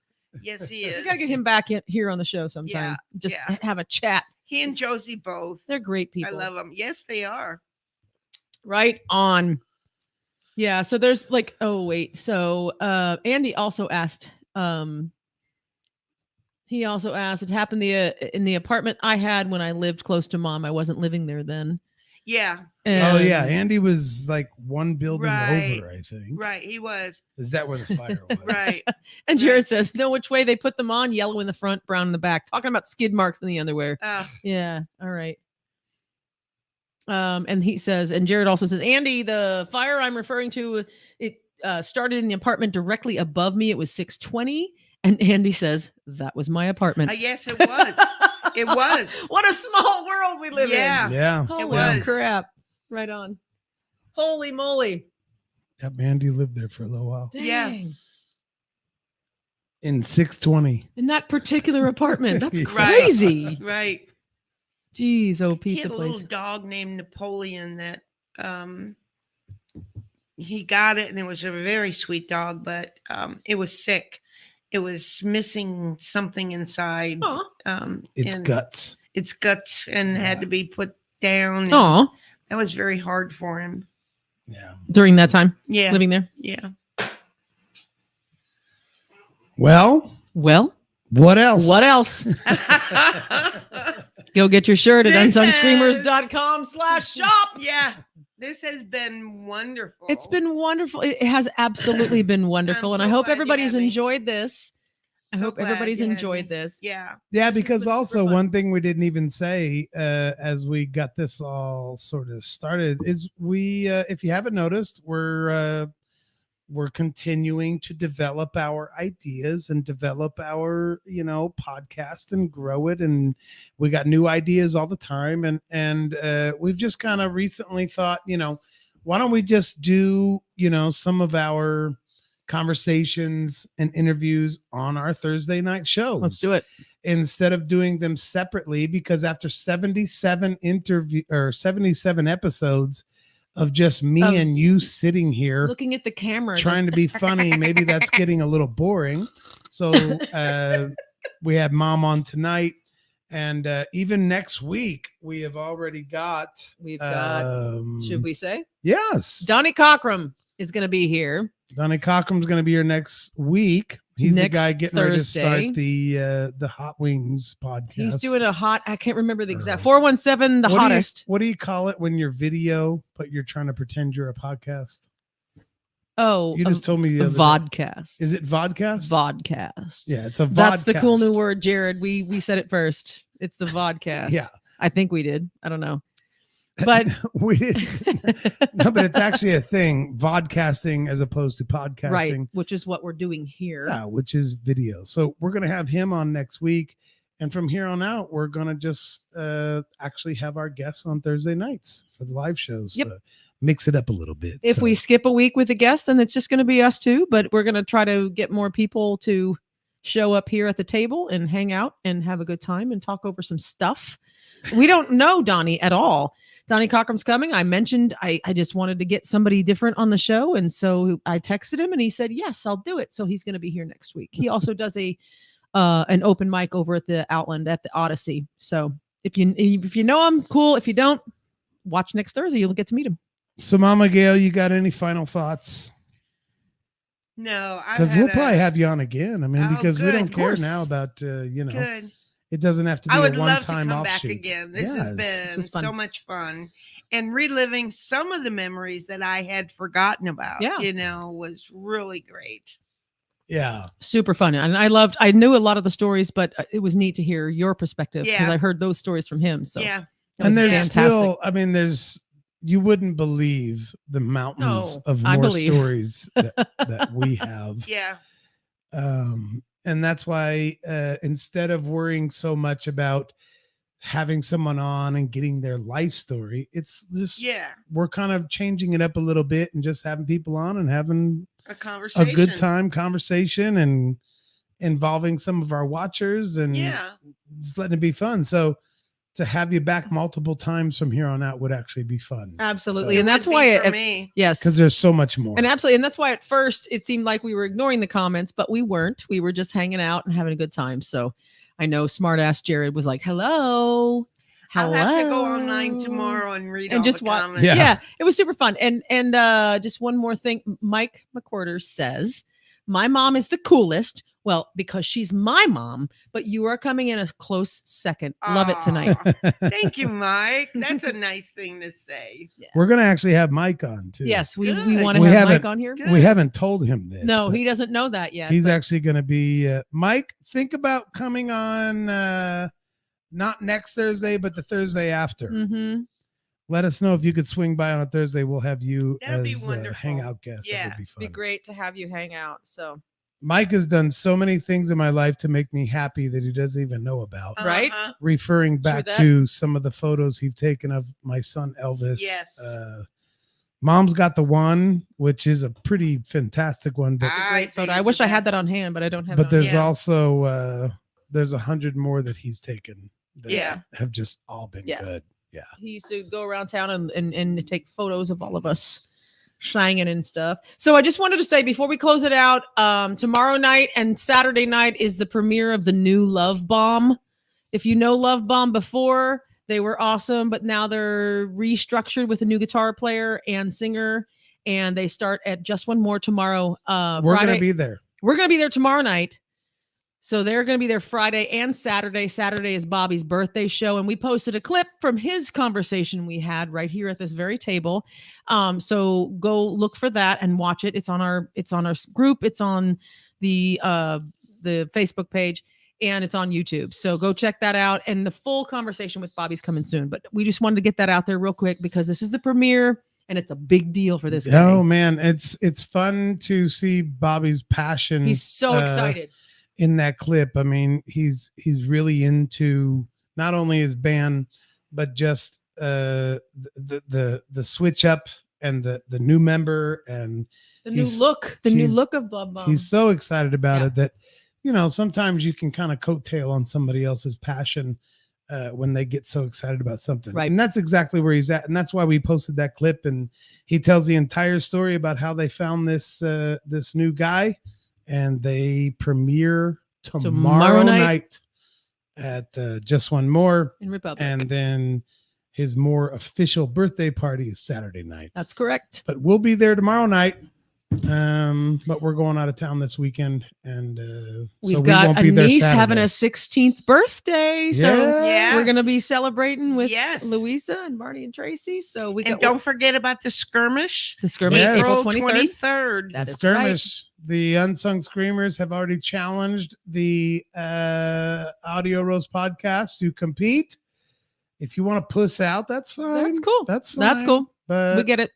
Yes, he We is. gotta get him back here on the show sometime. Just yeah. have a chat. He and Josie both. They're great people. I love them. Yes, they are. Right on. Yeah. So there's like, oh wait. So Andy also asked. He also asked. It happened in the apartment I had when I lived close to Mom. I wasn't living there then. Yeah. Oh yeah, And- Andy was like one building Right. over, I think. Right. He was. Is that where the fire was? Right. And Jared Right. says, know which way they put them on? Yellow in the front, brown in the back. Talking about skid marks in the underwear. Yeah. All right. And he says, and Jared also says, Andy, the fire I'm referring to, it started in the apartment directly above me. It was 620. And Andy says, that was my apartment. Yes, it was. It was. What a small world we live Yeah. in. Yeah. Holy was. crap. Right on. Holy moly. Yep, Andy lived there for a little while. Yeah. Dang. In 620. In that particular apartment. That's Right. crazy. Right. Jeez, oh, He pizza had a place. little dog named Napoleon that he got it, and it was a very sweet dog, but it was sick. It was missing something inside. Aw. It's and guts. its guts, and had Yeah. to be put down. and Aw. That was very hard for him. Yeah. During that time, Yeah. living there. Yeah. Well, Well, what else? what else? Go get your shirt at This UnsungScreamers.com/shop. Yeah. This has been wonderful. It's been wonderful. It has absolutely been wonderful. And so I hope glad you everybody's had me. enjoyed this. I So hope glad everybody's you had enjoyed me. this. Yeah. Yeah, This has because been super also fun. one thing we didn't even say as we got this all sort of started is we, if you haven't noticed, we're continuing to develop our ideas and develop our podcast and grow it, and we got new ideas all the time, and we've just kind of recently thought, why don't we just do some of our conversations and interviews on our Thursday night shows. Let's do it. Instead of doing them separately, because after 77 episodes of just me Of and you sitting here Looking at the camera. trying to be funny, maybe that's getting a little boring. So we had Mom on tonight, and even next week we have already got We've got, should we say? yes, Donnie Cockrum is going to be here. Donnie Cockrum's going to be here next week. He's Next the guy getting ready to Thursday. start the Hot Wings podcast. He's doing a hot, I can't remember the exact, Or- 417, the hottest. What do you call it when you're video, but you're trying to pretend you're a podcast? Oh, You just told me the a other day. vodcast. Is it vodcast? Vodcast. Yeah, it's a vodcast. That's the cool new word, Jared. We said it first. It's the vodcast. Yeah. I think we did. I don't know. But we did. No, but it's actually a thing, vodcasting as opposed to podcasting. right, which is what we're doing here. Yeah, which is video. So we're going to have him on next week. And from here on out, we're going to just actually have our guests on Thursday nights for the live shows. Yep. Mix it up a little bit. If So, we skip a week with a guest, then it's just going to be us two. But we're going to try to get more people to show up here at the table and hang out and have a good time and talk over some stuff. We don't know Donnie at all. Donnie Cockrum's coming. I mentioned I just wanted to get somebody different on the show. And so I texted him and he said, yes, I'll do it. So he's going to be here next week. He also does a an open mic over at the Outland at the Odyssey. So if you know him, cool. If you don't, watch next Thursday. You'll get to meet him. So, Mama Gail, you got any final thoughts? No, Because we'll probably have you on again. I mean, Oh, because we good. don't Of care course. now about Good. it doesn't have to be I would a love to come one-time back offshoot. again. This Yes. has been was fun. so much fun. And reliving some of the memories that I had forgotten about, Yeah. Was really great. Yeah. Super fun. And I knew a lot of the stories, but it was neat to hear your perspective because Yeah. I heard those stories from him. So Yeah. that And was there's fantastic. still, I mean, you wouldn't believe the mountains No, of I more believe. stories that we have. Yeah. And that's why instead of worrying so much about having someone on and getting their life story, it's just we're kind of changing it up a little bit and just having people on and having A conversation. a good time conversation and involving some of our watchers and just letting it be fun. So to have you back multiple times from here on out would actually be fun. Absolutely. So, And that's Would be why for me. yes. because there's so much more. And absolutely. And that's why at first it seemed like we were ignoring the comments, but we weren't. We were just hanging out and having a good time. So I know smart ass Jared was like, hello. I'll have to go online tomorrow and read all and just the watch. comments. Yeah, it was super fun. And just one more thing. Mike McQuarter says, my mom is the coolest. Well, because she's my mom, but you are coming in a close second. Love it tonight. Aw, thank you, Mike. That's a nice thing to say. We're going to actually have Mike on too. Yes, we Good. want to We have haven't- Mike on here. Good. We haven't told him this. No, but he doesn't know that yet. he's but- actually going to be Mike. Think about coming on not next Thursday, but the Thursday after. Mhm. Let us know if you could swing by on a Thursday. We'll have you That'd be as a wonderful. hangout guest. Yeah, that would be fun. Be great to have you hang out. So Mike has done so many things in my life to make me happy that he doesn't even know about. Right? Uh-huh. Referring back that. to some of the photos he's taken of my son Elvis. Yes. Mom's Got the one, which is a pretty fantastic one, but great photo. I think wish it's I the had that best. on hand, but I don't have but it on there's hand. also there's 100 more that he's taken that Yeah. have just all been Yeah. good. He used to go around town and take photos of all of us shining and stuff. So I just wanted to say before we close it out, tomorrow night and Saturday night is the premiere of the new Love Bomb. If you know Love Bomb before, they were awesome, but now they're restructured with a new guitar player and singer, and they start at Just One More tomorrow. We're Friday. gonna be there. We're going to be there tomorrow night. So they're going to be there Friday and Saturday. Saturday is Bobby's birthday show. And we posted a clip from his conversation we had right here at this very table. So go look for that and watch it. It's on our group. It's on the Facebook page and it's on YouTube. So go check that out. And the full conversation with Bobby's coming soon. But we just wanted to get that out there real quick because this is the premiere and it's a big deal for this guy. Oh man, it's fun to see Bobby's passion. He's so excited. In that clip. I mean, he's really into not only his band, but just the switch up and the new member and The new he's- look of Love Bomb. he's so excited about Yeah. it that sometimes you can kind of coattail on somebody else's passion when they get so excited about something. Right. And that's exactly where he's at. And that's why we posted that clip. And he tells the entire story about how they found this new guy. And they premiere tomorrow night at Just One More. in Republic. And then his more official birthday party is Saturday night. That's correct. But we'll be there tomorrow night. But we're going out of town this weekend. And We've so we got won't a be there niece having Saturday. a 16th birthday. So Yeah. we're going to be celebrating with Yes. Louisa and Marty and Tracy. So we And got don't forget about the skirmish. the skirmish Yes. April April 23rd. 23rd. That The is Skirmish. The Unsung Screamers have already challenged the Audio Rose podcast to compete. If you want to puss out, that's fine. That's cool. That's fine. That's cool. But We get it.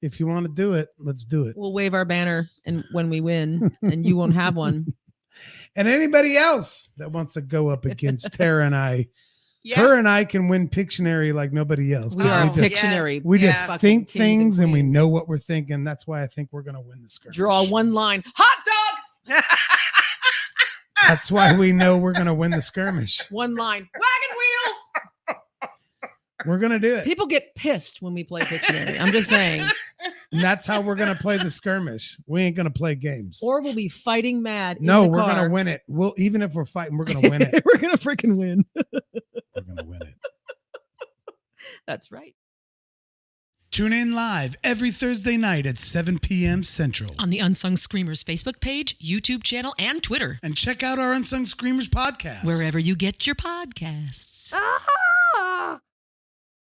if you want to do it, let's do it. We'll wave our banner and when we win and you won't have one. And anybody else that wants to go up against Tara and I, Yeah. her and I can win Pictionary like nobody else. We 'cause are Oh, just, Pictionary. we just Yeah. fucking think kings and things and we queens. know what we're thinking. That's why I think we're going to win the Skirmish. Draw one line. Hot dog. That's why we know we're going to win the Skirmish. One line. Wagon wheel. We're going to do it. People get pissed when we play Pictionary. I'm just saying. And that's how we're gonna play the skirmish. We ain't gonna play games. Or we'll be fighting mad. No, in the we're car. gonna win it. We'll even if we're fighting, we're gonna win it. We're gonna freaking win. We're gonna win it. That's right. Tune in live every Thursday night at 7 p.m. Central. On the Unsung Screamers Facebook page, YouTube channel, and Twitter. And check out our Unsung Screamers podcast. Wherever you get your podcasts. Ah!